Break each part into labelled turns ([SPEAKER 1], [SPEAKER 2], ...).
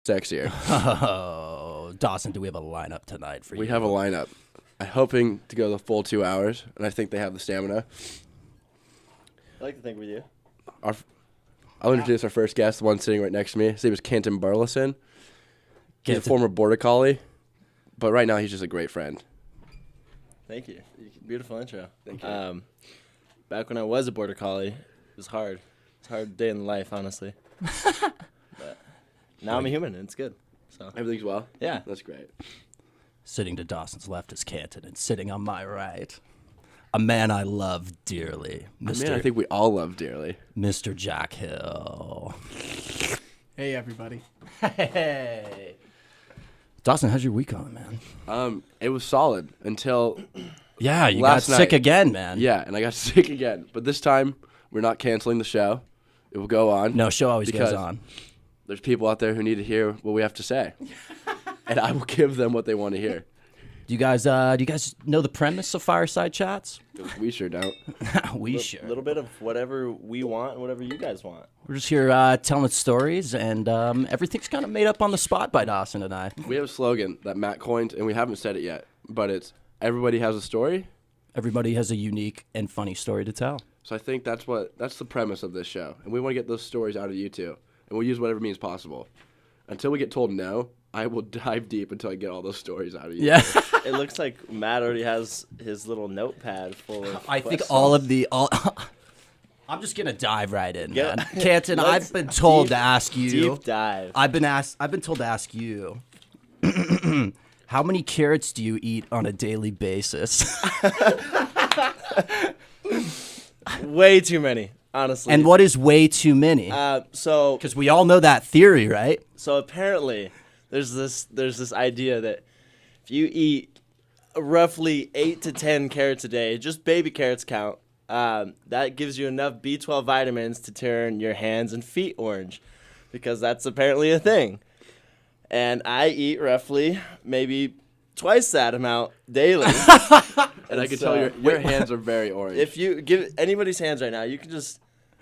[SPEAKER 1] sexier.
[SPEAKER 2] Oh, Dawson, do we have a lineup tonight for you?
[SPEAKER 1] We have a lineup. I'm hoping to go the full 2 hours, and I think they have the stamina.
[SPEAKER 3] I like to think we do.
[SPEAKER 1] I'll introduce our first guest, the one sitting right next to me. His name is Canton Burleson. He's a former border collie, but right now he's just a great friend.
[SPEAKER 3] Thank you. Beautiful intro.
[SPEAKER 1] Thank you.
[SPEAKER 3] Back when I was a border collie, it was hard. It's a hard day in life, honestly. But now I'm a human, and it's good. So
[SPEAKER 1] Everything's well?
[SPEAKER 3] Yeah.
[SPEAKER 1] That's great.
[SPEAKER 2] Sitting to Dawson's left is Canton, and sitting on my right, a man I love dearly,
[SPEAKER 1] Man, I think we all love dearly.
[SPEAKER 2] Mr. Jack Hill.
[SPEAKER 4] Hey, everybody.
[SPEAKER 2] Hey. Dawson, how's your week going, man?
[SPEAKER 1] It was solid until
[SPEAKER 2] Yeah, you
[SPEAKER 1] last
[SPEAKER 2] got sick
[SPEAKER 1] night.
[SPEAKER 2] again, man.
[SPEAKER 1] Yeah, and I got sick again. But this time, we're not canceling the show. It will go on.
[SPEAKER 2] No, show always
[SPEAKER 1] because
[SPEAKER 2] goes on.
[SPEAKER 1] There's people out there who need to hear what we have to say. And I will give them what they want to hear.
[SPEAKER 2] Do you guys know the premise of Fireside Chats?
[SPEAKER 1] We sure don't.
[SPEAKER 2] We sure.
[SPEAKER 3] a little bit of whatever we want and whatever you guys want.
[SPEAKER 2] We're just here telling stories, and everything's kind of made up on the spot by Dawson and I.
[SPEAKER 1] We have a slogan that Matt coined, and we haven't said it yet. But it's, everybody has a story.
[SPEAKER 2] Everybody has a unique and funny story to tell.
[SPEAKER 1] So I think that's the premise of this show. And we want to get those stories out of you too. And we'll use whatever means possible. Until we get told no, I will dive deep until I get all those stories out of you.
[SPEAKER 2] Yeah.
[SPEAKER 3] It looks like Matt already has his little notepad full of
[SPEAKER 2] I think
[SPEAKER 3] questions.
[SPEAKER 2] all of the I'm just gonna dive right in,
[SPEAKER 3] Yeah.
[SPEAKER 2] man. Canton,
[SPEAKER 3] Let's
[SPEAKER 2] I've been told
[SPEAKER 3] deep-
[SPEAKER 2] to ask you.
[SPEAKER 3] Deep dive.
[SPEAKER 2] I've been told to ask you. How many carrots do you eat on a daily basis?
[SPEAKER 3] Way too many, honestly.
[SPEAKER 2] And what is way too many?
[SPEAKER 3] So
[SPEAKER 2] Because we all know that theory, right?
[SPEAKER 3] apparently there's this idea that if you eat roughly 8 to 10 carrots a day, just baby carrots count, that gives you enough B12 vitamins to turn your hands and feet orange, because that's apparently a thing. And I eat roughly maybe twice that amount daily.
[SPEAKER 1] And I can tell your hands are very orange.
[SPEAKER 3] If you give anybody's hands right now, you can just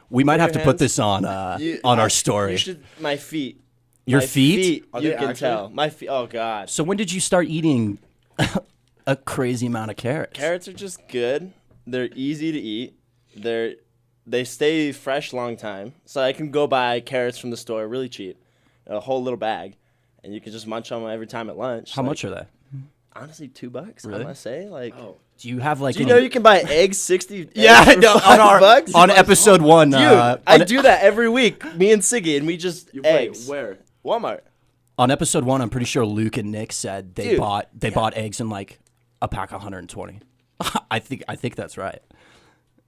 [SPEAKER 2] We might have to
[SPEAKER 3] your
[SPEAKER 2] put
[SPEAKER 3] hands-
[SPEAKER 2] this on our story.
[SPEAKER 3] You should, my feet.
[SPEAKER 2] Your
[SPEAKER 3] My
[SPEAKER 2] feet?
[SPEAKER 1] Are
[SPEAKER 3] You
[SPEAKER 1] they
[SPEAKER 3] can
[SPEAKER 1] actually?
[SPEAKER 3] tell. My feet. Oh God.
[SPEAKER 2] So when did you start eating a crazy amount of carrots?
[SPEAKER 3] Carrots are just good. They're easy to eat. They stay fresh long time. So I can go buy carrots from the store really cheap, a whole little bag, and you can just munch on them every time at lunch.
[SPEAKER 2] How much are they?
[SPEAKER 3] Honestly, $2.
[SPEAKER 2] Really?
[SPEAKER 3] I must say, like.
[SPEAKER 1] Oh.
[SPEAKER 2] Do you have like?
[SPEAKER 3] Do you know you can buy eggs 60?
[SPEAKER 2] Yeah,
[SPEAKER 3] eggs for
[SPEAKER 2] no,
[SPEAKER 3] $5?
[SPEAKER 2] on episode 1.
[SPEAKER 3] Dude,
[SPEAKER 2] on,
[SPEAKER 3] I do that every week. Me and Siggy, and we just
[SPEAKER 1] Wait,
[SPEAKER 3] eggs.
[SPEAKER 1] where?
[SPEAKER 3] Walmart.
[SPEAKER 2] on episode 1, I'm pretty sure Luke and Nick said they
[SPEAKER 3] Dude,
[SPEAKER 2] bought eggs in like a pack of 120. I think that's right.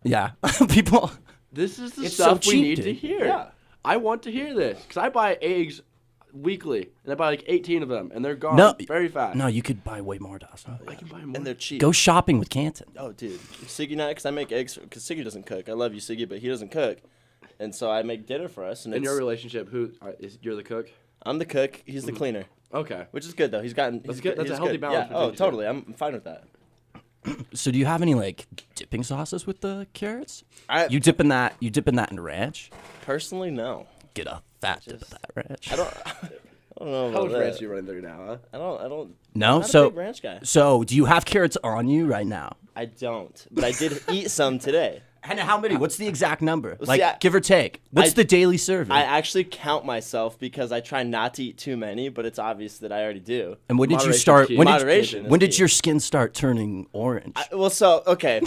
[SPEAKER 2] Yeah, people.
[SPEAKER 1] This is the
[SPEAKER 2] It's
[SPEAKER 1] stuff
[SPEAKER 2] so
[SPEAKER 1] we
[SPEAKER 2] cheap,
[SPEAKER 1] need
[SPEAKER 2] dude.
[SPEAKER 1] to hear.
[SPEAKER 3] Yeah.
[SPEAKER 1] I want to hear this because I buy eggs weekly, and I buy like 18 of them, and they're gone
[SPEAKER 2] No,
[SPEAKER 1] very fast.
[SPEAKER 2] No, you could buy way more, Dawson.
[SPEAKER 1] I can buy more.
[SPEAKER 3] And they're cheap.
[SPEAKER 2] Go shopping with Canton.
[SPEAKER 3] Oh, dude. Siggy and I, because I make eggs, because Siggy doesn't cook. I love you, Siggy, but he doesn't cook. And so I make dinner for us. And
[SPEAKER 1] In
[SPEAKER 3] it's,
[SPEAKER 1] your relationship, you're the cook?
[SPEAKER 3] I'm the cook, he's the cleaner.
[SPEAKER 1] Okay.
[SPEAKER 3] Which is good, though. He's gotten.
[SPEAKER 1] That's
[SPEAKER 3] he's
[SPEAKER 1] good. That's
[SPEAKER 3] he's
[SPEAKER 1] a healthy
[SPEAKER 3] good.
[SPEAKER 1] balance
[SPEAKER 3] Yeah.
[SPEAKER 1] between
[SPEAKER 3] Oh,
[SPEAKER 1] the two.
[SPEAKER 3] totally. I'm fine with that.
[SPEAKER 2] So do you have any like dipping sauces with the carrots?
[SPEAKER 3] I
[SPEAKER 2] You dipping that in ranch?
[SPEAKER 3] personally, no.
[SPEAKER 2] Get a fat dip of that ranch.
[SPEAKER 3] I don't know
[SPEAKER 1] How
[SPEAKER 3] about
[SPEAKER 1] much
[SPEAKER 3] that.
[SPEAKER 1] ranch are you running through now, huh?
[SPEAKER 3] I don't.
[SPEAKER 2] No,
[SPEAKER 3] I'm not a
[SPEAKER 2] so
[SPEAKER 3] big ranch guy.
[SPEAKER 2] so do you have carrots on you right now?
[SPEAKER 3] I don't, but I did eat some today.
[SPEAKER 2] And how many? What's the exact number?
[SPEAKER 3] Well,
[SPEAKER 2] Like
[SPEAKER 3] see,
[SPEAKER 2] give or take. What's
[SPEAKER 3] I-
[SPEAKER 2] the daily serving?
[SPEAKER 3] I actually count myself because I try not to eat too many, but it's obvious that I already do.
[SPEAKER 2] and when did you
[SPEAKER 1] Moderation's
[SPEAKER 2] start?
[SPEAKER 1] key.
[SPEAKER 3] Moderation is
[SPEAKER 2] When did
[SPEAKER 3] key.
[SPEAKER 2] your skin start turning orange?
[SPEAKER 3] Well, so okay.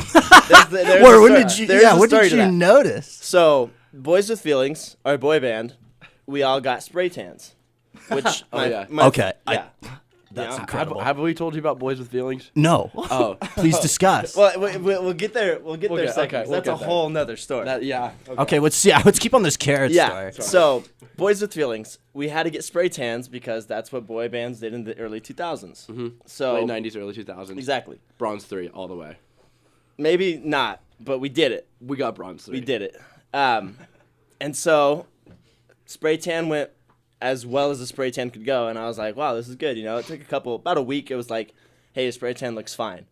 [SPEAKER 2] Where, when did you? Yeah, when did you
[SPEAKER 3] know?
[SPEAKER 2] notice?
[SPEAKER 3] So, Boys with Feelings, our boy band, we all got spray tans. Which,
[SPEAKER 1] yeah.
[SPEAKER 2] Okay,
[SPEAKER 3] yeah.
[SPEAKER 2] That's
[SPEAKER 3] Yeah.
[SPEAKER 2] incredible.
[SPEAKER 1] Have we told you about Boys with Feelings?
[SPEAKER 2] No.
[SPEAKER 1] Oh.
[SPEAKER 2] Please discuss.
[SPEAKER 3] Well, we'll get there. We'll get there
[SPEAKER 1] get-
[SPEAKER 3] second.
[SPEAKER 1] okay,
[SPEAKER 3] 'cause
[SPEAKER 1] we'll
[SPEAKER 3] that's a
[SPEAKER 1] get there.
[SPEAKER 3] whole nother story.
[SPEAKER 1] Yeah.
[SPEAKER 2] Okay, let's keep on this carrot
[SPEAKER 3] yeah.
[SPEAKER 2] story.
[SPEAKER 3] So, Boys with Feelings, we had to get spray tans because that's what boy bands did in the early 2000s. Mm-hmm. So
[SPEAKER 1] Late 90s, early 2000s.
[SPEAKER 3] exactly.
[SPEAKER 1] Bronze 3 all the way.
[SPEAKER 3] Maybe not, but we did it.
[SPEAKER 1] We got bronze 3.
[SPEAKER 3] We did it. And so, spray tan went as well as a spray tan could go, and I was like, wow, this is good. You know, it took about a week. It was like, hey, a spray tan looks fine.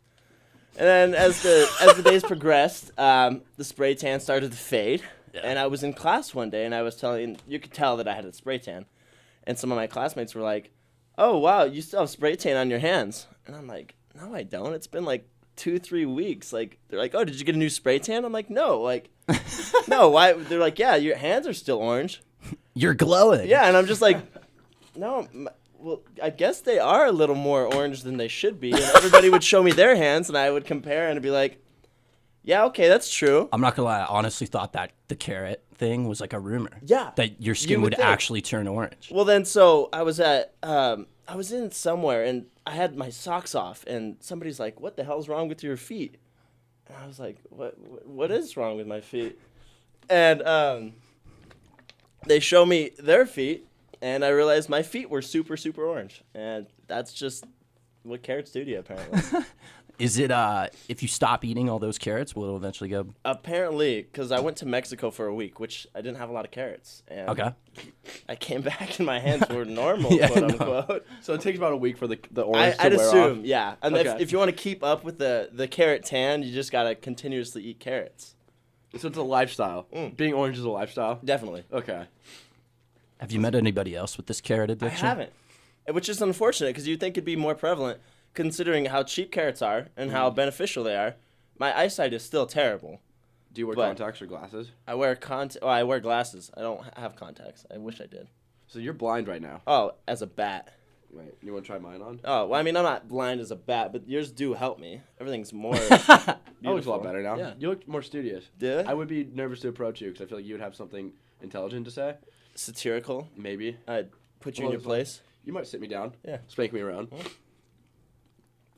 [SPEAKER 3] And then as the days progressed, the spray tan started to fade.
[SPEAKER 2] Yeah.
[SPEAKER 3] And I was in class one day, and I was you could tell that I had a spray tan. And some of my classmates were like, "Oh wow, you still have spray tan on your hands." And I'm like, "No, I don't. It's been like 2-3 weeks." Like they're like, "Oh, did you get a new spray tan?" I'm like, "No, like, no. Why?" They're like, "Yeah, your hands are still orange."
[SPEAKER 2] You're glowing.
[SPEAKER 3] Yeah, and I'm just like, "No, well, I guess they are a little more orange than they should be." And everybody would show me their hands, and I would compare and be like, "Yeah, okay, that's true."
[SPEAKER 2] I'm not gonna lie. I honestly thought that the carrot thing was like a rumor.
[SPEAKER 3] Yeah,
[SPEAKER 2] That your skin
[SPEAKER 3] you
[SPEAKER 2] would
[SPEAKER 3] would think.
[SPEAKER 2] actually turn orange.
[SPEAKER 3] Well, then, so I was I was in somewhere, and I had my socks off, and somebody's like, "What the hell's wrong with your feet?" And I was like, What is wrong with my feet?" And they show me their feet, and I realized my feet were super, super orange, and that's just what carrots do to you, apparently.
[SPEAKER 2] Is it if you stop eating all those carrots, will it eventually go?
[SPEAKER 3] Apparently, because I went to Mexico for a week, which I didn't have a lot of carrots, and
[SPEAKER 2] Okay.
[SPEAKER 3] I came back and my hands were normal,
[SPEAKER 2] Yeah,
[SPEAKER 3] quote
[SPEAKER 2] no.
[SPEAKER 3] unquote.
[SPEAKER 1] So it takes about a week for the orange
[SPEAKER 3] I'd
[SPEAKER 1] to wear
[SPEAKER 3] assume,
[SPEAKER 1] off.
[SPEAKER 3] yeah. And
[SPEAKER 1] Okay.
[SPEAKER 3] if you want to keep up with the carrot tan, you just gotta continuously eat carrots.
[SPEAKER 1] So it's a lifestyle.
[SPEAKER 3] Mm.
[SPEAKER 1] Being orange is a lifestyle.
[SPEAKER 3] Definitely.
[SPEAKER 1] Okay.
[SPEAKER 2] Have you met anybody else with this carrot
[SPEAKER 3] I
[SPEAKER 2] addiction?
[SPEAKER 3] haven't, which is unfortunate because you'd think it'd be more prevalent, considering how cheap carrots are and how beneficial they are. My eyesight is still terrible.
[SPEAKER 1] Do you wear
[SPEAKER 3] But-
[SPEAKER 1] contacts or glasses?
[SPEAKER 3] I wear I wear glasses. I don't have contacts. I wish I did.
[SPEAKER 1] So you're blind right now.
[SPEAKER 3] Oh, as a bat.
[SPEAKER 1] Right. You want to try mine on?
[SPEAKER 3] Oh, well, I mean, I'm not blind as a bat, but yours do help me. Everything's more.
[SPEAKER 1] That looks a lot
[SPEAKER 3] beautiful.
[SPEAKER 1] better now.
[SPEAKER 3] Yeah.
[SPEAKER 1] You look more studious.
[SPEAKER 3] Did
[SPEAKER 1] I would be nervous to approach you because I feel like you would have something intelligent to say.
[SPEAKER 3] Satirical.
[SPEAKER 1] Maybe.
[SPEAKER 3] I'd put you
[SPEAKER 1] Well,
[SPEAKER 3] in your
[SPEAKER 1] it's like-
[SPEAKER 3] place.
[SPEAKER 1] You might sit me down.
[SPEAKER 3] Yeah.
[SPEAKER 1] Spank me around.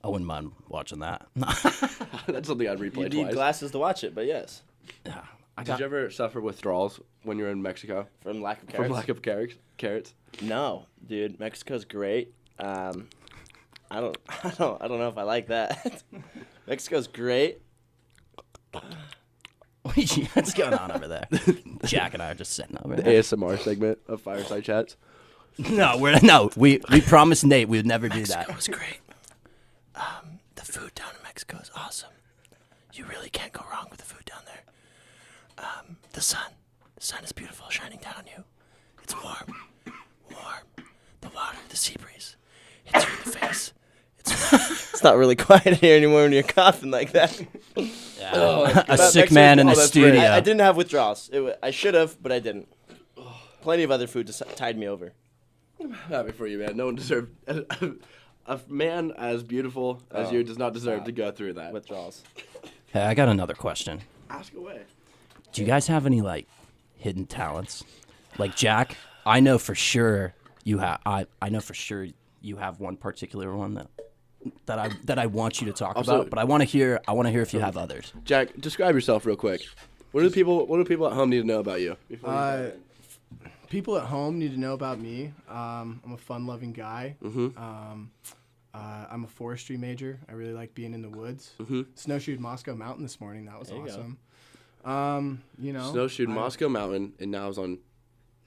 [SPEAKER 2] I wouldn't mind watching that.
[SPEAKER 1] That's something I'd replay
[SPEAKER 3] You need
[SPEAKER 1] twice.
[SPEAKER 3] glasses to watch it, but yes,
[SPEAKER 2] Yeah.
[SPEAKER 1] Did you ever suffer withdrawals when you were in Mexico
[SPEAKER 3] from lack of carrots.
[SPEAKER 1] from lack of carrots?
[SPEAKER 3] No, dude, Mexico's great. I don't know if I like that. Mexico's great.
[SPEAKER 2] What's going on over there? Jack and I are just sitting over
[SPEAKER 1] The
[SPEAKER 2] there.
[SPEAKER 1] ASMR segment of Fireside Chats.
[SPEAKER 2] We promised Nate we would never do that.
[SPEAKER 3] Mexico was great. The food down in Mexico is awesome. You really can't go wrong with the food down there. The sun is beautiful, shining down on you. It's warm. The water, the sea breeze, hits you in the face. It's not really quiet here anymore when you're coughing like that.
[SPEAKER 2] Yeah. A
[SPEAKER 1] That
[SPEAKER 2] sick
[SPEAKER 1] makes
[SPEAKER 2] man
[SPEAKER 1] it-
[SPEAKER 2] in
[SPEAKER 1] oh,
[SPEAKER 2] the
[SPEAKER 1] that's
[SPEAKER 2] studio.
[SPEAKER 1] great.
[SPEAKER 3] I didn't have withdrawals. I should have, but I didn't. Plenty of other food tied me over.
[SPEAKER 1] Happy for you, man. No one deserved. A man as beautiful as you does not deserve to go through that.
[SPEAKER 3] Withdrawals.
[SPEAKER 2] Hey, I got another question.
[SPEAKER 1] Ask away.
[SPEAKER 2] Do you guys have any like hidden talents? Like Jack, I know for sure you have. I know for sure you have one particular one that I want you to talk
[SPEAKER 1] Also-
[SPEAKER 2] about. But I want to hear. I want to hear if you have others.
[SPEAKER 1] Jack, describe yourself real quick. What do people at home need to know about you? before you dive in?
[SPEAKER 4] People at home need to know about me. I'm a fun-loving guy.
[SPEAKER 1] Mm-hmm.
[SPEAKER 4] I'm a forestry major. I really like being in the woods.
[SPEAKER 1] Mm-hmm.
[SPEAKER 4] Snowshoed Moscow Mountain this morning. That was
[SPEAKER 3] There you go.
[SPEAKER 4] awesome. You know,
[SPEAKER 1] Snowshoed Moscow Mountain, and now he's on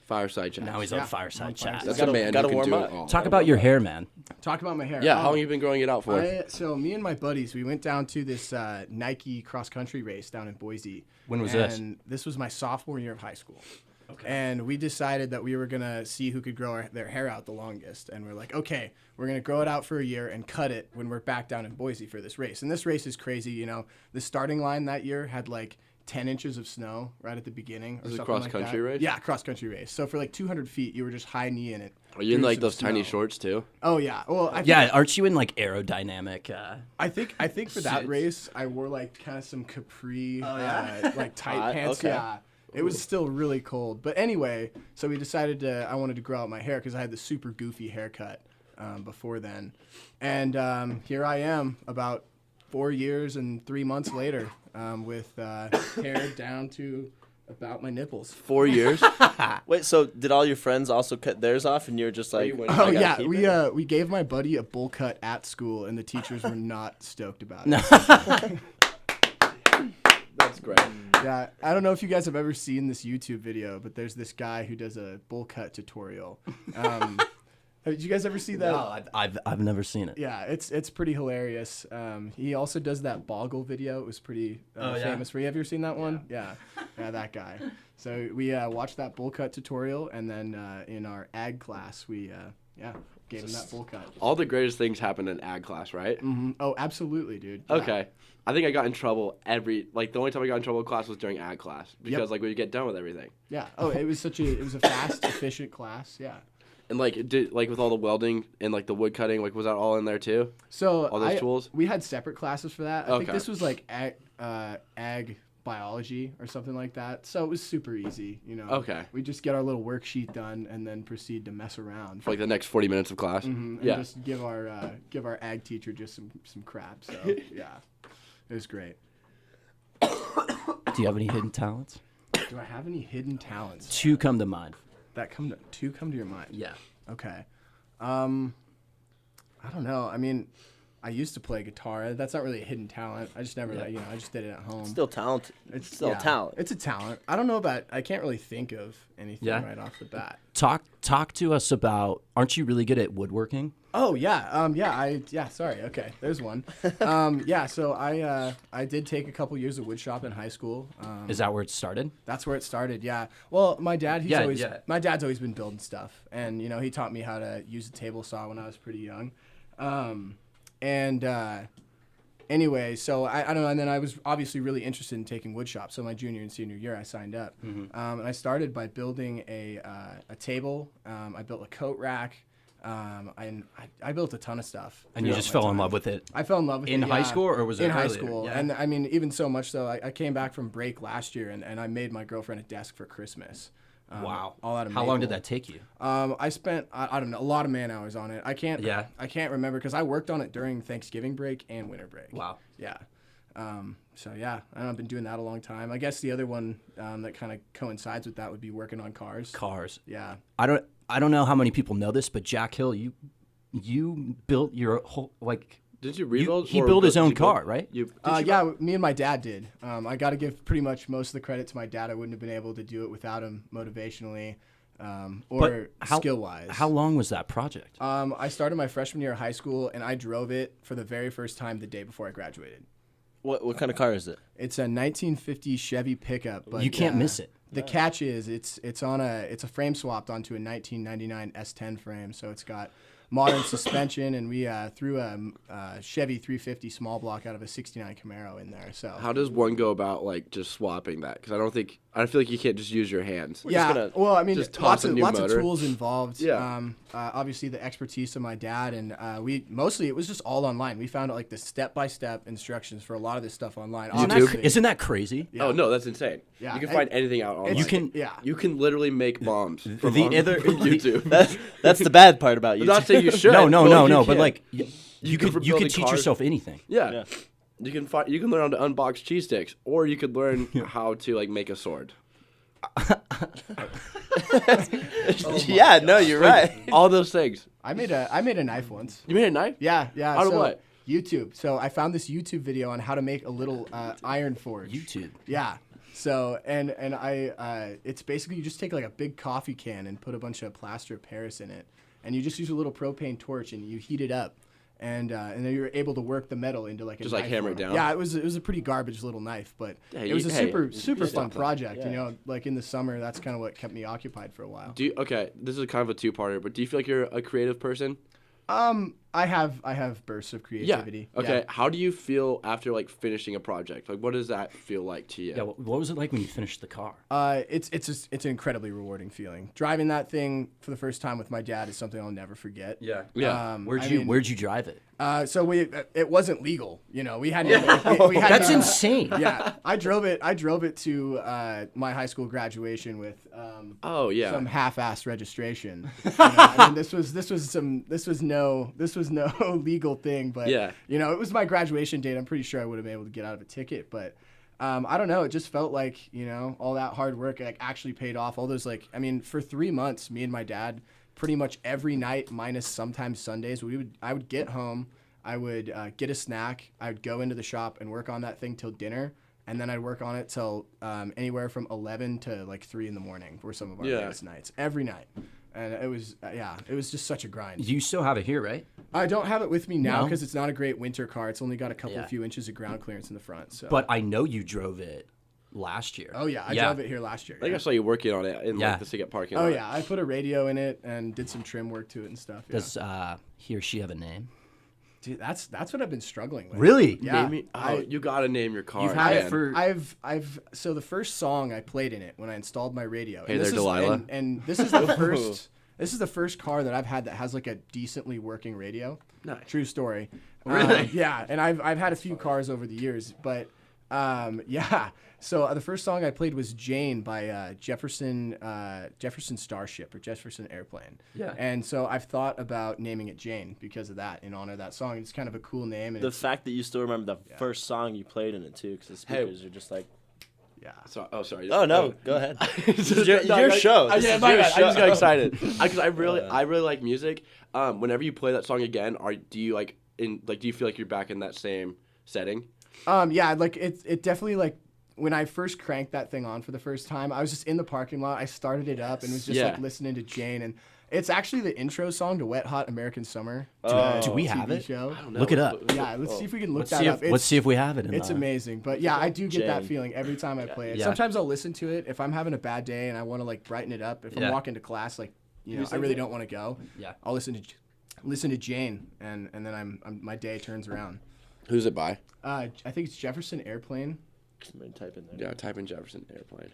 [SPEAKER 1] Fireside Chat.
[SPEAKER 2] Now he's
[SPEAKER 4] Yeah,
[SPEAKER 2] on Fireside
[SPEAKER 4] on
[SPEAKER 2] Chat.
[SPEAKER 4] Fireside.
[SPEAKER 1] That's
[SPEAKER 3] Gotta-
[SPEAKER 1] a man
[SPEAKER 3] gotta
[SPEAKER 1] who can
[SPEAKER 3] warm
[SPEAKER 1] do
[SPEAKER 3] up.
[SPEAKER 1] it all.
[SPEAKER 2] Talk about your hair, man.
[SPEAKER 4] Talk about my hair.
[SPEAKER 1] Yeah,
[SPEAKER 4] Oh,
[SPEAKER 1] how long you been growing it out for?
[SPEAKER 4] So me and my buddies, we went down to this Nike cross-country race down in Boise.
[SPEAKER 2] When was this?
[SPEAKER 4] And this was my sophomore year of high school. Okay. And we decided that we were going to see who could grow their hair out the longest. And we're like, okay, we're going to grow it out for a year and cut it when we're back down in Boise for this race. And this race is crazy. You know, the starting line that year had like 10 inches of snow right at the beginning.
[SPEAKER 1] Is it
[SPEAKER 4] something like
[SPEAKER 1] cross-country
[SPEAKER 4] that.
[SPEAKER 1] race?
[SPEAKER 4] Yeah, cross-country race. So for like 200 feet, you were just high knee in it.
[SPEAKER 1] Are you in
[SPEAKER 4] through
[SPEAKER 1] like
[SPEAKER 4] some
[SPEAKER 1] those tiny
[SPEAKER 4] snow.
[SPEAKER 1] shorts too?
[SPEAKER 4] Oh, yeah. Well,
[SPEAKER 2] Yeah, aren't you in like aerodynamic?
[SPEAKER 4] I think for that
[SPEAKER 2] Suits.
[SPEAKER 4] race, I wore like kind of some capri,
[SPEAKER 2] yeah?
[SPEAKER 4] like tight
[SPEAKER 3] Hot,
[SPEAKER 4] pants.
[SPEAKER 3] okay.
[SPEAKER 4] Yeah, it was still really cold. But anyway, so we decided I wanted to grow out my hair because I had the super goofy haircut before then, and here I am about 4 years and 3 months later with hair down to about my nipples.
[SPEAKER 1] 4 years.
[SPEAKER 3] Wait, so did all your friends also cut theirs off, and you're just like,
[SPEAKER 1] you winning?
[SPEAKER 3] I
[SPEAKER 4] Oh
[SPEAKER 3] gotta
[SPEAKER 4] yeah,
[SPEAKER 3] keep it?
[SPEAKER 4] we gave my buddy a bowl cut at school, and the teachers were not stoked about it.
[SPEAKER 1] That's great.
[SPEAKER 4] Yeah, I don't know if you guys have ever seen this YouTube video, but there's this guy who does a bowl cut tutorial. Did you guys ever see that?
[SPEAKER 2] No, I've never seen it.
[SPEAKER 4] Yeah, it's pretty hilarious. He also does that boggle video. It was pretty
[SPEAKER 2] Oh, yeah?
[SPEAKER 4] famous. Have you ever seen that one? Yeah, that guy. So we watched that bowl cut tutorial, and then in our ag class, we gave him that bowl cut.
[SPEAKER 1] All the greatest things happen in ag class, right?
[SPEAKER 4] Oh, absolutely, dude. Yeah.
[SPEAKER 1] Okay. I think I got in trouble the only time I got in trouble in class was during ag class because
[SPEAKER 4] Yep.
[SPEAKER 1] we would get done with everything.
[SPEAKER 4] Yeah. Oh, it was a fast, efficient class. Yeah.
[SPEAKER 1] And with all the welding and the wood cutting, was that all in there too?
[SPEAKER 4] So
[SPEAKER 1] All those tools?
[SPEAKER 4] We had separate classes for that. I think
[SPEAKER 1] Okay.
[SPEAKER 4] this was like ag biology or something like that. So it was super easy,
[SPEAKER 1] Okay.
[SPEAKER 4] We just get our little worksheet done and then proceed to mess around.
[SPEAKER 1] For the next 40 minutes of class.
[SPEAKER 4] And
[SPEAKER 1] Yeah.
[SPEAKER 4] just give our ag teacher just some crap. So yeah, it was great.
[SPEAKER 2] Do you have any hidden talents?
[SPEAKER 4] Do I have any hidden talents
[SPEAKER 2] Two come to mind.
[SPEAKER 4] that come to your mind?
[SPEAKER 2] Yeah.
[SPEAKER 4] Okay. I don't know. I mean, I used to play guitar. That's not really a hidden talent. I just never, I just did it at home.
[SPEAKER 3] Still talented. It's still
[SPEAKER 4] yeah,
[SPEAKER 3] a talent.
[SPEAKER 4] It's a talent. I don't know about. I can't really think of anything
[SPEAKER 2] Yeah.
[SPEAKER 4] right off the bat.
[SPEAKER 2] Talk to us about. Aren't you really good at woodworking?
[SPEAKER 4] Oh yeah. Sorry. Okay. There's one. So I did take a couple years of wood shop in high school.
[SPEAKER 2] Is that where it started?
[SPEAKER 4] That's where it started. Yeah. Well, my dad.
[SPEAKER 2] Yeah.
[SPEAKER 4] My dad's always been building stuff, and he taught me how to use a table saw when I was pretty young. Anyway, so I don't know, and then I was obviously really interested in taking wood shop. So my junior and senior year, I signed up, and I started by building a table. I built a coat rack. I built a ton of stuff.
[SPEAKER 2] And you just fell in love with it.
[SPEAKER 4] I fell in love with it
[SPEAKER 2] In high
[SPEAKER 4] yeah.
[SPEAKER 2] school, or was it
[SPEAKER 4] in high
[SPEAKER 2] earlier?
[SPEAKER 4] school?
[SPEAKER 2] Yeah.
[SPEAKER 4] And I mean, even so much so, I came back from break last year, and I made my girlfriend a desk for Christmas.
[SPEAKER 2] Wow.
[SPEAKER 4] All out of
[SPEAKER 2] How long did
[SPEAKER 4] maple.
[SPEAKER 2] that take you?
[SPEAKER 4] I spent I don't know, a lot of man hours on it. I can't remember because I worked on it during Thanksgiving break and winter break.
[SPEAKER 2] Wow.
[SPEAKER 4] Yeah. So yeah, I've been doing that a long time. I guess the other one that kind of coincides with that would be working on cars.
[SPEAKER 2] Cars.
[SPEAKER 4] Yeah.
[SPEAKER 2] I don't know how many people know this, but Jack Hill, you built your whole
[SPEAKER 1] Did you rebuild?
[SPEAKER 2] he
[SPEAKER 1] or
[SPEAKER 2] built his
[SPEAKER 1] did
[SPEAKER 2] own
[SPEAKER 1] you build-
[SPEAKER 2] car, right?
[SPEAKER 4] Yeah, me and my dad did. I got to give pretty much most of the credit to my dad. I wouldn't have been able to do it without him motivationally or skill-wise.
[SPEAKER 2] How long was that project?
[SPEAKER 4] I started my freshman year of high school, and I drove it for the very first time the day before I graduated.
[SPEAKER 3] What kind of car is it?
[SPEAKER 4] It's a 1950 Chevy pickup. But
[SPEAKER 2] You can't miss it.
[SPEAKER 4] The catch is it's a frame swapped onto a 1999 S10 frame, so it's got modern suspension, and we threw a Chevy 350 small block out of a 69 Camaro in there. So
[SPEAKER 1] How does one go about just swapping that? Because I feel like you can't just use your hands.
[SPEAKER 4] yeah, well, I mean,
[SPEAKER 1] just toss
[SPEAKER 4] lots
[SPEAKER 1] a
[SPEAKER 4] of
[SPEAKER 1] new
[SPEAKER 4] lots
[SPEAKER 1] motor.
[SPEAKER 4] of tools involved.
[SPEAKER 1] Yeah.
[SPEAKER 4] Obviously the expertise of my dad, and it was just all online. We found the step-by-step instructions for a lot of this stuff online. Obviously.
[SPEAKER 2] Isn't that crazy?
[SPEAKER 4] Yeah.
[SPEAKER 1] Oh no, that's insane.
[SPEAKER 4] Yeah,
[SPEAKER 1] You can
[SPEAKER 4] and
[SPEAKER 1] find anything out online.
[SPEAKER 2] You can.
[SPEAKER 4] Yeah.
[SPEAKER 1] You can literally make bombs from
[SPEAKER 2] The
[SPEAKER 1] on
[SPEAKER 2] other-
[SPEAKER 1] YouTube.
[SPEAKER 3] That's the bad part about you.
[SPEAKER 1] I'm not saying you should.
[SPEAKER 2] No,
[SPEAKER 1] but
[SPEAKER 2] no.
[SPEAKER 1] you
[SPEAKER 2] But
[SPEAKER 1] can.
[SPEAKER 2] you
[SPEAKER 1] can for
[SPEAKER 2] could
[SPEAKER 1] building
[SPEAKER 2] teach
[SPEAKER 1] cars.
[SPEAKER 2] yourself anything.
[SPEAKER 1] Yeah. You can learn how to unbox cheese sticks, or you could learn how to make a sword.
[SPEAKER 3] Yeah, no, you're right.
[SPEAKER 1] All those things.
[SPEAKER 4] I made a knife once.
[SPEAKER 1] You made a knife?
[SPEAKER 4] Yeah.
[SPEAKER 1] Out of
[SPEAKER 4] so
[SPEAKER 1] what?
[SPEAKER 4] YouTube. So I found this YouTube video on how to make a little iron forge.
[SPEAKER 2] YouTube.
[SPEAKER 4] Yeah. So and I it's basically you just take a big coffee can and put a bunch of plaster of Paris in it, and you just use a little propane torch and you heat it up, and then you're able to work the metal into a
[SPEAKER 1] Just,
[SPEAKER 4] knife
[SPEAKER 1] hammer it
[SPEAKER 4] form.
[SPEAKER 1] down?
[SPEAKER 4] Yeah, it was a pretty garbage little knife, but
[SPEAKER 1] Hey,
[SPEAKER 4] it was a
[SPEAKER 1] you
[SPEAKER 4] super fun
[SPEAKER 1] stop that.
[SPEAKER 4] project. In the summer, that's kind of what kept me occupied for a while.
[SPEAKER 1] Okay, this is kind of a two-parter, but do you feel like you're a creative person?
[SPEAKER 4] I have bursts of creativity.
[SPEAKER 1] Yeah. Okay. How do you feel after finishing a project? What does that feel like to you?
[SPEAKER 2] Yeah. What was it like when you finished the car?
[SPEAKER 4] It's an incredibly rewarding feeling. Driving that thing for the first time with my dad is something I'll never forget.
[SPEAKER 2] Yeah.
[SPEAKER 1] Yeah.
[SPEAKER 2] Where'd you drive it?
[SPEAKER 4] So it wasn't legal. We had we had
[SPEAKER 2] That's
[SPEAKER 4] to-
[SPEAKER 2] insane.
[SPEAKER 4] Yeah, I drove it to my high school graduation with
[SPEAKER 1] Oh yeah.
[SPEAKER 4] some half-assed registration. I mean, this was no legal thing, but
[SPEAKER 1] Yeah.
[SPEAKER 4] it was my graduation date. I'm pretty sure I would have been able to get out of a ticket, but I don't know. It just felt like all that hard work actually paid off. All those for 3 months, me and my dad pretty much every night minus sometimes Sundays I would get home, I would get a snack, I would go into the shop and work on that thing till dinner, and then I'd work on it till anywhere from 11 to 3 in the morning for some of our latest nights every night. And it was just such a grind.
[SPEAKER 2] You still have it here, right?
[SPEAKER 4] I don't have it with me now
[SPEAKER 2] No?
[SPEAKER 4] because it's not a great winter car. It's only got a few inches of ground clearance in the front. So
[SPEAKER 2] But I know you drove it last year.
[SPEAKER 4] Oh yeah, I drove it here last year.
[SPEAKER 1] I think
[SPEAKER 4] yeah.
[SPEAKER 1] I saw you working on it in
[SPEAKER 2] Yeah.
[SPEAKER 1] like the Siget parking
[SPEAKER 4] Oh
[SPEAKER 1] lot.
[SPEAKER 4] yeah, I put a radio in it and did some trim work to it and stuff. Yeah.
[SPEAKER 2] Does he or she have a name?
[SPEAKER 4] Dude, that's what I've been struggling with.
[SPEAKER 2] Really?
[SPEAKER 4] Yeah.
[SPEAKER 1] You gotta name your car.
[SPEAKER 2] You've had
[SPEAKER 1] man.
[SPEAKER 2] it for.
[SPEAKER 4] I've so the first song I played in it when I installed my radio.
[SPEAKER 1] Hey
[SPEAKER 4] and
[SPEAKER 1] there,
[SPEAKER 4] this is,
[SPEAKER 1] Delilah.
[SPEAKER 4] And this is the first. This is the first car that I've had that has like a decently working radio.
[SPEAKER 1] Nice.
[SPEAKER 4] True story.
[SPEAKER 1] Really?
[SPEAKER 4] Yeah, and I've had a few cars over the years, but yeah. So the first song I played was Jane by Jefferson Starship or Jefferson Airplane.
[SPEAKER 2] Yeah.
[SPEAKER 4] And so I've thought about naming it Jane because of that, in honor of that song. It's kind of a cool name. And
[SPEAKER 3] The
[SPEAKER 4] it's,
[SPEAKER 3] fact that you still remember the first song you played in it too, because the speakers are just like,
[SPEAKER 4] yeah.
[SPEAKER 1] Sorry.
[SPEAKER 3] oh no, go ahead.
[SPEAKER 1] It's
[SPEAKER 3] your show. This
[SPEAKER 1] Yeah,
[SPEAKER 3] is
[SPEAKER 1] my
[SPEAKER 3] your
[SPEAKER 1] bad. I just
[SPEAKER 3] show.
[SPEAKER 1] got excited because I really like music. Whenever you play that song again, do you feel like you're back in that same setting?
[SPEAKER 4] Yeah, like it definitely like when I first cranked that thing on for the first time, I was just in the parking lot. I started it up and was just like listening to Jane, and it's actually the intro song to Wet Hot American Summer.
[SPEAKER 2] Do we have
[SPEAKER 4] TV
[SPEAKER 2] it?
[SPEAKER 4] show.
[SPEAKER 1] I don't know.
[SPEAKER 2] Look it up.
[SPEAKER 4] Yeah, let's see if we can look
[SPEAKER 2] Let's
[SPEAKER 4] that
[SPEAKER 2] see
[SPEAKER 4] up.
[SPEAKER 2] let's see if we have it.
[SPEAKER 4] It's amazing, but yeah, I do get that
[SPEAKER 3] Jane.
[SPEAKER 4] feeling every time I play it.
[SPEAKER 2] Yeah.
[SPEAKER 4] Sometimes I'll listen to it if I'm having a bad day and I want to like brighten it up. If
[SPEAKER 2] Yeah.
[SPEAKER 4] I'm walking to class, like I really don't want to go.
[SPEAKER 2] Yeah.
[SPEAKER 4] I'll listen to Jane, and then my day turns around.
[SPEAKER 1] Who's it by?
[SPEAKER 4] I think it's Jefferson Airplane.
[SPEAKER 3] Somebody type in there.
[SPEAKER 1] Yeah, type in Jefferson Airplane.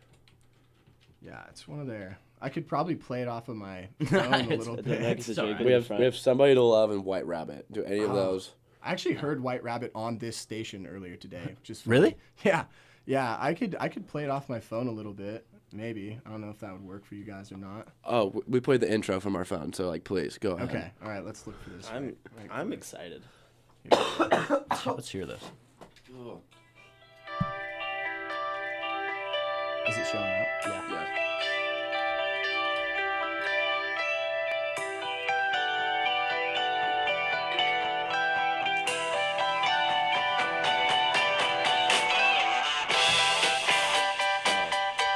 [SPEAKER 4] Yeah, it's one of their. I could probably play it off of my phone a little
[SPEAKER 3] It's
[SPEAKER 4] bit.
[SPEAKER 3] next to
[SPEAKER 2] Sorry.
[SPEAKER 3] Jacob
[SPEAKER 1] We
[SPEAKER 3] in
[SPEAKER 1] have
[SPEAKER 3] front.
[SPEAKER 1] Somebody to Love and White Rabbit. Do any of those?
[SPEAKER 4] I actually heard White Rabbit on this station earlier today. Just
[SPEAKER 2] Really?
[SPEAKER 4] Yeah. I could play it off my phone a little bit. Maybe. I don't know if that would work for you guys or not.
[SPEAKER 1] Oh, we played the intro from our phone, so like, please go ahead.
[SPEAKER 4] Okay. All right. Let's look for this.
[SPEAKER 3] I'm excited.
[SPEAKER 2] Let's hear this.
[SPEAKER 4] Is it showing up?
[SPEAKER 2] Yeah.
[SPEAKER 1] Yeah.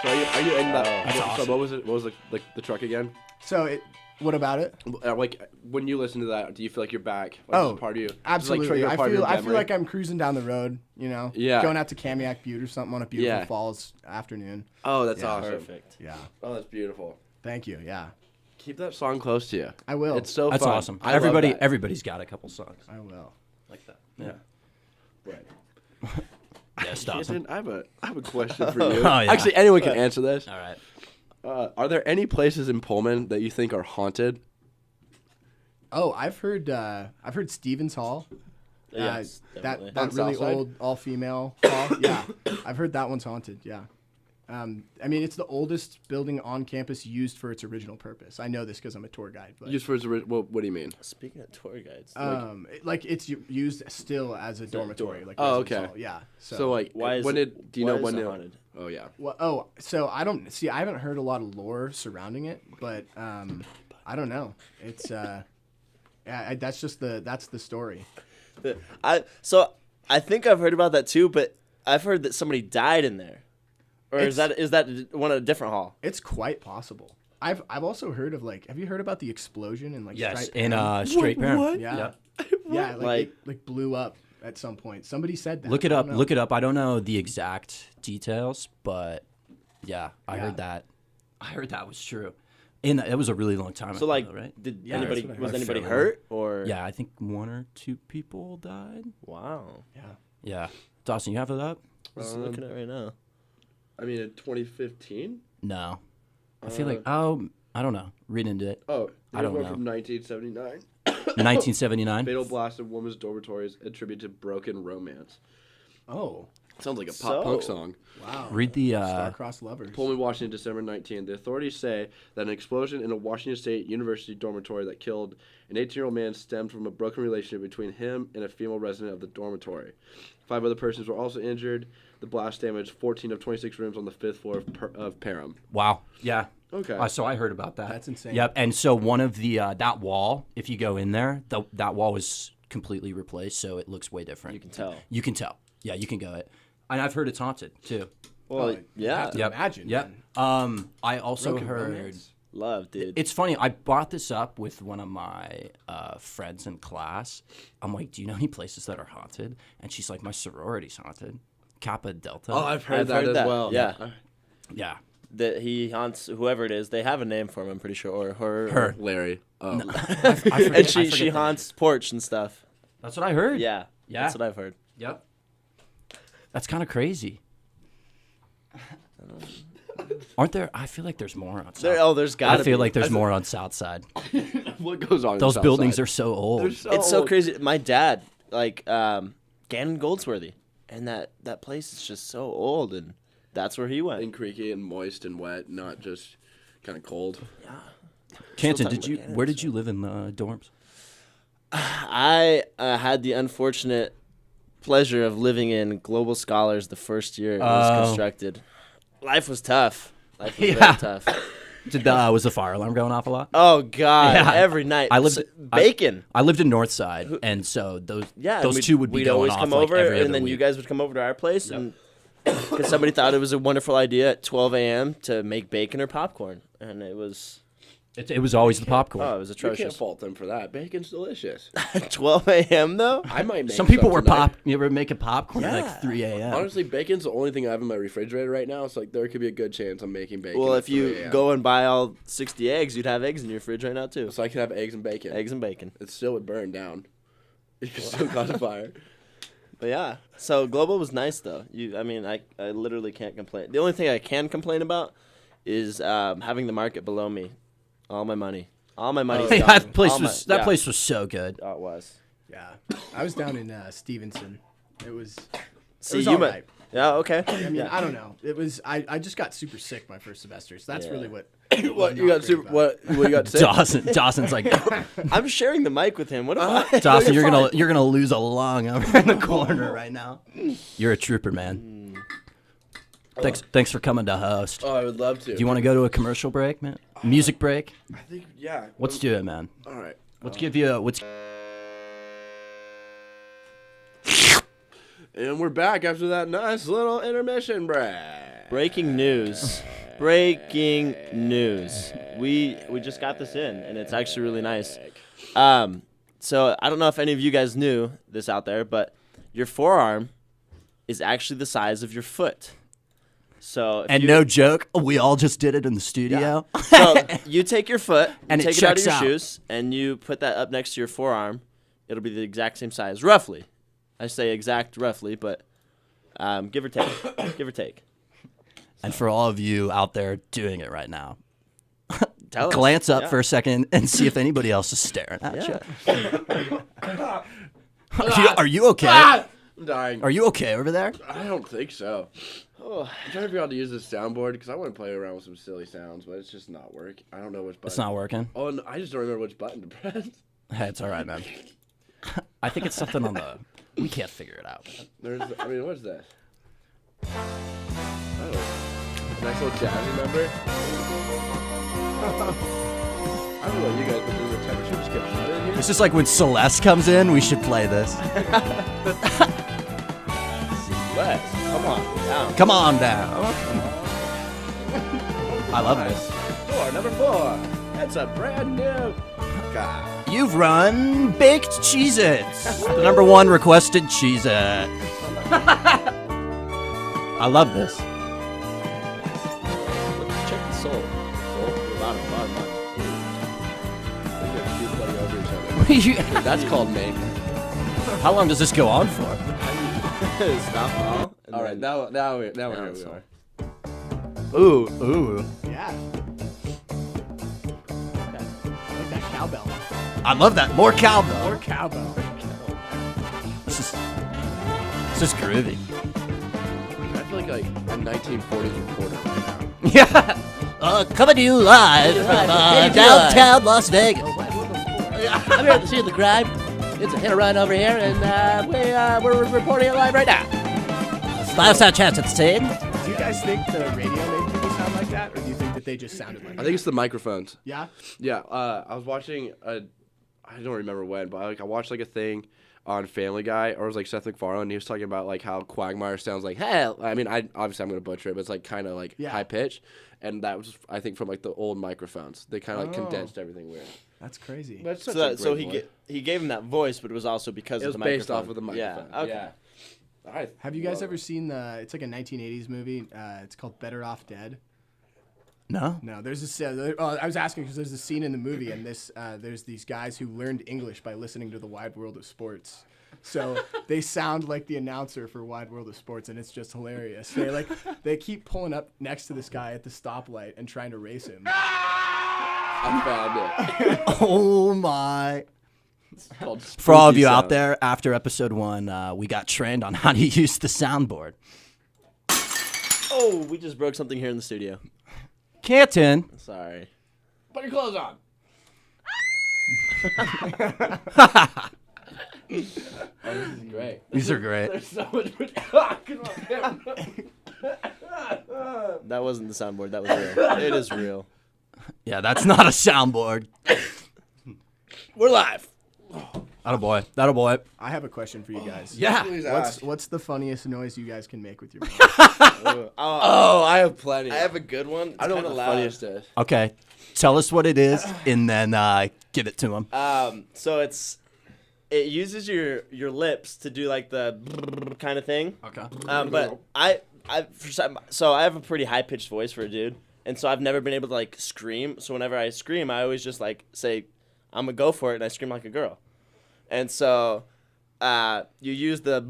[SPEAKER 1] So are you in that?
[SPEAKER 2] That's
[SPEAKER 1] so
[SPEAKER 2] awesome.
[SPEAKER 1] what was it? What was the truck again?
[SPEAKER 4] So what about it?
[SPEAKER 1] Like when you listen to that, do you feel like you're back? Like,
[SPEAKER 4] Oh,
[SPEAKER 1] it's a part of you. Just,
[SPEAKER 4] Absolutely.
[SPEAKER 1] like,
[SPEAKER 4] I
[SPEAKER 1] part of
[SPEAKER 4] feel
[SPEAKER 1] your
[SPEAKER 4] I feel
[SPEAKER 1] memory?
[SPEAKER 4] like I'm cruising down the road.
[SPEAKER 1] Yeah.
[SPEAKER 4] Going out to Kamiak Butte or something on a beautiful
[SPEAKER 1] Yeah.
[SPEAKER 4] falls afternoon.
[SPEAKER 1] Oh, that's
[SPEAKER 4] Yeah.
[SPEAKER 1] awesome.
[SPEAKER 3] Perfect.
[SPEAKER 4] Yeah.
[SPEAKER 1] Oh, that's beautiful.
[SPEAKER 4] Thank you. Yeah.
[SPEAKER 1] Keep that song close to you.
[SPEAKER 4] I will.
[SPEAKER 1] It's so
[SPEAKER 2] That's
[SPEAKER 1] fun.
[SPEAKER 2] awesome.
[SPEAKER 1] I love that.
[SPEAKER 2] Everybody's got a couple songs
[SPEAKER 4] I will.
[SPEAKER 2] like that.
[SPEAKER 1] Yeah. Right.
[SPEAKER 2] Yeah, stop.
[SPEAKER 1] Jason, I have a question for you.
[SPEAKER 2] Oh, yeah.
[SPEAKER 1] Actually, anyone can answer this.
[SPEAKER 2] All right.
[SPEAKER 1] Are there any places in Pullman that you think are haunted?
[SPEAKER 4] Oh, I've heard Stevens Hall.
[SPEAKER 3] Yes,
[SPEAKER 4] that
[SPEAKER 3] definitely.
[SPEAKER 1] On
[SPEAKER 4] that really
[SPEAKER 1] Southside?
[SPEAKER 4] old all female hall. Yeah, I've heard that one's haunted. Yeah. I mean, it's the oldest building on campus used for its original purpose. I know this because I'm a tour guide. But
[SPEAKER 1] Just for its what do you mean?
[SPEAKER 3] Speaking of tour guides,
[SPEAKER 4] it's used still as a dormitory. Like
[SPEAKER 1] Oh,
[SPEAKER 4] residence
[SPEAKER 1] okay.
[SPEAKER 4] hall. Yeah.
[SPEAKER 1] So like,
[SPEAKER 3] why is
[SPEAKER 1] when
[SPEAKER 3] it-
[SPEAKER 1] did do you
[SPEAKER 3] why
[SPEAKER 1] know
[SPEAKER 3] is
[SPEAKER 1] when
[SPEAKER 3] it
[SPEAKER 1] it?
[SPEAKER 3] haunted?
[SPEAKER 1] Oh yeah.
[SPEAKER 4] Well, so I haven't heard a lot of lore surrounding it, but I don't know. It's that's the story.
[SPEAKER 3] I think I've heard about that too, but I've heard that somebody died in there, or is that one at a different hall?
[SPEAKER 4] It's quite possible. I've also heard of have you heard about the explosion in
[SPEAKER 2] Yes,
[SPEAKER 4] Stripe
[SPEAKER 2] in
[SPEAKER 4] Pound?
[SPEAKER 2] Straight Parent.
[SPEAKER 1] What?
[SPEAKER 4] Yeah.
[SPEAKER 2] Yep.
[SPEAKER 4] Yeah,
[SPEAKER 3] Like-
[SPEAKER 4] it blew up at some point. Somebody said that.
[SPEAKER 2] Look it
[SPEAKER 4] I
[SPEAKER 2] up.
[SPEAKER 4] don't know.
[SPEAKER 2] Look it up. I don't know the exact details, but yeah, I heard that. I heard that was true. And it was a really long time
[SPEAKER 3] So
[SPEAKER 2] ago,
[SPEAKER 3] like,
[SPEAKER 2] right?
[SPEAKER 3] did
[SPEAKER 4] Yeah,
[SPEAKER 3] anybody
[SPEAKER 4] that's what I
[SPEAKER 3] was
[SPEAKER 4] heard.
[SPEAKER 3] anybody
[SPEAKER 2] Fairly
[SPEAKER 3] hurt or?
[SPEAKER 2] Yeah, I think 1 or 2 people died.
[SPEAKER 3] Wow.
[SPEAKER 4] Yeah.
[SPEAKER 2] Yeah. Dawson, you have it up?
[SPEAKER 3] Just looking at it right now.
[SPEAKER 1] I mean, in 2015.
[SPEAKER 2] No. I feel like I don't know. Read into it.
[SPEAKER 1] Oh,
[SPEAKER 2] I don't
[SPEAKER 1] one
[SPEAKER 2] know.
[SPEAKER 1] from 1979.
[SPEAKER 2] 1979.
[SPEAKER 1] Fatal blast of women's dormitories attributed to broken romance.
[SPEAKER 4] Oh,
[SPEAKER 1] Sounds like a pop punk
[SPEAKER 3] So-
[SPEAKER 1] song.
[SPEAKER 4] wow.
[SPEAKER 2] Read the
[SPEAKER 4] Star-crossed lovers.
[SPEAKER 1] Pullman, Washington, December 19. The authorities say that an explosion in a Washington State University dormitory that killed an 18-year-old man stemmed from a broken relationship between him and a female resident of the dormitory. 5 other persons were also injured. The blast damaged 14 of 26 rooms on the 5th floor of Parham.
[SPEAKER 2] Wow. Yeah.
[SPEAKER 1] Okay.
[SPEAKER 2] So I heard about that.
[SPEAKER 4] That's insane.
[SPEAKER 2] Yep. And so one of the that wall, if you go in there, that wall was completely replaced, so it looks way different.
[SPEAKER 3] You can tell.
[SPEAKER 2] You can tell. Yeah, you can go it. And I've heard it's haunted too.
[SPEAKER 3] Well,
[SPEAKER 4] you
[SPEAKER 3] yeah,
[SPEAKER 4] have to imagine.
[SPEAKER 2] Yep.
[SPEAKER 4] man.
[SPEAKER 2] I also
[SPEAKER 4] Broken
[SPEAKER 2] heard.
[SPEAKER 4] romance.
[SPEAKER 3] love, dude.
[SPEAKER 2] It's funny. I brought this up with one of my friends in class. I'm like, "Do you know any places that are haunted?" And she's like, "My sorority's haunted." Kappa Delta.
[SPEAKER 1] Oh, I've heard
[SPEAKER 3] I've
[SPEAKER 1] that
[SPEAKER 3] heard
[SPEAKER 1] as well.
[SPEAKER 3] Yeah.
[SPEAKER 2] yeah.
[SPEAKER 3] That he haunts whoever it is. They have a name for him, I'm pretty sure. Or her.
[SPEAKER 2] Her.
[SPEAKER 1] Larry. Oh.
[SPEAKER 2] I forget,
[SPEAKER 3] And
[SPEAKER 2] I
[SPEAKER 3] she
[SPEAKER 2] forget the
[SPEAKER 3] haunts porch and stuff.
[SPEAKER 2] name. That's what I heard.
[SPEAKER 3] Yeah.
[SPEAKER 2] Yeah.
[SPEAKER 3] That's what I've heard.
[SPEAKER 2] Yep. That's kind of crazy. Aren't there? I feel like there's more on South.
[SPEAKER 3] There's gotta be.
[SPEAKER 2] I feel like there's more on South Side.
[SPEAKER 1] What goes on?
[SPEAKER 2] Those buildings are so old.
[SPEAKER 3] It's so crazy. My dad, like, Gannon Goldsworthy. And that place is just so old. And that's where he went.
[SPEAKER 1] And creaky and moist and wet, not just kind of cold.
[SPEAKER 2] Canton,
[SPEAKER 3] talking about
[SPEAKER 2] where did you live in the dorms?
[SPEAKER 3] I had the unfortunate pleasure of living in Global Scholars the first year it was constructed. Life was tough. Life was very tough.
[SPEAKER 2] Was the fire alarm going off a lot?
[SPEAKER 3] Oh God!
[SPEAKER 2] Yeah.
[SPEAKER 3] Every night.
[SPEAKER 2] I lived
[SPEAKER 3] bacon.
[SPEAKER 2] I lived in North Side, and so those
[SPEAKER 3] and
[SPEAKER 2] two would be
[SPEAKER 3] we'd
[SPEAKER 2] going
[SPEAKER 3] always
[SPEAKER 2] off
[SPEAKER 3] come
[SPEAKER 2] like
[SPEAKER 3] over,
[SPEAKER 2] every other
[SPEAKER 3] and then
[SPEAKER 2] week.
[SPEAKER 3] you guys would come over to our place, and because somebody thought it was a wonderful idea at 12 a.m. to make bacon or popcorn, and it was.
[SPEAKER 2] It was always the popcorn.
[SPEAKER 3] Oh, it was
[SPEAKER 1] You can't
[SPEAKER 3] atrocious.
[SPEAKER 1] fault them for that. Bacon's delicious.
[SPEAKER 3] 12 a.m. though.
[SPEAKER 1] I might make
[SPEAKER 2] Some people were
[SPEAKER 1] tonight.
[SPEAKER 2] You were making popcorn at
[SPEAKER 3] Yeah.
[SPEAKER 2] like 3 a.m.
[SPEAKER 1] Honestly, bacon's the only thing I have in my refrigerator right now. So like, there could be a good chance I'm making bacon.
[SPEAKER 3] Well,
[SPEAKER 1] at
[SPEAKER 3] if you
[SPEAKER 1] 3 a.m.
[SPEAKER 3] go and buy all 60 eggs, you'd have eggs in your fridge right now too.
[SPEAKER 1] so I could have eggs and bacon.
[SPEAKER 3] Eggs and bacon.
[SPEAKER 1] It still would burn down. It could still cause a fire.
[SPEAKER 3] But yeah, so Global was nice though. I literally can't complain. The only thing I can complain about is having the market below me. All my money's
[SPEAKER 2] Hey,
[SPEAKER 3] gone.
[SPEAKER 2] that place
[SPEAKER 3] All
[SPEAKER 2] was
[SPEAKER 3] my- yeah.
[SPEAKER 2] place was so good.
[SPEAKER 3] Oh, it was.
[SPEAKER 4] Yeah, I was down in Stevenson. It was.
[SPEAKER 3] See,
[SPEAKER 4] it was
[SPEAKER 3] you
[SPEAKER 4] all
[SPEAKER 3] might.
[SPEAKER 4] right.
[SPEAKER 3] Yeah. Okay.
[SPEAKER 4] I mean, I don't know. It was. I just got super sick my first semester, so that's
[SPEAKER 3] Yeah.
[SPEAKER 4] really what.
[SPEAKER 1] What you got? Super, what you got? To say?
[SPEAKER 2] Dawson's like,
[SPEAKER 3] I'm sharing the mic with him. What am I?
[SPEAKER 2] Dawson, you're
[SPEAKER 3] fine.
[SPEAKER 2] gonna lose a lung over in the corner right now. You're a trooper, man. Thanks for coming to host.
[SPEAKER 1] Oh, I would love to.
[SPEAKER 2] Do you want to go to a commercial break, man? Music break?
[SPEAKER 1] I think yeah.
[SPEAKER 2] Let's do it, man.
[SPEAKER 1] All right.
[SPEAKER 2] Let's give you a
[SPEAKER 1] And we're back after that nice little intermission break.
[SPEAKER 3] Breaking news. Breaking news. We just got this in, and it's actually really nice. So I don't know if any of you guys knew this out there, but your forearm is actually the size of your foot. So if
[SPEAKER 2] And
[SPEAKER 3] you,
[SPEAKER 2] no joke, we all just did it in the studio.
[SPEAKER 3] so you take your foot,
[SPEAKER 2] And
[SPEAKER 3] you
[SPEAKER 2] it
[SPEAKER 3] take it out of
[SPEAKER 2] checks
[SPEAKER 3] your
[SPEAKER 2] out.
[SPEAKER 3] shoes, and you put that up next to your forearm. It'll be the exact same size, roughly. I say exact roughly, but give or take. Give or take.
[SPEAKER 2] And for all of you out there doing it right now,
[SPEAKER 3] Tell us.
[SPEAKER 2] glance up
[SPEAKER 3] Yeah.
[SPEAKER 2] for a second and see if anybody else is staring at
[SPEAKER 3] Yeah.
[SPEAKER 2] you. Are you okay?
[SPEAKER 1] I'm dying.
[SPEAKER 2] Are you okay over there?
[SPEAKER 1] I don't think so. I'm trying to figure out how to use this soundboard because I want to play around with some silly sounds, but it's just not working. I don't know which button.
[SPEAKER 2] It's not working.
[SPEAKER 1] Oh, and I just don't remember which button to press.
[SPEAKER 2] Hey, it's all right, man. I think it's something on the. We can't figure it out. Man.
[SPEAKER 1] What's this? Oh, nice little jazzy number. I don't know what you guys been doing. The temperature just gets hot in here.
[SPEAKER 2] This is like when Celeste comes in. We should play this.
[SPEAKER 3] Let's. Come on. Down.
[SPEAKER 2] Come on down. I love this.
[SPEAKER 1] Door number 4. It's a brand new. God.
[SPEAKER 2] You've run baked Cheez-Its. The number 1 requested Cheez-It. I love this.
[SPEAKER 3] Let's check the soul. Bottom.
[SPEAKER 1] We're gonna keep playing over each other. That's called make.
[SPEAKER 2] How long does this go on for?
[SPEAKER 3] Stop all. and
[SPEAKER 1] All right,
[SPEAKER 3] then-
[SPEAKER 1] now here we
[SPEAKER 3] it's
[SPEAKER 1] are.
[SPEAKER 2] Ooh.
[SPEAKER 4] Yeah. I like that cowbell.
[SPEAKER 2] I love that. More cowbell.
[SPEAKER 4] Or cowbell.
[SPEAKER 2] This is groovy.
[SPEAKER 1] I feel like a 1940s reporter right now.
[SPEAKER 2] Yeah. Coming to you live from downtown Las Vegas.
[SPEAKER 5] I'm here at the scene of the crime. It's a hit and run over here, and we're reporting it live right now.
[SPEAKER 2] Five star chance at the scene.
[SPEAKER 4] Do you guys think the radio made people sound like that, or do you think that they just sounded like
[SPEAKER 1] I
[SPEAKER 4] that?
[SPEAKER 1] think it's the microphones.
[SPEAKER 4] Yeah.
[SPEAKER 1] Yeah, I was watching I don't remember when, but I watched like a thing on Family Guy, or it was like Seth MacFarlane, and he was talking about like how Quagmire sounds like hell. I mean, obviously I'm gonna butcher it, but it's like kind of like
[SPEAKER 4] Yeah.
[SPEAKER 1] high pitch, and that was I think from like the old microphones. They kind of like
[SPEAKER 4] Oh.
[SPEAKER 1] condensed everything weird.
[SPEAKER 4] That's crazy.
[SPEAKER 1] But it's such
[SPEAKER 3] So,
[SPEAKER 1] a
[SPEAKER 3] so
[SPEAKER 1] great voice.
[SPEAKER 3] he gave him that voice, but it was also because
[SPEAKER 1] It
[SPEAKER 3] of
[SPEAKER 1] was
[SPEAKER 3] the microphone.
[SPEAKER 1] based off of the microphone.
[SPEAKER 3] Yeah. Okay.
[SPEAKER 1] Yeah.
[SPEAKER 4] Have you guys ever seen it's like a 1980s movie. It's called Better Off Dead.
[SPEAKER 2] No.
[SPEAKER 4] No, there's this. I was asking because there's a scene in the movie, and there's these guys who learned English by listening to the Wide World of Sports. So they sound like the announcer for Wide World of Sports, and it's just hilarious. They keep pulling up next to this guy at the stoplight and trying to race him.
[SPEAKER 1] I found it.
[SPEAKER 2] Oh my.
[SPEAKER 1] Called
[SPEAKER 2] For all of
[SPEAKER 1] Spooky
[SPEAKER 2] you out
[SPEAKER 1] Sound.
[SPEAKER 2] there, after episode 1, we got trained on how to use the soundboard.
[SPEAKER 3] Oh, we just broke something here in the studio.
[SPEAKER 2] Canton.
[SPEAKER 3] Sorry.
[SPEAKER 1] Put your clothes on. This is great.
[SPEAKER 2] These are great.
[SPEAKER 1] There's so much. Come on,
[SPEAKER 3] That wasn't the soundboard. That was real. It is real.
[SPEAKER 2] Yeah, that's not a soundboard.
[SPEAKER 1] We're live.
[SPEAKER 2] Attaboy. Attaboy.
[SPEAKER 4] I have a question for you guys.
[SPEAKER 2] Yeah.
[SPEAKER 4] What's the funniest noise you guys can make with your mouth?
[SPEAKER 1] Oh, I have plenty.
[SPEAKER 3] I have a good one.
[SPEAKER 1] I don't know what the funniest is.
[SPEAKER 2] Okay. Tell us what it is, and then give it to him.
[SPEAKER 3] So it uses your lips to do like the kind of thing.
[SPEAKER 2] Okay.
[SPEAKER 3] But I have a pretty high pitched voice for a dude, and so I've never been able to like scream. So whenever I scream, I always just like say, "I'm gonna go for it," and I scream like a girl. And so you use the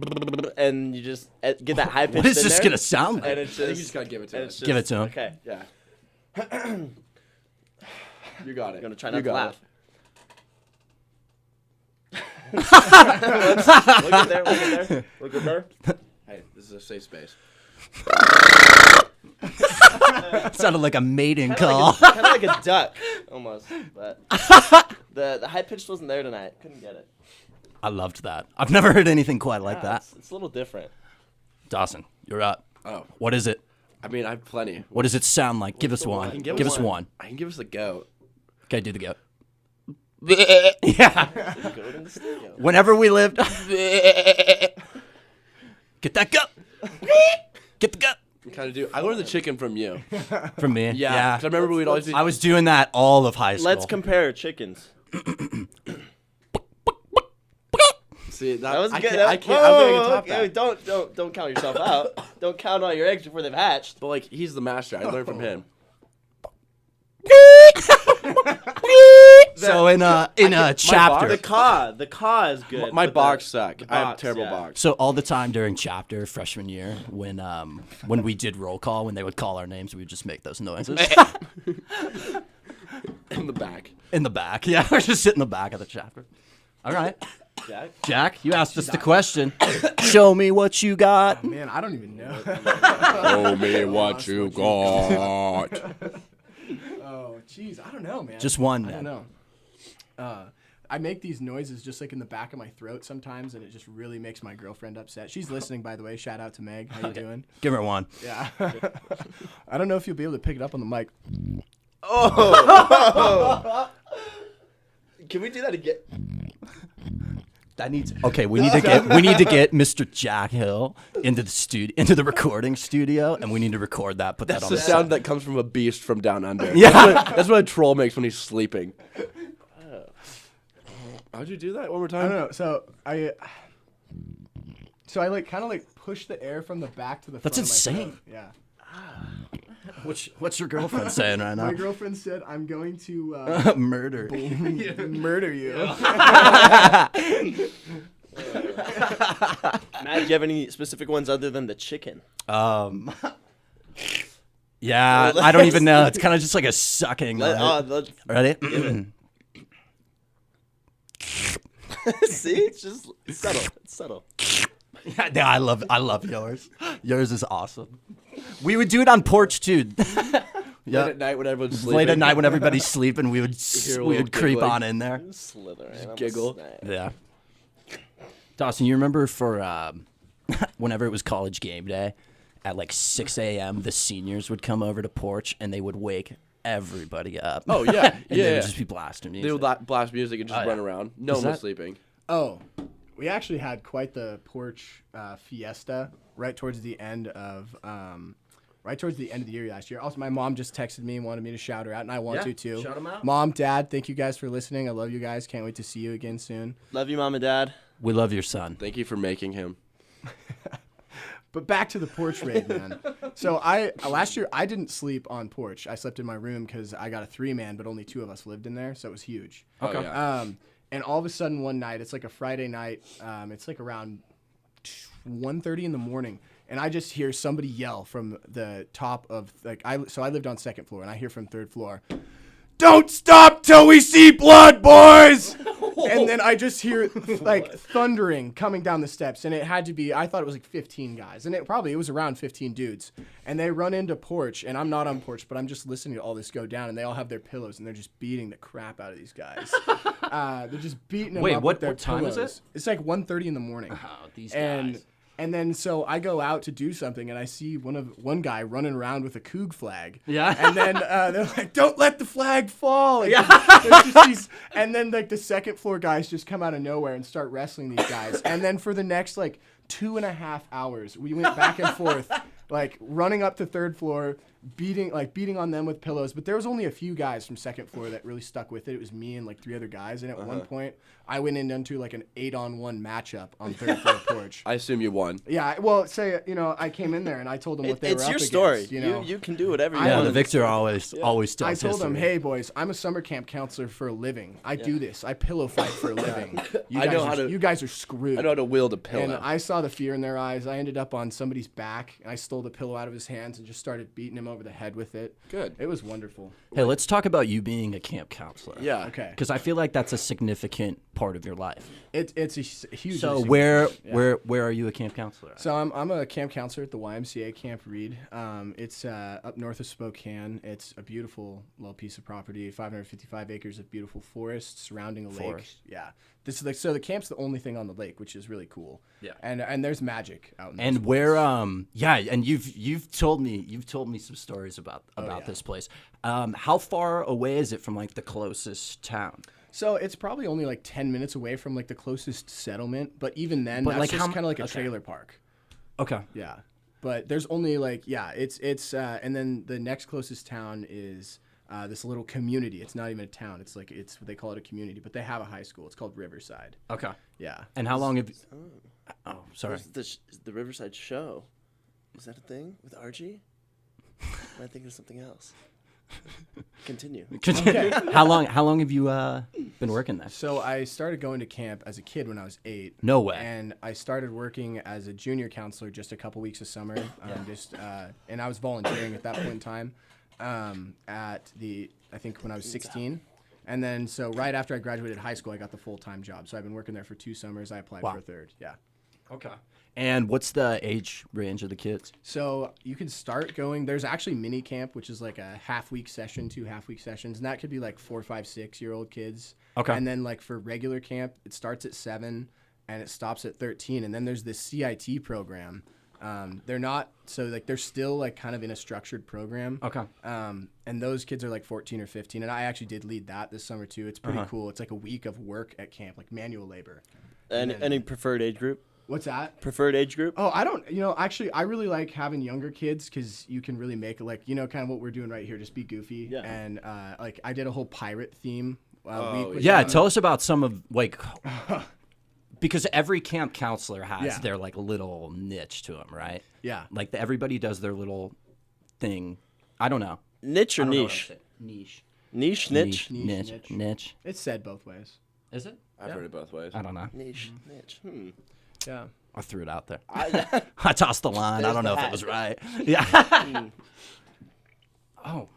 [SPEAKER 3] and you just get that high pitch.
[SPEAKER 2] What is this going to sound
[SPEAKER 3] And
[SPEAKER 2] like?
[SPEAKER 3] it's
[SPEAKER 1] I think you
[SPEAKER 3] just,
[SPEAKER 1] just gotta give it to
[SPEAKER 3] and
[SPEAKER 1] him.
[SPEAKER 3] it's just-
[SPEAKER 2] Give it to him.
[SPEAKER 3] Okay.
[SPEAKER 1] Yeah. You got it.
[SPEAKER 3] I'm gonna try
[SPEAKER 1] You
[SPEAKER 3] not to
[SPEAKER 1] got
[SPEAKER 3] laugh.
[SPEAKER 1] it.
[SPEAKER 3] Look at there. Look at there. Look at there.
[SPEAKER 1] Hey, this is a safe space.
[SPEAKER 2] It sounded like a mating call.
[SPEAKER 3] Kind of like a duck, almost. But the high pitched wasn't there tonight. Couldn't get it.
[SPEAKER 2] I loved that. I've never heard anything quite like that.
[SPEAKER 3] It's a little different.
[SPEAKER 2] Dawson, you're up.
[SPEAKER 1] Oh,
[SPEAKER 2] What is it?
[SPEAKER 1] I mean, I have plenty.
[SPEAKER 2] What does it sound like? Give us
[SPEAKER 3] the
[SPEAKER 2] one.
[SPEAKER 3] one?
[SPEAKER 2] Give
[SPEAKER 1] Give
[SPEAKER 2] us
[SPEAKER 1] us
[SPEAKER 2] one.
[SPEAKER 1] I can give us the goat.
[SPEAKER 2] Okay, do the goat. Yeah.
[SPEAKER 3] Go in the studio.
[SPEAKER 2] Whenever we lived. Get that goat. Get the goat.
[SPEAKER 1] Kind of do. I learned the chicken from you.
[SPEAKER 2] From me.
[SPEAKER 1] Yeah. 'Cause I remember we'd always be.
[SPEAKER 2] I was doing that all of high school.
[SPEAKER 3] Let's compare chickens.
[SPEAKER 1] See,
[SPEAKER 3] That was
[SPEAKER 1] I
[SPEAKER 3] good.
[SPEAKER 1] Can't, I can't. I don't think I can top
[SPEAKER 3] okay,
[SPEAKER 1] that.
[SPEAKER 3] don't count yourself out. Don't count all your eggs before they've hatched.
[SPEAKER 1] But like, he's the master. I learned from him.
[SPEAKER 2] So in a chapter.
[SPEAKER 3] The caw is good.
[SPEAKER 1] My
[SPEAKER 3] but
[SPEAKER 1] box
[SPEAKER 3] the-
[SPEAKER 1] suck.
[SPEAKER 3] the
[SPEAKER 1] I have
[SPEAKER 3] box,
[SPEAKER 1] terrible
[SPEAKER 3] yeah.
[SPEAKER 1] box.
[SPEAKER 2] So all the time during chapter freshman year, when we did roll call, when they would call our names, we would just make those noises
[SPEAKER 1] In the back.
[SPEAKER 2] in the back. Yeah, we're just sitting in the back of the chapter. All right,
[SPEAKER 3] Jack?
[SPEAKER 2] Jack, you asked us the question. Show me what you got.
[SPEAKER 4] Man, I don't even know.
[SPEAKER 1] Show me what you got.
[SPEAKER 4] Oh, jeez, I don't know, man.
[SPEAKER 2] Just one,
[SPEAKER 4] I don't
[SPEAKER 2] man.
[SPEAKER 4] know. I make these noises just like in the back of my throat sometimes, and it just really makes my girlfriend upset. She's listening, by the way. Shout out to Meg. How you doing?
[SPEAKER 2] Give her one.
[SPEAKER 4] Yeah. I don't know if you'll be able to pick it up on the mic.
[SPEAKER 3] Can we do that again?
[SPEAKER 2] That needs. Okay, we need to get Mr. Jack Hill into the recording studio, and we need to record that. Put
[SPEAKER 1] That's
[SPEAKER 2] that on
[SPEAKER 1] the
[SPEAKER 2] the
[SPEAKER 1] sound that comes from a beast from down under.
[SPEAKER 2] Yeah.
[SPEAKER 1] That's what a troll makes when he's sleeping. How'd you do that one more
[SPEAKER 4] I
[SPEAKER 1] time?
[SPEAKER 4] don't know. So I like kind of like push the air from the back to the front.
[SPEAKER 2] That's
[SPEAKER 4] of my
[SPEAKER 2] insane.
[SPEAKER 4] throat. Yeah.
[SPEAKER 2] What's your girlfriend saying right now?
[SPEAKER 4] My girlfriend said, "I'm going to
[SPEAKER 2] Murder.
[SPEAKER 4] murder you."
[SPEAKER 3] Matt, do you have any specific ones other than the chicken?
[SPEAKER 2] Yeah, I don't even know. It's kind of just like a sucking.
[SPEAKER 3] Let's
[SPEAKER 2] Ready?
[SPEAKER 3] see, it's just subtle. It's subtle.
[SPEAKER 2] Yeah, I love yours. Yours is awesome. We would do it on porch too.
[SPEAKER 1] Late
[SPEAKER 2] Yeah.
[SPEAKER 1] at night when everyone's sleeping.
[SPEAKER 2] Late at night when everybody's sleeping, we would
[SPEAKER 1] hear a
[SPEAKER 2] we
[SPEAKER 1] little
[SPEAKER 2] would creep
[SPEAKER 1] giggling.
[SPEAKER 2] on in there.
[SPEAKER 3] Slithering. I'm a
[SPEAKER 1] giggle.
[SPEAKER 3] snake.
[SPEAKER 2] Yeah. Dawson, you remember for whenever it was college game day, at like 6 a.m., the seniors would come over to porch and they would wake everybody up.
[SPEAKER 1] Oh, yeah.
[SPEAKER 2] and they
[SPEAKER 1] Yeah.
[SPEAKER 2] would just be blasting music.
[SPEAKER 1] They would blast music and just
[SPEAKER 2] Oh,
[SPEAKER 1] run
[SPEAKER 2] yeah.
[SPEAKER 1] around. No
[SPEAKER 2] Is
[SPEAKER 1] one was
[SPEAKER 2] that-
[SPEAKER 1] sleeping.
[SPEAKER 4] Oh, we actually had quite the porch fiesta right towards the end of the year last year. Also, my mom just texted me and wanted me to shout her out, and I want
[SPEAKER 2] Yeah,
[SPEAKER 4] to too.
[SPEAKER 2] shout 'em out.
[SPEAKER 4] Mom, Dad, thank you guys for listening. I love you guys. Can't wait to see you again soon.
[SPEAKER 3] Love you, Mom and Dad.
[SPEAKER 2] We love your son.
[SPEAKER 1] Thank you for making him.
[SPEAKER 4] But back to the porch raid, man. So last year I didn't sleep on porch. I slept in my room because I got a 3-man, but only 2 of us lived in there, so it was huge.
[SPEAKER 1] Okay. Yeah.
[SPEAKER 4] And all of a sudden one night, it's like a Friday night. It's like around 1:30 in the morning, and I just hear somebody yell from the top of I lived on 2nd floor, and I hear from 3rd floor, "Don't stop till we see blood, boys!" And then I just hear like thundering coming down the steps, and it had to be, I thought it was like 15 guys, and it was around 15 dudes. And they run into porch, and I'm not on porch, but I'm just listening to all this go down, and they all have their pillows, and they're just beating the crap out of these guys. They're just beating them up with their
[SPEAKER 2] what time is
[SPEAKER 4] pillows.
[SPEAKER 2] it?
[SPEAKER 4] It's like 1:30 in the morning.
[SPEAKER 2] Oh, these guys.
[SPEAKER 4] And then so I go out to do something, and I see one guy running around with a Coug flag.
[SPEAKER 2] Yeah.
[SPEAKER 4] And then they're like, "Don't let the flag fall." Like, and then like the 2nd floor guys just come out of nowhere and start wrestling these guys. And then for the next like 2.5 hours, we went back and forth, like running up to 3rd floor, beating on them with pillows. But there was only a few guys from 2nd floor that really stuck with it. It was me and like 3 other guys. And at one point, I went into like an 8-on-1 matchup on 3rd floor porch.
[SPEAKER 1] I assume you won.
[SPEAKER 4] Yeah, well, I came in there and I told them what they were up against.
[SPEAKER 3] It's your story.
[SPEAKER 4] You know?
[SPEAKER 3] You can do whatever you
[SPEAKER 2] Yeah,
[SPEAKER 3] want.
[SPEAKER 2] the victor always tells
[SPEAKER 4] I told them,
[SPEAKER 2] history.
[SPEAKER 4] "Hey, boys, I'm a summer camp counselor for a living. I do this. I pillow fight for a living. You guys are screwed."
[SPEAKER 1] I know how to wield a pillow.
[SPEAKER 4] And I saw the fear in their eyes. I ended up on somebody's back, and I stole the pillow out of his hands and just started beating him over the head with it.
[SPEAKER 1] Good.
[SPEAKER 4] It was wonderful.
[SPEAKER 2] Hey, let's talk about you being a camp counselor.
[SPEAKER 1] Yeah.
[SPEAKER 4] Okay.
[SPEAKER 2] Because I feel like that's a significant part of your life.
[SPEAKER 4] It's a huge.
[SPEAKER 2] So
[SPEAKER 4] significance.
[SPEAKER 2] where are you a camp counselor at?
[SPEAKER 4] So I'm a camp counselor at the YMCA Camp Reed. It's up north of Spokane. It's a beautiful little piece of property, 555 acres of beautiful forest surrounding a lake. Yeah. So the camp's the only thing on the lake, which is really cool.
[SPEAKER 2] Yeah.
[SPEAKER 4] And there's magic out in
[SPEAKER 2] And
[SPEAKER 4] those
[SPEAKER 2] where
[SPEAKER 4] places.
[SPEAKER 2] and you've told me some stories about
[SPEAKER 4] yeah.
[SPEAKER 2] this place. How far away is it from like the closest town?
[SPEAKER 4] So it's probably only like 10 minutes away from like the closest settlement, but even then,
[SPEAKER 2] But,
[SPEAKER 4] that's
[SPEAKER 2] like,
[SPEAKER 4] just
[SPEAKER 2] how-
[SPEAKER 4] kind of like a
[SPEAKER 2] okay.
[SPEAKER 4] trailer park.
[SPEAKER 2] Okay.
[SPEAKER 4] Yeah. But there's only like, it's and then the next closest town is this little community. It's not even a town. It's what they call it, a community, but they have a high school. It's called Riverside.
[SPEAKER 2] Okay.
[SPEAKER 4] Yeah.
[SPEAKER 2] And how long have you... Oh, sorry.
[SPEAKER 3] The Riverside Show. Is that a thing with RG? Am I thinking of something else? Continue.
[SPEAKER 2] How long have you been working there?
[SPEAKER 4] So I started going to camp as a kid when I was 8.
[SPEAKER 2] No way.
[SPEAKER 4] And I started working as a junior counselor just a couple weeks of summer. And I was volunteering at that point in time I think when I was 16. And then so right after I graduated high school, I got the full-time job. So I've been working there for 2 summers. I applied for a third. Yeah.
[SPEAKER 2] Okay. And what's the age range of the kids?
[SPEAKER 4] So you can start going. There's actually mini camp, which is like a half-week session, 2 half-week sessions, and that could be like 4, 5, 6-year-old kids.
[SPEAKER 2] Okay.
[SPEAKER 4] And then like for regular camp, it starts at 7 and it stops at 13. And then there's this CIT program. They're still like kind of in a structured program.
[SPEAKER 2] Okay.
[SPEAKER 4] And those kids are like 14 or 15, and I actually did lead that this summer too. It's pretty cool. It's like a week of work at camp, like manual labor.
[SPEAKER 3] Any preferred age group?
[SPEAKER 4] What's that?
[SPEAKER 3] Preferred age group?
[SPEAKER 4] Oh, I don't, actually, I really like having younger kids because you can really make, like, kind of what we're doing right here, just be goofy.
[SPEAKER 3] Yeah.
[SPEAKER 4] And, like, I did a whole pirate theme week. With
[SPEAKER 2] Yeah,
[SPEAKER 4] them.
[SPEAKER 2] tell us about some of, like, because every camp counselor has
[SPEAKER 4] Yeah.
[SPEAKER 2] their, like, little niche to them, right?
[SPEAKER 4] Yeah.
[SPEAKER 2] Like, everybody does their little thing. I don't know.
[SPEAKER 3] Niche or
[SPEAKER 2] I don't know what
[SPEAKER 3] niche?
[SPEAKER 2] I'm saying. Niche.
[SPEAKER 3] Niche, niche?
[SPEAKER 2] Niche.
[SPEAKER 4] It's said both ways.
[SPEAKER 2] Is it?
[SPEAKER 1] I've heard it both ways.
[SPEAKER 2] I don't know.
[SPEAKER 3] Niche, niche.
[SPEAKER 4] Yeah.
[SPEAKER 2] I threw it out there. I tossed the line. I don't know if it was right. Yeah. Oh.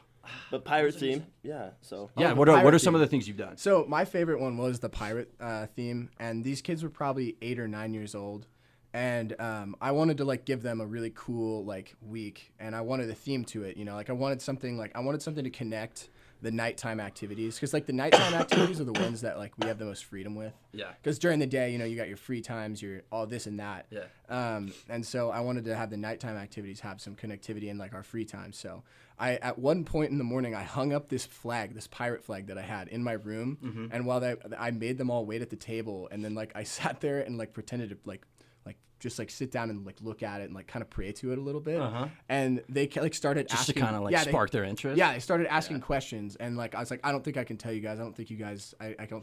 [SPEAKER 3] But pirate theme, yeah. So
[SPEAKER 2] Yeah.
[SPEAKER 4] the
[SPEAKER 2] What are
[SPEAKER 4] pirate
[SPEAKER 2] some of
[SPEAKER 4] theme.
[SPEAKER 2] the things you've done?
[SPEAKER 4] So my favorite one was the pirate theme, and these kids were probably 8 or 9 years old, and I wanted to like give them a really cool like week, and I wanted a theme to it. Like I wanted something to connect the nighttime activities, because like the nighttime activities are the ones that like we have the most freedom with.
[SPEAKER 2] Yeah.
[SPEAKER 4] Because during the day, you got your free times, your all this and that.
[SPEAKER 2] Yeah.
[SPEAKER 4] And so I wanted to have the nighttime activities have some connectivity in like our free time. So at one point in the morning, I hung up this flag, this pirate flag that I had in my room. And while I made them all wait at the table, and then like I sat there and like pretended to like just like sit down and like look at it and like kind of pray to it a little bit. And they like started
[SPEAKER 2] Just
[SPEAKER 4] asking,
[SPEAKER 2] to kind of like spark their interest.
[SPEAKER 4] Yeah, they started asking questions, and like I was like, I don't think I can tell you guys. I don't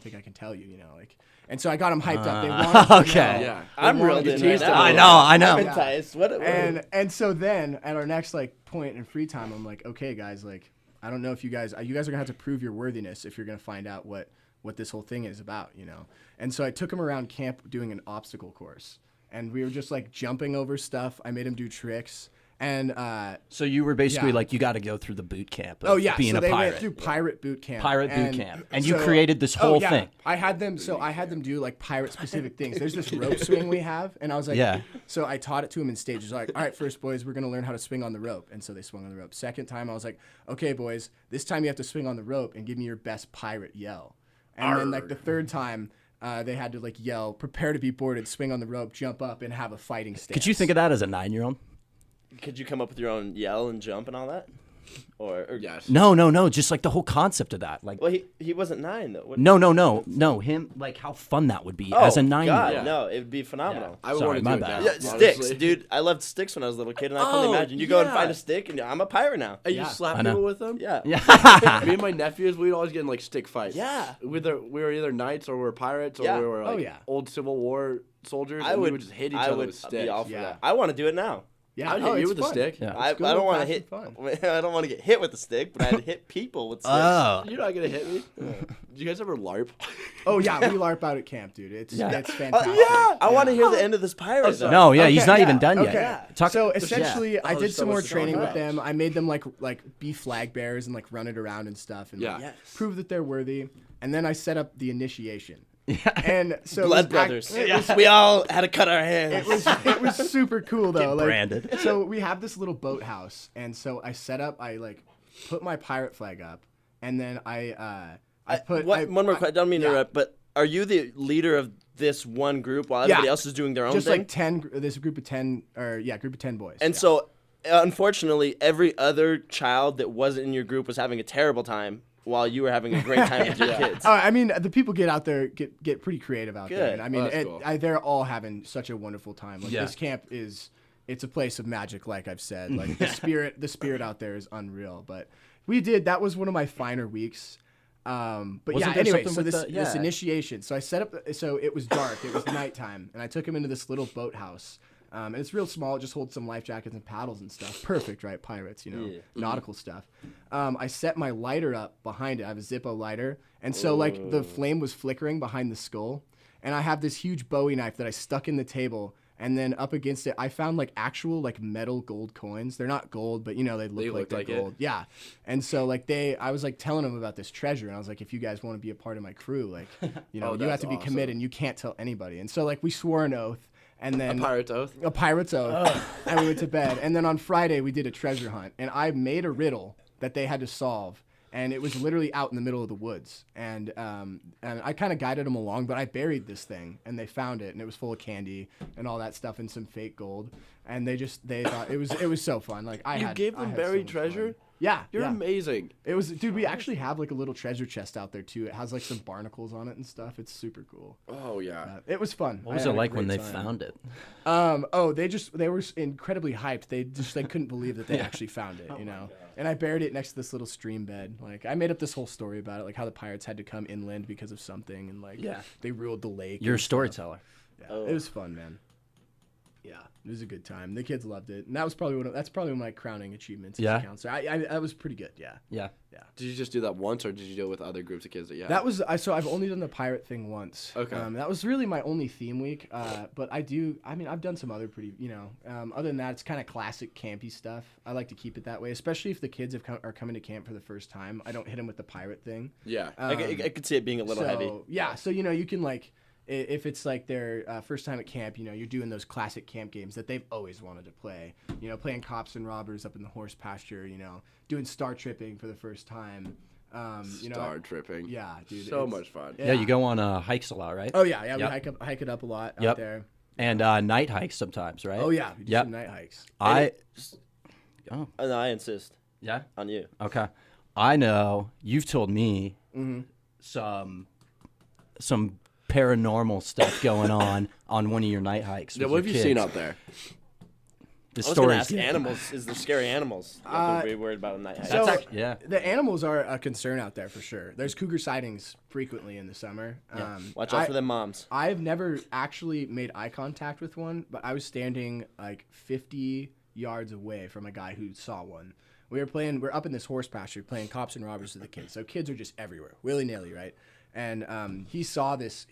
[SPEAKER 4] think I can tell you. You know, like, and so I got them hyped up. They wanted to
[SPEAKER 2] okay.
[SPEAKER 4] know.
[SPEAKER 1] Yeah.
[SPEAKER 3] I'm reeled in right now.
[SPEAKER 2] I know.
[SPEAKER 3] I'm enticed. What?
[SPEAKER 4] And so then at our next like point in free time, I'm like, okay, guys, like I don't know if you guys are gonna have to prove your worthiness if you're gonna find out what this whole thing is about, you know. And so I took them around camp doing an obstacle course. And we were just like jumping over stuff. I made him do tricks. And
[SPEAKER 2] So you were basically
[SPEAKER 4] Yeah.
[SPEAKER 2] like, you got to go through the boot camp of being
[SPEAKER 4] so
[SPEAKER 2] a
[SPEAKER 4] they
[SPEAKER 2] pirate.
[SPEAKER 4] went through pirate boot camp.
[SPEAKER 2] Pirate boot camp. And you created this whole thing.
[SPEAKER 4] I had them do like pirate specific things. There's this rope swing we have, and I was like,
[SPEAKER 2] Yeah.
[SPEAKER 4] So I taught it to them in stages. Like, all right, first boys, we're gonna learn how to swing on the rope, and so they swung on the rope. Second time, I was like, okay, boys, this time you have to swing on the rope and give me your best pirate yell. And then like the third time. They had to like yell, prepare to be boarded, swing on the rope, jump up, and have a fighting stance.
[SPEAKER 2] Could you think of that as a 9-year-old?
[SPEAKER 3] Could you come up with your own yell and jump and all that? Or
[SPEAKER 1] Yes.
[SPEAKER 2] No. Just like the whole concept of that. Like,
[SPEAKER 3] Well, he wasn't 9 though. What-
[SPEAKER 2] no. Him, like how fun that would be as a 9-year-old.
[SPEAKER 3] God, no, it would be phenomenal.
[SPEAKER 1] I would
[SPEAKER 2] Sorry,
[SPEAKER 1] want to
[SPEAKER 2] my
[SPEAKER 1] do it
[SPEAKER 2] bad.
[SPEAKER 1] now,
[SPEAKER 3] Yeah,
[SPEAKER 1] honestly.
[SPEAKER 3] sticks, dude. I loved sticks when I was a little kid, and I can only imagine you go and find a stick, and I'm a pirate now.
[SPEAKER 1] And you
[SPEAKER 4] Yeah.
[SPEAKER 1] slap
[SPEAKER 2] I know.
[SPEAKER 1] people with them?
[SPEAKER 3] Yeah.
[SPEAKER 2] Yeah.
[SPEAKER 1] Me and my nephews, we'd always get in like stick fights.
[SPEAKER 3] Yeah.
[SPEAKER 1] We were either knights or we were pirates or
[SPEAKER 3] Yeah.
[SPEAKER 1] we were like
[SPEAKER 4] yeah.
[SPEAKER 1] old Civil War soldiers.
[SPEAKER 3] I
[SPEAKER 1] and we
[SPEAKER 3] would
[SPEAKER 1] would just hit each
[SPEAKER 3] I
[SPEAKER 1] other
[SPEAKER 3] would
[SPEAKER 1] with
[SPEAKER 3] be
[SPEAKER 1] sticks.
[SPEAKER 3] all for
[SPEAKER 4] Yeah.
[SPEAKER 3] that. I want to do it now.
[SPEAKER 4] Yeah,
[SPEAKER 1] I would hit you
[SPEAKER 4] it's
[SPEAKER 1] with a
[SPEAKER 4] fun.
[SPEAKER 1] stick.
[SPEAKER 2] Yeah.
[SPEAKER 3] I
[SPEAKER 4] It's good
[SPEAKER 3] don't want to
[SPEAKER 4] old-fashioned
[SPEAKER 3] hit.
[SPEAKER 4] fun.
[SPEAKER 3] I don't want to get hit with a stick, but I had to hit people with sticks.
[SPEAKER 2] Oh.
[SPEAKER 1] You're not gonna hit me. Did you guys ever LARP?
[SPEAKER 4] Oh yeah, we LARP out at camp, dude. It's fantastic.
[SPEAKER 3] I want to hear the end of this pirate. though.
[SPEAKER 2] No, yeah, he's
[SPEAKER 4] Okay,
[SPEAKER 2] not
[SPEAKER 4] yeah,
[SPEAKER 2] even done
[SPEAKER 4] okay.
[SPEAKER 2] yet. Talk,
[SPEAKER 4] So essentially, I
[SPEAKER 1] Oh,
[SPEAKER 4] did
[SPEAKER 1] there's so
[SPEAKER 4] some more
[SPEAKER 1] much to talk
[SPEAKER 4] training with
[SPEAKER 1] about.
[SPEAKER 4] them. I made them like be flag bearers and like run it around and stuff, and
[SPEAKER 1] Yeah.
[SPEAKER 4] like,
[SPEAKER 3] Yes.
[SPEAKER 4] prove that they're worthy. And then I set up the initiation. And so
[SPEAKER 3] Blood brothers. We all had to cut our hands.
[SPEAKER 4] it was super cool though.
[SPEAKER 2] Get
[SPEAKER 4] Like,
[SPEAKER 2] branded.
[SPEAKER 4] so we have this little boathouse, and so I like put my pirate flag up, and then I put
[SPEAKER 3] One more question. I don't mean to
[SPEAKER 4] yeah.
[SPEAKER 3] interrupt, but are you the leader of this one group while everybody else is doing their own
[SPEAKER 4] just
[SPEAKER 3] thing?
[SPEAKER 4] like 10. This group of 10, group of 10 boys.
[SPEAKER 3] And
[SPEAKER 4] yeah.
[SPEAKER 3] so, unfortunately, every other child that wasn't in your group was having a terrible time while you were having a great time with your kids.
[SPEAKER 4] I mean, the people get out there, get pretty creative out there.
[SPEAKER 3] Good.
[SPEAKER 4] And I mean,
[SPEAKER 1] that's cool.
[SPEAKER 4] they're all having such a wonderful time. Like
[SPEAKER 2] Yeah.
[SPEAKER 4] this camp it's a place of magic, like I've said. Like the spirit out there is unreal. But that was one of my finer weeks. But
[SPEAKER 2] Wasn't
[SPEAKER 4] yeah,
[SPEAKER 2] there
[SPEAKER 4] anyway,
[SPEAKER 2] something
[SPEAKER 4] so
[SPEAKER 2] with
[SPEAKER 4] this initiation. So I set up, so it was dark, it was nighttime, and I took him into this little boathouse. And it's real small, it just holds some life jackets and paddles and stuff. Perfect, right? Pirates, nautical stuff. I set my lighter up behind it. I have a Zippo lighter. And so, like, the flame was flickering behind the skull. And I have this huge Bowie knife that I stuck in the table. And then up against it, I found, like, actual, like, metal gold coins. They're not gold, but, they look like they're gold. Yeah. And so, like, I was, like, telling them about this treasure. And I was like, if you guys want to be a part of my crew, like, you have
[SPEAKER 1] that's
[SPEAKER 4] to be
[SPEAKER 1] awesome.
[SPEAKER 4] committed and you can't tell anybody. And so, like, we swore an oath. And then
[SPEAKER 1] A pirate's oath.
[SPEAKER 4] a pirate's oath, and we went to bed. And then on Friday we did a treasure hunt, and I made a riddle that they had to solve, and it was literally out in the middle of the woods. And I kind of guided them along, but I buried this thing, and they found it, and it was full of candy and all that stuff and some fake gold. And they thought it was so fun. Like
[SPEAKER 1] You gave them buried treasure?
[SPEAKER 4] Fun. Yeah,
[SPEAKER 1] You're
[SPEAKER 4] yeah.
[SPEAKER 1] amazing.
[SPEAKER 4] It was, dude. We actually have like a little treasure chest out there too. It has like some barnacles on it and stuff. It's super cool.
[SPEAKER 1] Oh yeah.
[SPEAKER 4] It was fun.
[SPEAKER 2] What was
[SPEAKER 4] I
[SPEAKER 2] it
[SPEAKER 4] had a
[SPEAKER 2] like when
[SPEAKER 4] great
[SPEAKER 2] they
[SPEAKER 4] time.
[SPEAKER 2] found it?
[SPEAKER 4] They were incredibly hyped. They couldn't believe that they actually found it, And I buried it next to this little stream bed. Like I made up this whole story about it, like how the pirates had to come inland because of something, and like they ruled the lake.
[SPEAKER 2] You're a
[SPEAKER 4] and stuff.
[SPEAKER 2] storyteller.
[SPEAKER 4] Yeah, it was fun, man. Yeah, it was a good time. The kids loved it, and that was probably that's probably one of my crowning achievements as
[SPEAKER 2] Yeah?
[SPEAKER 4] a counselor. I that was pretty good. Yeah.
[SPEAKER 2] Yeah.
[SPEAKER 1] Did you just do that once, or did you do it with other groups of kids that you had?
[SPEAKER 4] That was I've only done the pirate thing once.
[SPEAKER 1] Okay.
[SPEAKER 4] That was really my only theme week. But I've done some other pretty, other than that, it's kind of classic campy stuff. I like to keep it that way, especially if the kids are coming to camp for the first time. I don't hit them with the pirate thing.
[SPEAKER 1] Yeah.
[SPEAKER 3] I could see it being a little heavy.
[SPEAKER 4] Yeah, so you can like, if it's like their first time at camp, you're doing those classic camp games that they've always wanted to play. Playing cops and robbers up in the horse pasture. Doing star tripping for the first time.
[SPEAKER 1] Star tripping.
[SPEAKER 4] Yeah, dude.
[SPEAKER 1] So much fun.
[SPEAKER 2] Yeah, you go on hikes a lot, right?
[SPEAKER 4] Oh yeah,
[SPEAKER 2] Yep.
[SPEAKER 4] we hike it up a lot
[SPEAKER 2] Yep.
[SPEAKER 4] out there.
[SPEAKER 2] And night hikes sometimes, right?
[SPEAKER 4] Oh yeah, we do
[SPEAKER 2] Yep.
[SPEAKER 4] some night hikes.
[SPEAKER 3] No, I insist
[SPEAKER 2] Yeah.
[SPEAKER 3] on you.
[SPEAKER 2] Okay. I know you've told me
[SPEAKER 4] Mm-hmm.
[SPEAKER 2] some paranormal stuff going on one of your night hikes.
[SPEAKER 1] Yeah,
[SPEAKER 2] with
[SPEAKER 1] what have
[SPEAKER 2] your
[SPEAKER 1] you
[SPEAKER 2] kids.
[SPEAKER 1] seen out there?
[SPEAKER 2] The
[SPEAKER 3] I was going to
[SPEAKER 2] stories.
[SPEAKER 3] ask animals. Is there scary animals? What we're worried about on night hike?
[SPEAKER 4] So
[SPEAKER 2] yeah.
[SPEAKER 4] the animals are a concern out there for sure. There's cougar sightings frequently in the summer.
[SPEAKER 3] Watch out for them moms.
[SPEAKER 4] I've never actually made eye contact with one, but I was standing like 50 yards away from a guy who saw one. We're up in this horse pasture playing cops and robbers with the kids. So kids are just everywhere, willy-nilly, right? And he saw this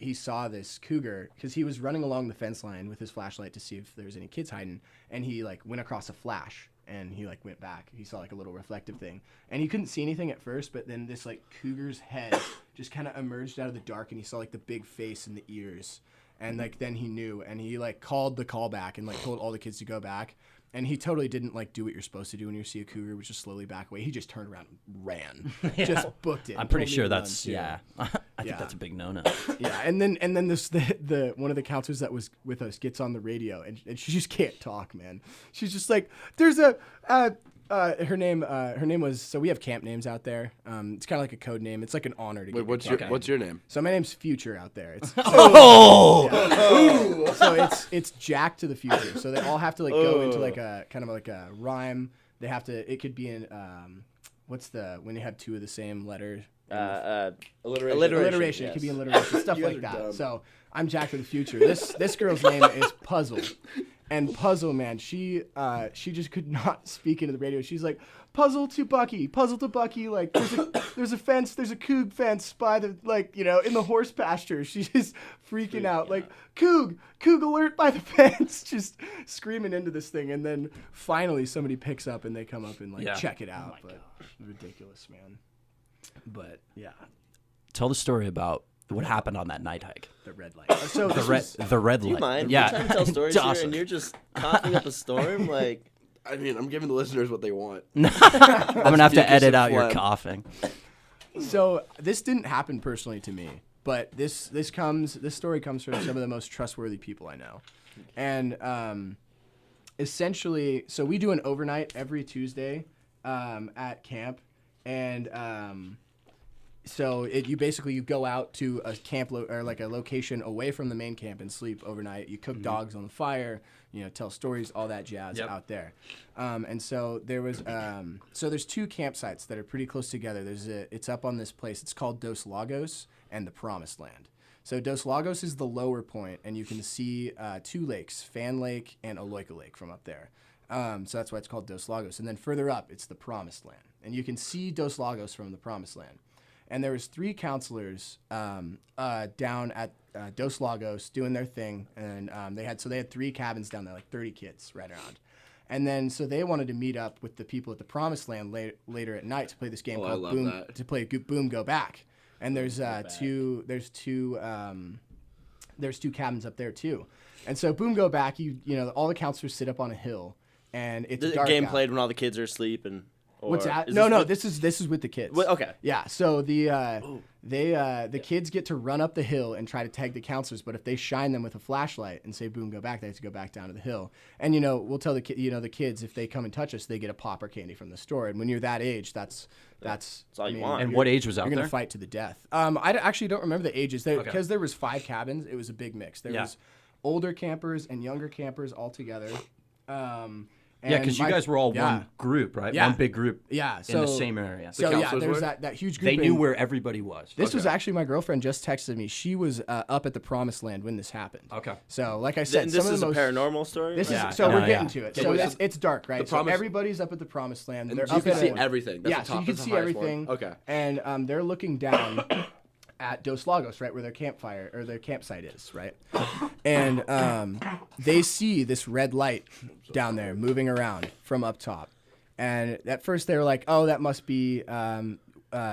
[SPEAKER 4] cougar because he was running along the fence line with his flashlight to see if there was any kids hiding, and he like went across a flash and he like went back. He saw like a little reflective thing, and he couldn't see anything at first, but then this like cougar's head just kind of emerged out of the dark, and he saw like the big face and the ears, and like then he knew, and he like called the call back and like told all the kids to go back. And he totally didn't like do what you're supposed to do when you see a cougar, which is slowly back away. He just turned around and ran, just booked it.
[SPEAKER 2] I'm pretty
[SPEAKER 4] Totally
[SPEAKER 2] sure
[SPEAKER 4] run,
[SPEAKER 2] that's
[SPEAKER 4] too.
[SPEAKER 2] I think
[SPEAKER 4] Yeah.
[SPEAKER 2] that's a big no-no.
[SPEAKER 4] Yeah, and then this the one of the counselors that was with us gets on the radio, and she just can't talk, man. She's just like, there's a her name was, so we have camp names out there. It's kind of like a code name. It's like an honor to
[SPEAKER 1] Wait,
[SPEAKER 4] get
[SPEAKER 1] what's your name?
[SPEAKER 4] So my name's Future out there. It's
[SPEAKER 2] Oh!
[SPEAKER 4] so it's Jack to the future. So they all have to like go into like a kind of like a rhyme. They have to. It could be in what's the when you have two of the same letter. Alliteration. It could be alliteration, stuff
[SPEAKER 1] You guys
[SPEAKER 4] like
[SPEAKER 1] are
[SPEAKER 4] that.
[SPEAKER 1] dumb.
[SPEAKER 4] So I'm Jack for the future. This girl's name is Puzzle, and Puzzle, man, she just could not speak into the radio. She's like, puzzle to Bucky, like there's a fence, there's a coog fence by the in the horse pasture. She's just freaking out, like coog alert by the fence, just screaming into this thing, and then finally somebody picks up and they come up and check it out. But ridiculous, man. But yeah,
[SPEAKER 2] Tell the story about what happened on that night hike.
[SPEAKER 4] the red light. So
[SPEAKER 2] The red
[SPEAKER 3] Do you
[SPEAKER 2] light.
[SPEAKER 3] mind?
[SPEAKER 2] Yeah.
[SPEAKER 3] We're trying to tell stories here,
[SPEAKER 2] Awesome.
[SPEAKER 3] and you're just coughing up a storm. Like,
[SPEAKER 1] I mean, I'm giving the listeners what they want.
[SPEAKER 2] I'm gonna have to
[SPEAKER 1] mucus
[SPEAKER 2] edit
[SPEAKER 1] and
[SPEAKER 2] out your
[SPEAKER 1] phlegm.
[SPEAKER 2] coughing.
[SPEAKER 4] So this didn't happen personally to me, but this story comes from some of the most trustworthy people I know, and essentially, so we do an overnight every Tuesday at camp, and so you go out to a camp or like a location away from the main camp and sleep overnight. You cook dogs on the fire, tell stories, all that jazz out there. And so there's two campsites that are pretty close together. It's up on this place. It's called Dos Lagos and the Promised Land. So Dos Lagos is the lower point, and you can see two lakes, Fan Lake and Aloyka Lake from up there. So that's why it's called Dos Lagos. And then further up, it's the Promised Land. And you can see Dos Lagos from the Promised Land. And there was 3 counselors down at Dos Lagos doing their thing, and they had 3 cabins down there, like 30 kids right around. And then so they wanted to meet up with the people at the Promised Land later at night to play this game
[SPEAKER 1] I
[SPEAKER 4] called
[SPEAKER 1] love
[SPEAKER 4] Boom
[SPEAKER 1] that.
[SPEAKER 4] to play Boom Go Back. And there's two cabins up there too. And so Boom Go Back, all the counselors sit up on a hill, and it's
[SPEAKER 3] the
[SPEAKER 4] dark
[SPEAKER 3] game
[SPEAKER 4] out.
[SPEAKER 3] played when all the kids are asleep and.
[SPEAKER 4] What's that?
[SPEAKER 3] Is
[SPEAKER 4] No,
[SPEAKER 3] this
[SPEAKER 4] this is with the kids.
[SPEAKER 3] Okay.
[SPEAKER 4] Yeah, so the kids get to run up the hill and try to tag the counselors, but if they shine them with a flashlight and say "boom, go back," they have to go back down to the hill. And we'll tell the kids if they come and touch us, they get a pop or candy from the store. And when you're that age, that's
[SPEAKER 3] all you want.
[SPEAKER 2] And what age was out
[SPEAKER 4] You're
[SPEAKER 2] there?
[SPEAKER 4] gonna fight to the death. I actually don't remember the ages because there was 5 cabins. It was a big mix. There was older campers and younger campers all together.
[SPEAKER 2] Yeah, because you guys were all one group, right?
[SPEAKER 4] Yeah.
[SPEAKER 2] One big group
[SPEAKER 4] Yeah,
[SPEAKER 2] in
[SPEAKER 4] so
[SPEAKER 2] the same area.
[SPEAKER 4] So yeah,
[SPEAKER 1] counselors
[SPEAKER 4] there was
[SPEAKER 1] were?
[SPEAKER 4] that huge group.
[SPEAKER 2] They knew
[SPEAKER 4] and
[SPEAKER 2] where everybody was.
[SPEAKER 4] This was actually my girlfriend just texted me. She was up at the Promised Land when this happened.
[SPEAKER 2] Okay.
[SPEAKER 4] So like I said,
[SPEAKER 3] And
[SPEAKER 4] some
[SPEAKER 3] this
[SPEAKER 4] of
[SPEAKER 3] is
[SPEAKER 4] the
[SPEAKER 3] a
[SPEAKER 4] most
[SPEAKER 3] paranormal story.
[SPEAKER 4] This
[SPEAKER 2] Yeah,
[SPEAKER 4] is so
[SPEAKER 2] no,
[SPEAKER 4] we're getting to it. So
[SPEAKER 1] wait,
[SPEAKER 4] it's dark, right?
[SPEAKER 1] the
[SPEAKER 4] So
[SPEAKER 1] Promised-
[SPEAKER 4] everybody's up at the Promised Land.
[SPEAKER 1] And
[SPEAKER 4] They're
[SPEAKER 1] you
[SPEAKER 4] up
[SPEAKER 1] can
[SPEAKER 4] at
[SPEAKER 1] see
[SPEAKER 4] a-
[SPEAKER 1] everything. That's
[SPEAKER 4] yeah,
[SPEAKER 1] the
[SPEAKER 4] so
[SPEAKER 1] top,
[SPEAKER 4] you can
[SPEAKER 1] that's the
[SPEAKER 4] see
[SPEAKER 1] highest one.
[SPEAKER 4] everything.
[SPEAKER 1] Okay.
[SPEAKER 4] And they're looking down at Dos Lagos, right, where their campfire or their campsite is, right? And they see this red light down there moving around from up top. And at first they were like, "Oh, that must be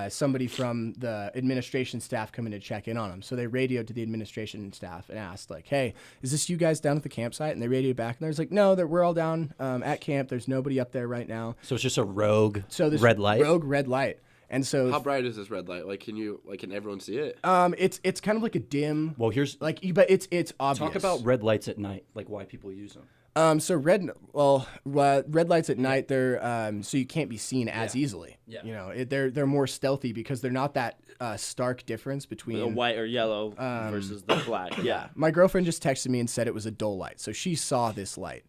[SPEAKER 4] somebody from the administration staff coming to check in on them." So they radioed to the administration staff and asked, like, "Hey, is this you guys down at the campsite?" And they radioed back, and there's like, "No, we're all down at camp. There's nobody up there right now."
[SPEAKER 2] So it's just a rogue
[SPEAKER 4] So this
[SPEAKER 2] red light?
[SPEAKER 4] rogue red light. And so
[SPEAKER 1] How bright is this red light? Like, can everyone see it?
[SPEAKER 4] it's kind of like a dim,
[SPEAKER 2] Well, here's
[SPEAKER 4] but it's obvious.
[SPEAKER 2] talk about red lights at night, like why people use them.
[SPEAKER 4] So red lights at night, they're so you can't be seen as easily.
[SPEAKER 2] Yeah.
[SPEAKER 4] You know, they're more stealthy because they're not that stark difference between
[SPEAKER 3] The white or yellow versus the black. Yeah.
[SPEAKER 4] My girlfriend just texted me and said it was a dull light, so she saw this light.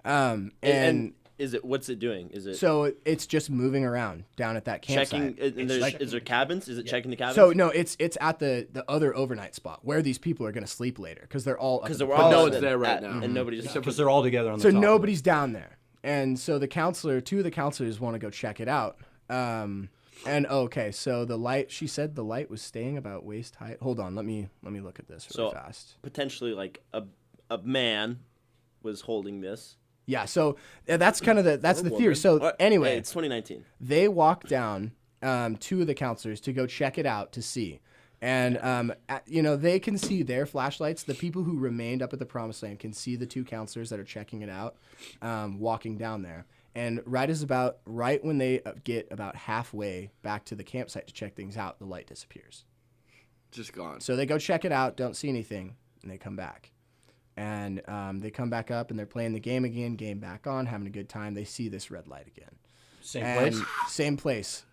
[SPEAKER 4] And
[SPEAKER 3] is it? What's it doing? Is it
[SPEAKER 4] so it's just moving around down at that
[SPEAKER 3] checking?
[SPEAKER 4] campsite.
[SPEAKER 3] And is there cabins? Is it checking the cabins?
[SPEAKER 4] So no, it's at the other overnight spot where these people are going to sleep later because they're all
[SPEAKER 3] because
[SPEAKER 4] up
[SPEAKER 3] we're
[SPEAKER 4] at the
[SPEAKER 3] all
[SPEAKER 1] no
[SPEAKER 3] at
[SPEAKER 1] one's there right now.
[SPEAKER 3] and nobody's.
[SPEAKER 2] Except because they're all together on the
[SPEAKER 4] So
[SPEAKER 2] top of it.
[SPEAKER 4] nobody's down there, and so two of the counselors want to go check it out. So the light. She said the light was staying about waist height. Hold on, let me look at this really fast.
[SPEAKER 3] Potentially, like a man was holding this.
[SPEAKER 4] Yeah, so that's kind of the theory. So anyway,
[SPEAKER 3] Hey, it's 2019.
[SPEAKER 4] they walk down, two of the counselors to go check it out to see. And, they can see their flashlights. The people who remained up at the Promised Land can see the two counselors that are checking it out walking down there. And right when they get about halfway back to the campsite to check things out, the light disappears.
[SPEAKER 1] Just gone.
[SPEAKER 4] So they go check it out, don't see anything, and they come back. And they come back up, and they're playing the game again, game back on, having a good time. They see this red light again. Same place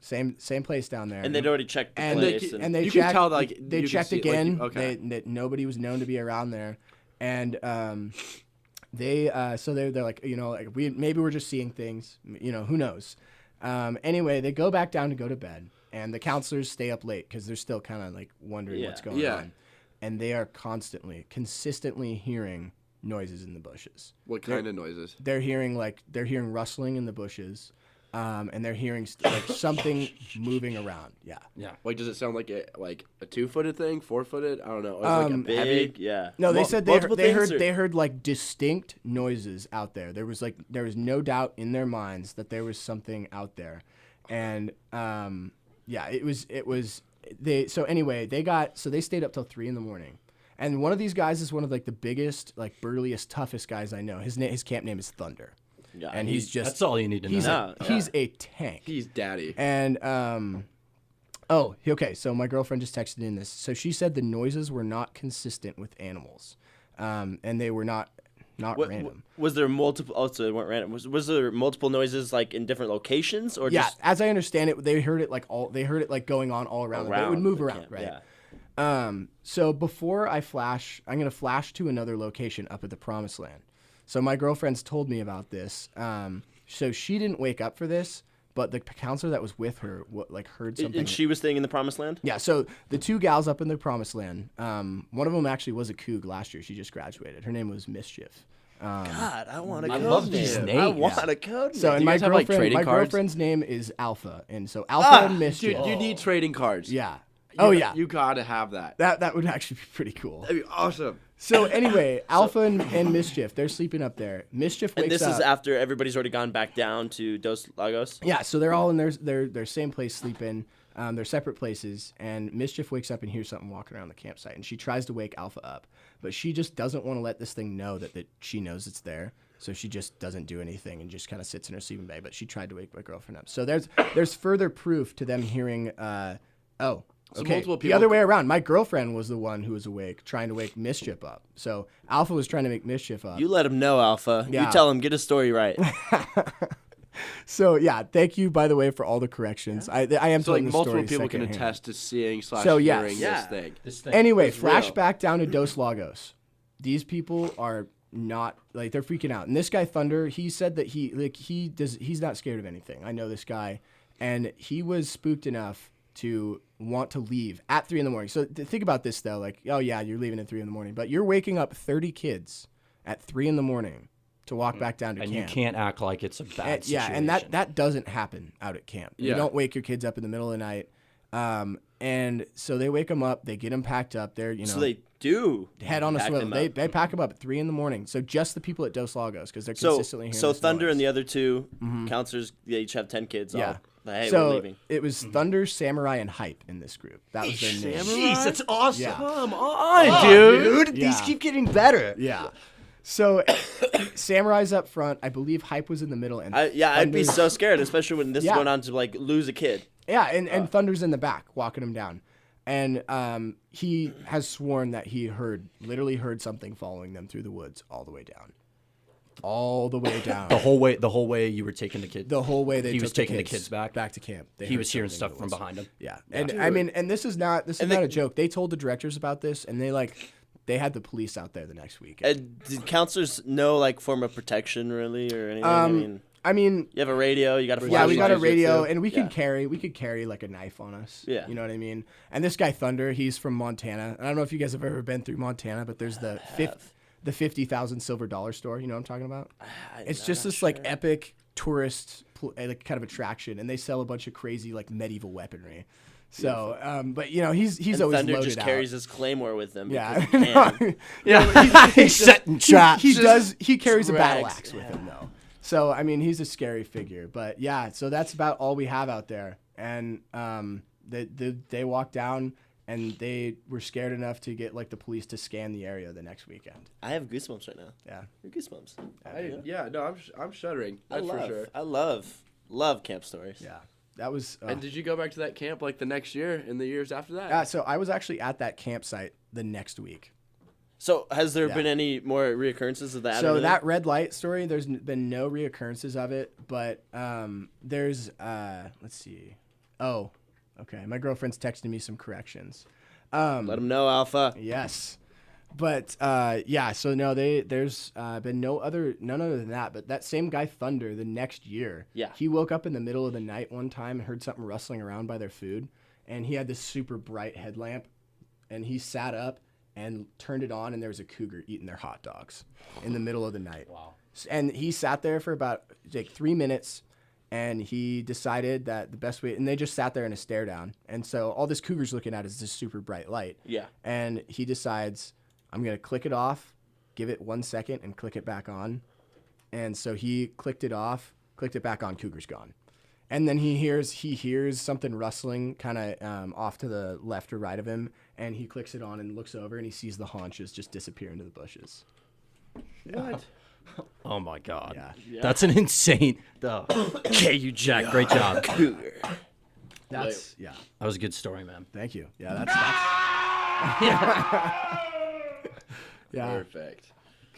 [SPEAKER 4] down there.
[SPEAKER 3] And they'd already checked the
[SPEAKER 4] and
[SPEAKER 3] place.
[SPEAKER 4] they
[SPEAKER 1] you
[SPEAKER 4] checked,
[SPEAKER 1] can tell, like,
[SPEAKER 4] they
[SPEAKER 1] you can
[SPEAKER 4] checked
[SPEAKER 1] see it,
[SPEAKER 4] again.
[SPEAKER 1] like, okay.
[SPEAKER 4] That nobody was known to be around there, and they're like, maybe we're just seeing things, who knows. Anyway, they go back down to go to bed, and the counselors stay up late because they're still kind of like wondering what's going on, and they are consistently hearing noises in the bushes.
[SPEAKER 1] What kind of noises?
[SPEAKER 4] They're hearing rustling in the bushes. And they're hearing something moving around. Yeah.
[SPEAKER 1] Like, does it sound like a 2-footed thing, 4-footed? I don't know. It's like a
[SPEAKER 3] big,
[SPEAKER 1] heavy.
[SPEAKER 3] yeah.
[SPEAKER 4] No, they said
[SPEAKER 3] multiple
[SPEAKER 4] they
[SPEAKER 3] things,
[SPEAKER 4] heard like distinct noises out there. There was no doubt in their minds that there was something out there, and it was they. So anyway, they stayed up till 3 a.m. And one of these guys is one of like the biggest, like burliest, toughest guys I know. His camp name is Thunder.
[SPEAKER 3] Yeah,
[SPEAKER 4] and he's just
[SPEAKER 2] that's all you need to know.
[SPEAKER 4] He's a tank.
[SPEAKER 1] He's daddy.
[SPEAKER 4] And so my girlfriend just texted in this. So she said the noises were not consistent with animals, and they were not random.
[SPEAKER 3] Was there multiple? Also, they weren't random. Was there multiple noises like in different locations, or just
[SPEAKER 4] as I understand it, they heard it like going on all around them. But it would move around, right?
[SPEAKER 3] Yeah.
[SPEAKER 4] So before I'm gonna flash to another location up at the Promised Land. So my girlfriend's told me about this. So she didn't wake up for this, but the counselor that was with her heard something.
[SPEAKER 3] And she was staying in the Promised Land?
[SPEAKER 4] Yeah, so the two gals up in the Promised Land, one of them actually was a Coug last year. She just graduated. Her name was Mischief.
[SPEAKER 3] God, I want a code
[SPEAKER 2] love
[SPEAKER 3] name.
[SPEAKER 2] these
[SPEAKER 3] I
[SPEAKER 2] names.
[SPEAKER 3] want a code name.
[SPEAKER 4] So and
[SPEAKER 1] you
[SPEAKER 4] my
[SPEAKER 1] guys have, like,
[SPEAKER 4] girlfriend,
[SPEAKER 1] trading
[SPEAKER 4] my
[SPEAKER 1] cards?
[SPEAKER 4] girlfriend's name is Alpha, and so Alpha and Mischief.
[SPEAKER 1] Dude, you need trading cards.
[SPEAKER 4] Yeah.
[SPEAKER 1] You gotta have that.
[SPEAKER 4] That would actually be pretty cool.
[SPEAKER 1] That'd be awesome.
[SPEAKER 4] So anyway, Alpha and Mischief, they're sleeping up there. Mischief wakes
[SPEAKER 3] And this
[SPEAKER 4] up.
[SPEAKER 3] is after everybody's already gone back down to Dos Lagos?
[SPEAKER 4] Yeah, so they're all in their same place sleeping. They're separate places, and Mischief wakes up and hears something walking around the campsite, and she tries to wake Alpha up, but she just doesn't want to let this thing know that she knows it's there. So she just doesn't do anything and just kind of sits in her sleeping bag. But she tried to wake my girlfriend up. So there's further proof to them hearing.
[SPEAKER 1] Multiple
[SPEAKER 4] The
[SPEAKER 1] people
[SPEAKER 4] other way around. My girlfriend was the one who was awake, trying to wake Mischief up. So Alpha was trying to make Mischief up.
[SPEAKER 3] You let him know, Alpha.
[SPEAKER 4] Yeah.
[SPEAKER 3] You tell him, get his story right.
[SPEAKER 4] So yeah, thank you by the way for all the corrections. I am
[SPEAKER 1] So like
[SPEAKER 4] telling the
[SPEAKER 1] multiple
[SPEAKER 4] story
[SPEAKER 1] people can
[SPEAKER 4] secondhand.
[SPEAKER 1] attest to seeing /
[SPEAKER 4] So, yes.
[SPEAKER 1] hearing this thing.
[SPEAKER 4] Anyway,
[SPEAKER 1] It's real.
[SPEAKER 4] flashback down to Dos Lagos. These people are not they're freaking out. And this guy Thunder, he said that he's not scared of anything. I know this guy, and he was spooked enough to want to leave at 3 a.m. So think about this though, like, oh yeah, you're leaving at 3 a.m, but you're waking up 30 kids at 3 a.m. to walk back down to
[SPEAKER 2] And
[SPEAKER 4] camp.
[SPEAKER 2] you can't act like it's a bad situation.
[SPEAKER 4] And that doesn't happen out at camp. You
[SPEAKER 1] Yeah.
[SPEAKER 4] don't wake your kids up in the middle of the night. And so they wake them up, they get them packed up. They're
[SPEAKER 3] So they do
[SPEAKER 4] head on a
[SPEAKER 3] pack
[SPEAKER 4] swim.
[SPEAKER 3] them
[SPEAKER 4] They
[SPEAKER 3] up.
[SPEAKER 4] pack them up at 3 a.m. So just the people at Dos Lagos, because they're consistently hearing
[SPEAKER 3] So
[SPEAKER 4] this
[SPEAKER 3] Thunder
[SPEAKER 4] noise.
[SPEAKER 3] and the other two counselors, they each have 10 kids.
[SPEAKER 4] Yeah.
[SPEAKER 3] All, hey,
[SPEAKER 4] so
[SPEAKER 3] we're leaving.
[SPEAKER 4] it was Thunder, Samurai, and Hype in this group. That was their name.
[SPEAKER 2] Jeez, that's awesome.
[SPEAKER 4] Yeah.
[SPEAKER 2] Come on, dude.
[SPEAKER 4] Yeah.
[SPEAKER 2] These keep getting better.
[SPEAKER 4] Yeah. So Samurai's up front. I believe Hype was in the middle. And
[SPEAKER 3] I'd be
[SPEAKER 4] Thunder's-
[SPEAKER 3] so scared, especially when this
[SPEAKER 4] Yeah.
[SPEAKER 3] is going on to like lose a kid.
[SPEAKER 4] Yeah, and Thunder's in the back walking him down. And he has sworn that he literally heard something following them through the woods all the way down. all the way down.
[SPEAKER 2] The whole way you were taking the kids.
[SPEAKER 4] The whole way
[SPEAKER 2] He was taking the kids back
[SPEAKER 4] to camp.
[SPEAKER 2] He was hearing stuff from behind him.
[SPEAKER 4] Yeah, and I mean, and this is not a joke. They told the directors about this, and they had the police out there the next week.
[SPEAKER 3] Did counselors know like form of protection really or anything?
[SPEAKER 4] I mean,
[SPEAKER 3] you have a radio. You got a flashlight.
[SPEAKER 4] yeah, we got a radio, and we could carry like a knife on us.
[SPEAKER 3] Yeah,
[SPEAKER 4] you know what I mean. And this guy Thunder, he's from Montana. I don't know if you guys have ever been through Montana, but there's the $50,000 silver dollar store. You know what I'm talking about? It's just this like epic tourist like kind of attraction, and they sell a bunch of crazy like medieval weaponry. So, but you know, he's always
[SPEAKER 3] Thunder
[SPEAKER 4] loaded
[SPEAKER 3] just
[SPEAKER 4] out.
[SPEAKER 3] carries his claymore with him.
[SPEAKER 4] Yeah,
[SPEAKER 2] He's setting traps.
[SPEAKER 4] He carries a battle axe with him though. So I mean, he's a scary figure. But yeah, so that's about all we have out there. And they walked down, and they were scared enough to get like the police to scan the area the next weekend.
[SPEAKER 3] I have goosebumps right now.
[SPEAKER 4] Yeah,
[SPEAKER 3] Goosebumps.
[SPEAKER 1] I'm shuddering. That's for sure.
[SPEAKER 3] I love camp stories.
[SPEAKER 4] Yeah, that was.
[SPEAKER 1] And did you go back to that camp like the next year and the years after that?
[SPEAKER 4] So I was actually at that campsite the next week.
[SPEAKER 3] So has there been any more reoccurrences of that?
[SPEAKER 4] So that red light story, there's been no reoccurrences of it, but there's let's see. Oh, okay. My girlfriend's texting me some corrections.
[SPEAKER 3] Let them know, Alpha.
[SPEAKER 4] Yes, but yeah. So no, there's been none other than that. But that same guy Thunder, the next year, he woke up in the middle of the night one time and heard something rustling around by their food, and he had this super bright headlamp, and he sat up and turned it on, and there was a cougar eating their hot dogs in the middle of the night. Wow. And he sat there for about like 3 minutes, and he decided that the best way, and they just sat there in a stare down. And so all this cougar's looking at is this super bright light. Yeah. And he decides, I'm going to click it off, give it 1 second, and click it back on. And so he clicked it off, clicked it back on, cougar's gone. And then he hears something rustling kind of off to the left or right of him, and he clicks it on and looks over, and he sees the haunches just disappear into the bushes.
[SPEAKER 1] What?
[SPEAKER 2] Oh my God.
[SPEAKER 4] Yeah.
[SPEAKER 2] That's an insane. Okay, you Jack. Great job.
[SPEAKER 4] That
[SPEAKER 2] was a good story, man.
[SPEAKER 4] Thank you. Yeah, that's yeah.
[SPEAKER 1] Perfect.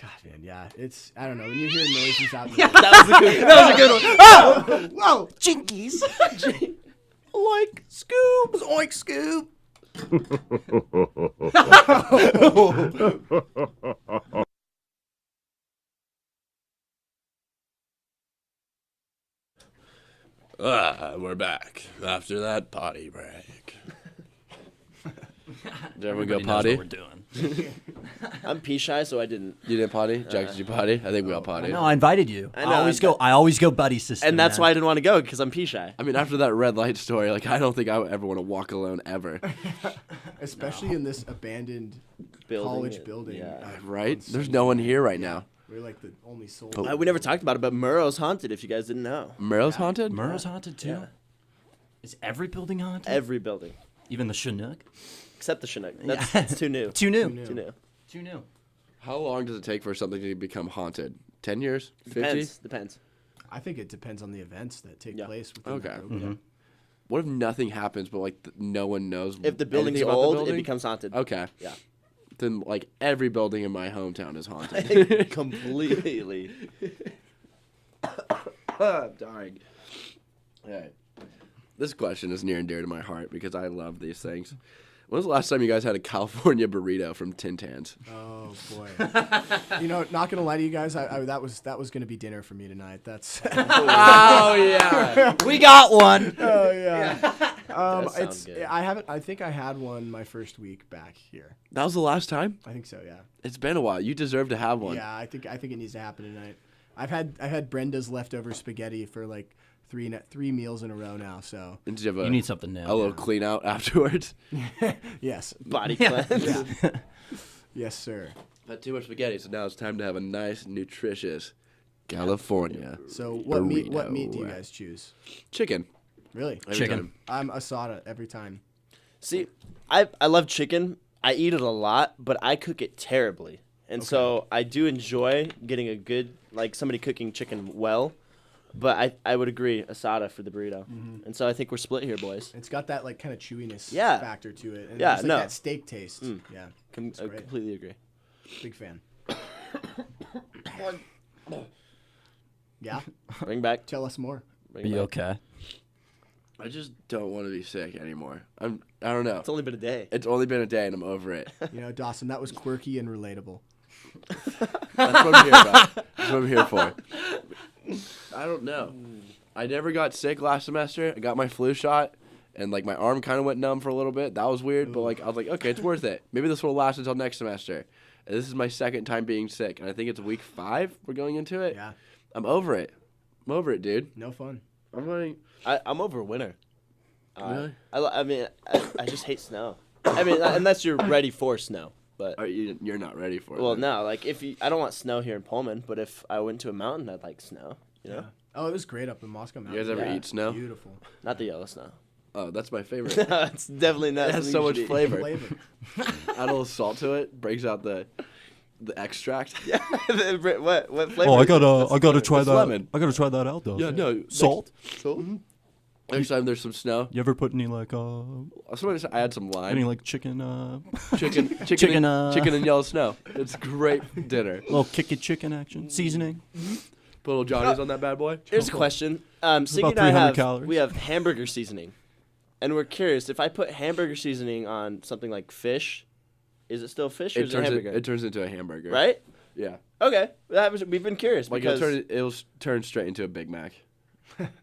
[SPEAKER 4] God, man, yeah. It's, I don't know, when you hear noises out there.
[SPEAKER 2] That was a good one. Oh! Whoa! Jinkies. Oink, Scoob. Oink, Scoob.
[SPEAKER 1] We're back after that potty break. Did everyone go potty?
[SPEAKER 2] What we're doing.
[SPEAKER 3] I'm pee shy, so I didn't.
[SPEAKER 1] You didn't potty? Jack, did you potty? I think we all potty.
[SPEAKER 2] No, I invited you.
[SPEAKER 3] I know,
[SPEAKER 2] I always go buddy system.
[SPEAKER 3] And that's
[SPEAKER 2] man.
[SPEAKER 3] why I didn't want to go, because I'm pee shy.
[SPEAKER 1] I mean, after that red light story, like, I don't think I would ever want to walk alone ever.
[SPEAKER 4] Especially in this abandoned college building.
[SPEAKER 3] Yeah.
[SPEAKER 1] Right? There's no one here right now.
[SPEAKER 4] We're like the only soul.
[SPEAKER 3] We never talked about it, but Murrow's haunted, if you guys didn't know.
[SPEAKER 1] Murrow's haunted?
[SPEAKER 2] Murrow's haunted too?
[SPEAKER 3] Yeah.
[SPEAKER 2] Is every building haunted?
[SPEAKER 3] Every building.
[SPEAKER 2] Even the Chinook?
[SPEAKER 3] Except the Chinook. That's too new.
[SPEAKER 2] Too new.
[SPEAKER 3] Too new.
[SPEAKER 1] How long does it take for something to become haunted? 10 years? 50?
[SPEAKER 3] Depends.
[SPEAKER 4] I think it depends on the events that take place within the group.
[SPEAKER 2] Mm-hmm.
[SPEAKER 1] What if nothing happens, but, like, no one knows
[SPEAKER 3] If the building's
[SPEAKER 1] anything about
[SPEAKER 3] old,
[SPEAKER 1] the building?
[SPEAKER 3] it becomes haunted.
[SPEAKER 1] Okay.
[SPEAKER 3] Yeah.
[SPEAKER 1] Then, like, every building in my hometown is haunted.
[SPEAKER 3] Completely.
[SPEAKER 1] I'm dying. All right. This question is near and dear to my heart because I love these things. When was the last time you guys had a California burrito from Tin Tans?
[SPEAKER 4] Oh boy! You know, not gonna lie to you guys, that was gonna be dinner for me tonight. That's.
[SPEAKER 2] Oh yeah, we got one.
[SPEAKER 4] Oh yeah.
[SPEAKER 3] sounds good.
[SPEAKER 4] I think I had one my first week back here.
[SPEAKER 1] That was the last time?
[SPEAKER 4] I think so. Yeah.
[SPEAKER 1] It's been a while. You deserve to have one.
[SPEAKER 4] Yeah, I think it needs to happen tonight. I've had Brenda's leftover spaghetti for like three meals in a row now. So.
[SPEAKER 1] And did you have
[SPEAKER 2] You need something new.
[SPEAKER 1] a little clean out afterwards?
[SPEAKER 4] Yes.
[SPEAKER 3] Body cleanse.
[SPEAKER 4] Yes, sir.
[SPEAKER 1] Had too much spaghetti, so now it's time to have a nice, nutritious California.
[SPEAKER 4] So what meat do you guys choose?
[SPEAKER 1] Chicken.
[SPEAKER 4] Really?
[SPEAKER 1] Every
[SPEAKER 2] Chicken.
[SPEAKER 1] time.
[SPEAKER 4] I'm asada every time.
[SPEAKER 3] See, I love chicken. I eat it a lot, but I cook it terribly. And so I do enjoy getting a good, like somebody cooking chicken well. But I would agree, asada for the burrito. Mm-hmm. And so I think we're split here, boys.
[SPEAKER 4] It's got that like kind of chewiness
[SPEAKER 3] Yeah.
[SPEAKER 4] factor to it. And
[SPEAKER 3] Yeah,
[SPEAKER 4] it's like
[SPEAKER 3] no.
[SPEAKER 4] that steak taste. Yeah.
[SPEAKER 3] I
[SPEAKER 4] It's great.
[SPEAKER 3] completely agree.
[SPEAKER 4] Big fan. Yeah.
[SPEAKER 3] Bring back.
[SPEAKER 4] Tell us more.
[SPEAKER 2] Are you okay?
[SPEAKER 1] I just don't want to be sick anymore. I don't know.
[SPEAKER 3] It's only been a day.
[SPEAKER 1] It's only been a day and I'm over it.
[SPEAKER 4] You know, Dawson, that was quirky and relatable.
[SPEAKER 1] That's what I'm here about. That's what I'm here for. I don't know. I never got sick last semester. I got my flu shot, and like my arm kind of went numb for a little bit. That was weird, but like I was like, okay, it's worth it. Maybe this will last until next semester. And this is my second time being sick, and I think it's week 5 we're going into it.
[SPEAKER 4] Yeah.
[SPEAKER 1] I'm over it. I'm over it, dude.
[SPEAKER 4] No fun.
[SPEAKER 1] I'm like,
[SPEAKER 3] I'm over winter.
[SPEAKER 1] Really?
[SPEAKER 3] I mean, I just hate snow. I mean, unless you're ready for snow. But
[SPEAKER 1] you're not ready for it.
[SPEAKER 3] well,
[SPEAKER 1] then.
[SPEAKER 3] no, like I don't want snow here in Pullman, but if I went to a mountain, I'd like snow. You know,
[SPEAKER 4] Oh, it was great up in Moscow Mountain.
[SPEAKER 1] You guys ever
[SPEAKER 3] Yeah.
[SPEAKER 1] eat snow?
[SPEAKER 4] Beautiful.
[SPEAKER 3] not the yellow snow.
[SPEAKER 1] Oh, that's my favorite.
[SPEAKER 3] It's definitely not.
[SPEAKER 1] It has
[SPEAKER 3] something
[SPEAKER 1] so
[SPEAKER 3] you
[SPEAKER 1] much
[SPEAKER 3] should eat.
[SPEAKER 1] flavor.
[SPEAKER 4] Flavor.
[SPEAKER 1] Add a little salt to it, breaks out the extract.
[SPEAKER 3] Yeah. what flavor?
[SPEAKER 6] Oh, I
[SPEAKER 3] is it?
[SPEAKER 6] gotta try
[SPEAKER 1] It's
[SPEAKER 6] that.
[SPEAKER 1] lemon.
[SPEAKER 6] I gotta try that out though.
[SPEAKER 1] Yeah, no.
[SPEAKER 6] Salt.
[SPEAKER 1] Next time there's some snow,
[SPEAKER 6] You ever put any like
[SPEAKER 1] somebody said I add some lime.
[SPEAKER 6] any like chicken
[SPEAKER 1] chicken,
[SPEAKER 2] Chicken,
[SPEAKER 1] chicken and yellow snow. It's great dinner.
[SPEAKER 6] little kick chicken action seasoning?
[SPEAKER 1] Put little Johnny's on that bad boy.
[SPEAKER 3] Here's a question. Siggy
[SPEAKER 6] about
[SPEAKER 3] and I
[SPEAKER 6] 300
[SPEAKER 3] have
[SPEAKER 6] calories.
[SPEAKER 3] we have hamburger seasoning, and we're curious if I put hamburger seasoning on something like fish, is it still fish or is it hamburger?
[SPEAKER 1] It turns into a hamburger.
[SPEAKER 3] Right?
[SPEAKER 1] Yeah.
[SPEAKER 3] Okay, we've been curious
[SPEAKER 1] Like
[SPEAKER 3] because
[SPEAKER 1] it'll turn straight into a Big Mac.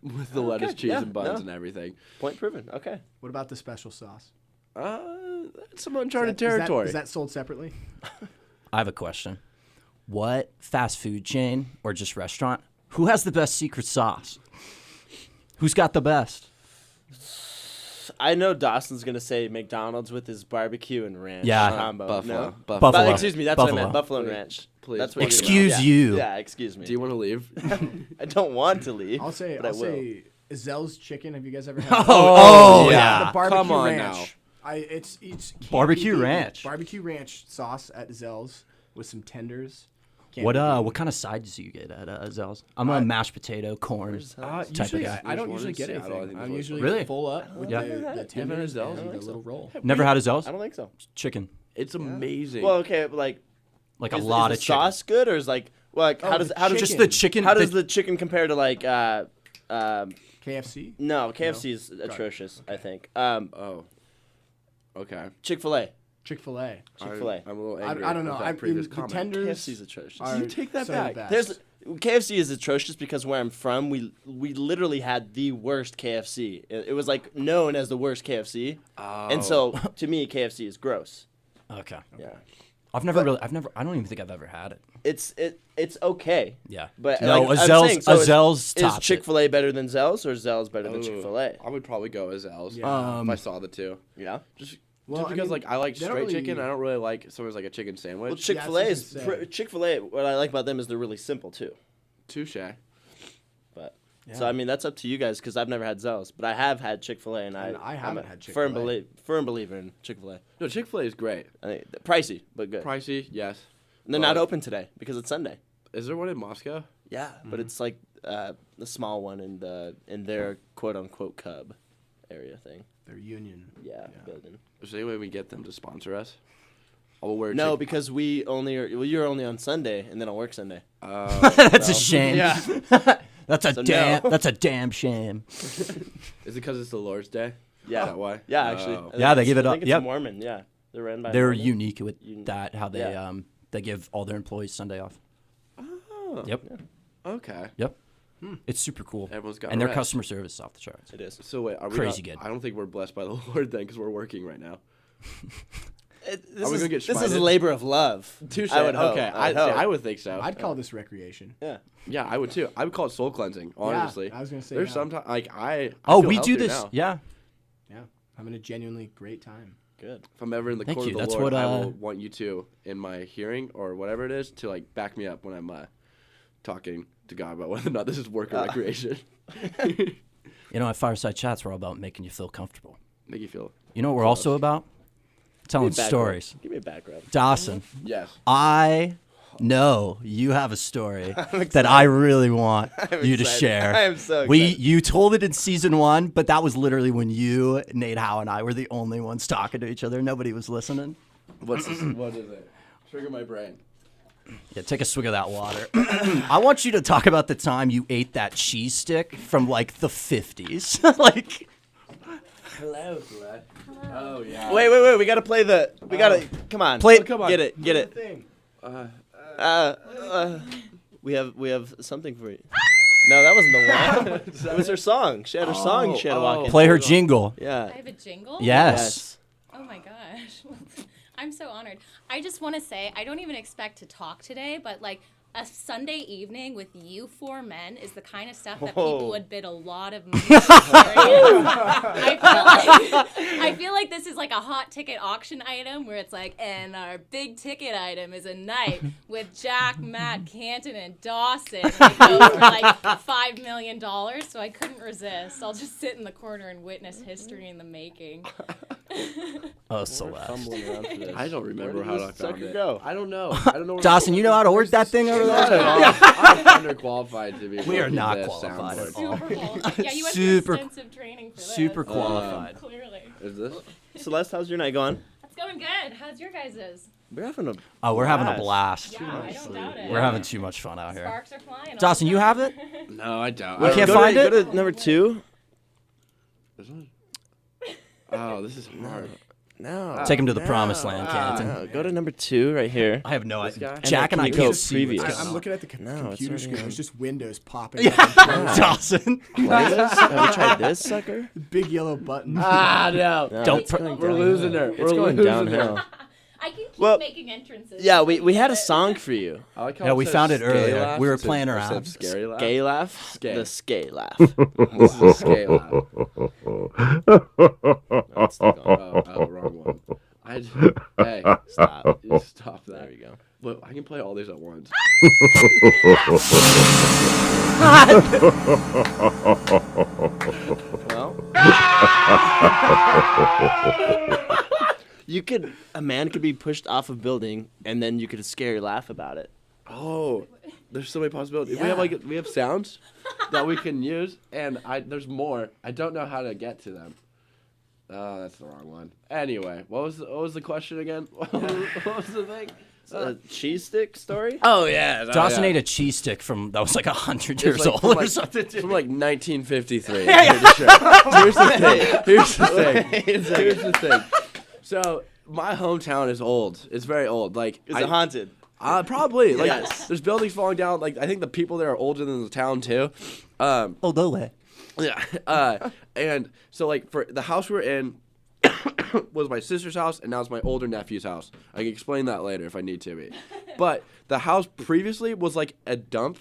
[SPEAKER 1] With the lettuce, cheese,
[SPEAKER 3] yeah,
[SPEAKER 1] and buns
[SPEAKER 3] no.
[SPEAKER 1] and everything.
[SPEAKER 3] point proven. Okay.
[SPEAKER 4] What about the special sauce?
[SPEAKER 1] That's some uncharted
[SPEAKER 4] Is that-
[SPEAKER 1] territory.
[SPEAKER 4] Is that sold separately?
[SPEAKER 2] I have a question. What fast food chain or just restaurant? Who has the best secret sauce? Who's got the best?
[SPEAKER 3] I know Dawson's gonna say McDonald's with his barbecue and ranch
[SPEAKER 2] Yeah.
[SPEAKER 3] combo.
[SPEAKER 1] Buffalo.
[SPEAKER 3] No?
[SPEAKER 1] Buffalo.
[SPEAKER 2] Buffalo.
[SPEAKER 3] Excuse me, that's what I
[SPEAKER 2] Buffalo.
[SPEAKER 3] meant. Buffalo and ranch.
[SPEAKER 1] Please.
[SPEAKER 3] That's what
[SPEAKER 2] Excuse
[SPEAKER 3] yeah.
[SPEAKER 2] you.
[SPEAKER 3] Yeah, excuse me.
[SPEAKER 1] Do you want to leave?
[SPEAKER 3] I don't want to leave.
[SPEAKER 4] I'll say
[SPEAKER 3] but I will.
[SPEAKER 4] Zell's chicken. Have you guys ever had?
[SPEAKER 2] Oh,
[SPEAKER 4] The
[SPEAKER 2] yeah.
[SPEAKER 4] barbecue
[SPEAKER 1] Come on
[SPEAKER 4] ranch. It's can't
[SPEAKER 2] Barbecue
[SPEAKER 4] be beaten.
[SPEAKER 2] ranch.
[SPEAKER 4] Barbecue ranch sauce at Zell's with some tenders. Can't
[SPEAKER 2] What
[SPEAKER 4] be beaten.
[SPEAKER 2] what kind of sides do you get at Zell's? I'm a mashed potato, corn type of
[SPEAKER 4] Usually,
[SPEAKER 2] guy.
[SPEAKER 4] I don't
[SPEAKER 1] There's one
[SPEAKER 4] usually
[SPEAKER 1] in
[SPEAKER 4] get
[SPEAKER 1] Seattle, I
[SPEAKER 4] anything.
[SPEAKER 1] think
[SPEAKER 4] I'm
[SPEAKER 1] there's
[SPEAKER 4] usually
[SPEAKER 2] Really?
[SPEAKER 4] full up with
[SPEAKER 2] Yeah.
[SPEAKER 4] the tenders
[SPEAKER 1] Zell's?
[SPEAKER 4] and
[SPEAKER 1] I
[SPEAKER 4] the
[SPEAKER 1] don't
[SPEAKER 4] little roll.
[SPEAKER 2] Never had a Zell's?
[SPEAKER 3] I don't think so.
[SPEAKER 2] Chicken.
[SPEAKER 1] It's amazing.
[SPEAKER 3] Well, okay, but like,
[SPEAKER 2] Like a
[SPEAKER 3] is,
[SPEAKER 2] lot
[SPEAKER 3] is
[SPEAKER 2] of
[SPEAKER 3] the
[SPEAKER 2] chicken.
[SPEAKER 3] sauce good or is like, well, like how
[SPEAKER 4] Oh,
[SPEAKER 3] does
[SPEAKER 4] the
[SPEAKER 3] how does
[SPEAKER 2] Just the chicken.
[SPEAKER 3] how does the chicken compare to like
[SPEAKER 4] KFC.
[SPEAKER 3] no KFC is atrocious. I think
[SPEAKER 1] oh. Okay.
[SPEAKER 3] Chick-fil-A.
[SPEAKER 4] Chick-fil-A.
[SPEAKER 3] Chick-fil-A.
[SPEAKER 1] I'm a little
[SPEAKER 4] I
[SPEAKER 1] angry.
[SPEAKER 4] don't know.
[SPEAKER 1] With that
[SPEAKER 4] I
[SPEAKER 1] previous
[SPEAKER 4] the
[SPEAKER 1] comment.
[SPEAKER 4] tenders.
[SPEAKER 3] KFC is atrocious.
[SPEAKER 4] are
[SPEAKER 1] You take that
[SPEAKER 4] so
[SPEAKER 1] back.
[SPEAKER 4] best.
[SPEAKER 3] There's KFC is atrocious because where I'm from, we literally had the worst KFC. It was like known as the worst KFC, and so to me, KFC is gross.
[SPEAKER 2] Okay.
[SPEAKER 3] Yeah,
[SPEAKER 2] I don't even think I've ever had it.
[SPEAKER 3] it's okay.
[SPEAKER 2] Yeah.
[SPEAKER 3] But
[SPEAKER 2] no,
[SPEAKER 3] like, I'm
[SPEAKER 2] Zell's,
[SPEAKER 3] saying, so
[SPEAKER 2] Zell's
[SPEAKER 3] is
[SPEAKER 2] tops it.
[SPEAKER 3] Chick-fil-A better than Zell's or Zell's better than
[SPEAKER 1] Ooh,
[SPEAKER 3] Chick-fil-A?
[SPEAKER 1] I would probably go as L's.
[SPEAKER 4] Yeah.
[SPEAKER 1] If I saw the two.
[SPEAKER 3] Yeah.
[SPEAKER 1] Just
[SPEAKER 4] Well,
[SPEAKER 1] because
[SPEAKER 4] I mean,
[SPEAKER 1] like I like
[SPEAKER 4] they don't
[SPEAKER 1] straight
[SPEAKER 4] really-
[SPEAKER 1] chicken. I don't really like sometimes like a chicken
[SPEAKER 3] Well,
[SPEAKER 1] sandwich.
[SPEAKER 3] Chick-fil-A
[SPEAKER 4] that's
[SPEAKER 3] is
[SPEAKER 4] what I was gonna say.
[SPEAKER 3] Chick-fil-A. What I like about them is they're really simple too.
[SPEAKER 1] Touche.
[SPEAKER 3] But so I mean that's up to you guys because I've never had Zell's, but I have had Chick-fil-A and
[SPEAKER 4] And I
[SPEAKER 3] I'm
[SPEAKER 4] haven't
[SPEAKER 3] a
[SPEAKER 4] had
[SPEAKER 3] firm
[SPEAKER 4] Chick-fil-A.
[SPEAKER 3] firm believer in Chick-fil-A.
[SPEAKER 1] No, Chick-fil-A is great.
[SPEAKER 3] I think pricey but good.
[SPEAKER 1] Pricey, yes.
[SPEAKER 3] And they're not open today because it's Sunday.
[SPEAKER 1] Is there one in Moscow?
[SPEAKER 3] Yeah, but it's like the small one in their quote unquote Cub area thing.
[SPEAKER 4] Their union.
[SPEAKER 3] Yeah, building.
[SPEAKER 1] Is there any way we can get them to sponsor us? I will wear.
[SPEAKER 3] No, because we only are. Well, you're only on Sunday, and then I'll work Sunday.
[SPEAKER 2] That's a shame.
[SPEAKER 3] Yeah.
[SPEAKER 2] That's a
[SPEAKER 3] So
[SPEAKER 2] damn.
[SPEAKER 3] no.
[SPEAKER 2] That's a damn shame.
[SPEAKER 1] Is it because it's the Lord's Day?
[SPEAKER 3] Yeah.
[SPEAKER 1] Is that why?
[SPEAKER 3] Yeah, actually.
[SPEAKER 1] Oh.
[SPEAKER 3] I
[SPEAKER 2] Yeah,
[SPEAKER 3] think
[SPEAKER 2] they give
[SPEAKER 3] it's-
[SPEAKER 2] it
[SPEAKER 3] I
[SPEAKER 2] up-
[SPEAKER 3] think it's
[SPEAKER 2] yep.
[SPEAKER 3] Mormon. Yeah, they're ran by.
[SPEAKER 2] They're
[SPEAKER 3] Mormon.
[SPEAKER 2] unique with
[SPEAKER 3] Un-
[SPEAKER 2] that. How they
[SPEAKER 3] yeah.
[SPEAKER 2] they give all their employees Sunday off.
[SPEAKER 1] Oh.
[SPEAKER 2] Yep.
[SPEAKER 1] Okay.
[SPEAKER 2] Yep. It's super cool.
[SPEAKER 1] Everyone's got
[SPEAKER 2] and their
[SPEAKER 1] rest.
[SPEAKER 2] customer service is off the charts.
[SPEAKER 3] It is.
[SPEAKER 1] So wait, are we
[SPEAKER 2] Crazy
[SPEAKER 1] not-
[SPEAKER 2] good.
[SPEAKER 1] I don't think we're blessed by the Lord then, because we're working right now.
[SPEAKER 3] This
[SPEAKER 1] we
[SPEAKER 3] is
[SPEAKER 1] gonna get
[SPEAKER 3] this is a
[SPEAKER 1] smited?
[SPEAKER 3] labor of love.
[SPEAKER 1] Touche.
[SPEAKER 3] I would hope.
[SPEAKER 1] Okay,
[SPEAKER 3] I would
[SPEAKER 1] see,
[SPEAKER 3] hope.
[SPEAKER 1] I would think so.
[SPEAKER 4] I'd call this recreation.
[SPEAKER 3] Yeah.
[SPEAKER 1] Yeah, I would too. I would call it soul cleansing. Honestly,
[SPEAKER 4] I was gonna say,
[SPEAKER 1] there's
[SPEAKER 4] yeah.
[SPEAKER 1] sometimes like I.
[SPEAKER 2] Oh,
[SPEAKER 1] feel
[SPEAKER 2] we do
[SPEAKER 1] healthier
[SPEAKER 2] this.
[SPEAKER 1] now.
[SPEAKER 2] Yeah.
[SPEAKER 4] Yeah, having a genuinely great time.
[SPEAKER 3] Good.
[SPEAKER 1] If I'm ever in the
[SPEAKER 2] Thank
[SPEAKER 1] court
[SPEAKER 2] you.
[SPEAKER 1] of the
[SPEAKER 2] That's
[SPEAKER 1] Lord,
[SPEAKER 2] what,
[SPEAKER 1] I will want you to, in my hearing or whatever it is, to like back me up when I'm talking to God about whether or not this is work or recreation.
[SPEAKER 2] You know, at Fireside Chats, we're all about making you feel comfortable.
[SPEAKER 1] Make you feel.
[SPEAKER 2] You know what we're also about? Telling
[SPEAKER 3] Give me a background.
[SPEAKER 2] stories.
[SPEAKER 3] Give me a background.
[SPEAKER 2] Dawson,
[SPEAKER 1] Yes.
[SPEAKER 2] I know you have a story that I really want you to
[SPEAKER 3] excited.
[SPEAKER 2] share.
[SPEAKER 3] I am so excited.
[SPEAKER 2] You told it in season 1, but that was literally when you, Nate Howe, and I were the only ones talking to each other. Nobody was listening.
[SPEAKER 1] What's this? What is it? Trigger my brain.
[SPEAKER 2] Yeah, take a swig of that water. I want you to talk about the time you ate that cheese stick from like the 50s. like,
[SPEAKER 1] Hello, Brett. Oh yeah.
[SPEAKER 3] Wait. We gotta play the. We gotta. Come on.
[SPEAKER 2] Play-
[SPEAKER 1] come on.
[SPEAKER 3] Get it.
[SPEAKER 1] Thing.
[SPEAKER 3] We have something for you. No, that wasn't the one. It was her song. She had her song. She had to walk in.
[SPEAKER 2] play her jingle.
[SPEAKER 3] Yeah.
[SPEAKER 7] I have a jingle?
[SPEAKER 2] Yes.
[SPEAKER 7] Oh my gosh. I'm so honored. I just want to say, I don't even expect to talk today, but like a Sunday evening with you four men is the kind of stuff that people would bid a lot of money for. I feel like this is like a hot ticket auction item where it's like, and our big ticket item is a night with Jack, Matt, Canton, and Dawson. And it goes for like $5 million, so I couldn't resist. I'll just sit in the corner and witness history in the making.
[SPEAKER 2] Oh, Celeste.
[SPEAKER 3] Fumbling around for this.
[SPEAKER 1] I don't remember
[SPEAKER 3] Where did
[SPEAKER 1] how
[SPEAKER 3] this
[SPEAKER 1] I found
[SPEAKER 3] sucker
[SPEAKER 1] it.
[SPEAKER 3] go?
[SPEAKER 1] I don't know. I don't know. where-
[SPEAKER 2] Dawson, you know how to work that thing over
[SPEAKER 1] Not
[SPEAKER 2] there?
[SPEAKER 1] at all. I'm underqualified to be.
[SPEAKER 2] We are
[SPEAKER 1] working
[SPEAKER 2] not
[SPEAKER 1] this
[SPEAKER 2] qualified at
[SPEAKER 1] soundboard.
[SPEAKER 2] all.
[SPEAKER 7] Super qualified. Yeah, you went
[SPEAKER 2] Super-
[SPEAKER 7] through extensive training for this.
[SPEAKER 2] Super qualified.
[SPEAKER 7] Clearly.
[SPEAKER 1] Is this?
[SPEAKER 3] Celeste, how's your night going?
[SPEAKER 7] It's going good. How's your guys'?
[SPEAKER 3] We're having a.
[SPEAKER 2] Oh, we're having a blast.
[SPEAKER 7] Yeah, I don't doubt it.
[SPEAKER 2] We're having too much fun out here.
[SPEAKER 7] Sparks are flying. all
[SPEAKER 2] Dawson,
[SPEAKER 7] the
[SPEAKER 2] you
[SPEAKER 7] time.
[SPEAKER 2] have it?
[SPEAKER 1] No, I don't.
[SPEAKER 2] We
[SPEAKER 1] I
[SPEAKER 2] can't
[SPEAKER 1] don't-
[SPEAKER 2] find it?
[SPEAKER 3] Go to number 2.
[SPEAKER 1] This one? Oh, this is hard.
[SPEAKER 3] No.
[SPEAKER 2] Take him to the promised land, Canton.
[SPEAKER 3] No, go to number 2 right here.
[SPEAKER 2] I have no
[SPEAKER 1] This
[SPEAKER 2] idea.
[SPEAKER 1] guy?
[SPEAKER 2] Jack and I
[SPEAKER 3] And then
[SPEAKER 2] can't
[SPEAKER 3] can
[SPEAKER 2] see
[SPEAKER 3] you go
[SPEAKER 2] what's
[SPEAKER 3] previous?
[SPEAKER 2] going
[SPEAKER 4] I'm
[SPEAKER 2] on.
[SPEAKER 4] looking at the
[SPEAKER 3] No, it's
[SPEAKER 4] computer
[SPEAKER 3] already
[SPEAKER 4] screen.
[SPEAKER 3] on.
[SPEAKER 4] There's just windows popping up.
[SPEAKER 2] Dawson.
[SPEAKER 3] Play this? Have you tried this, sucker?
[SPEAKER 4] Big yellow button.
[SPEAKER 1] Ah, no.
[SPEAKER 3] No,
[SPEAKER 2] Don't
[SPEAKER 3] it's
[SPEAKER 2] pr-
[SPEAKER 3] going
[SPEAKER 1] We're
[SPEAKER 3] downhill.
[SPEAKER 1] losing her.
[SPEAKER 3] It's
[SPEAKER 1] We're
[SPEAKER 3] going
[SPEAKER 1] losing
[SPEAKER 3] downhill.
[SPEAKER 1] her.
[SPEAKER 7] I can keep
[SPEAKER 3] Well,
[SPEAKER 7] making entrances.
[SPEAKER 3] Yeah, we had a song for you.
[SPEAKER 1] I like how
[SPEAKER 2] Yeah,
[SPEAKER 1] it
[SPEAKER 2] we
[SPEAKER 1] says
[SPEAKER 2] found it
[SPEAKER 1] scary
[SPEAKER 2] earlier.
[SPEAKER 1] laugh
[SPEAKER 2] We were
[SPEAKER 1] instead-
[SPEAKER 2] playing
[SPEAKER 1] instead
[SPEAKER 2] around.
[SPEAKER 1] of Scary laugh.
[SPEAKER 3] Gay laugh?
[SPEAKER 1] Skay.
[SPEAKER 3] The skay laugh.
[SPEAKER 1] This is a scary laugh.
[SPEAKER 3] Oh, it's still going.
[SPEAKER 1] Oh, wrong one. Hey,
[SPEAKER 3] Stop.
[SPEAKER 1] you stop that.
[SPEAKER 3] There we go.
[SPEAKER 1] Look, I can play all these at once.
[SPEAKER 3] Well, a man could be pushed off a building, and then you could scare laugh about it.
[SPEAKER 1] Oh, there's so many possibilities. We have sounds that we can use, and there's more. I don't know how to get to them. Oh, that's the wrong one. Anyway, what was the question again? What was the thing?
[SPEAKER 3] A cheese stick story?
[SPEAKER 1] Oh yeah,
[SPEAKER 2] Dawson ate a cheese stick that was like 100
[SPEAKER 1] It's
[SPEAKER 2] years
[SPEAKER 1] like
[SPEAKER 2] old
[SPEAKER 1] from
[SPEAKER 2] or
[SPEAKER 1] like,
[SPEAKER 2] something.
[SPEAKER 1] from like 1953. I'm pretty sure. Here's the thing. Here's the thing. So my hometown is old. It's very old. Like
[SPEAKER 3] Is it haunted?
[SPEAKER 1] Probably. Like
[SPEAKER 3] Yes.
[SPEAKER 1] there's buildings falling down. Like I think the people there are older than the town too.
[SPEAKER 2] Oh, no way.
[SPEAKER 1] Yeah. And so like for the house we're in was my sister's house, and now it's my older nephew's house. I can explain that later if I need to be. But the house previously was like a dump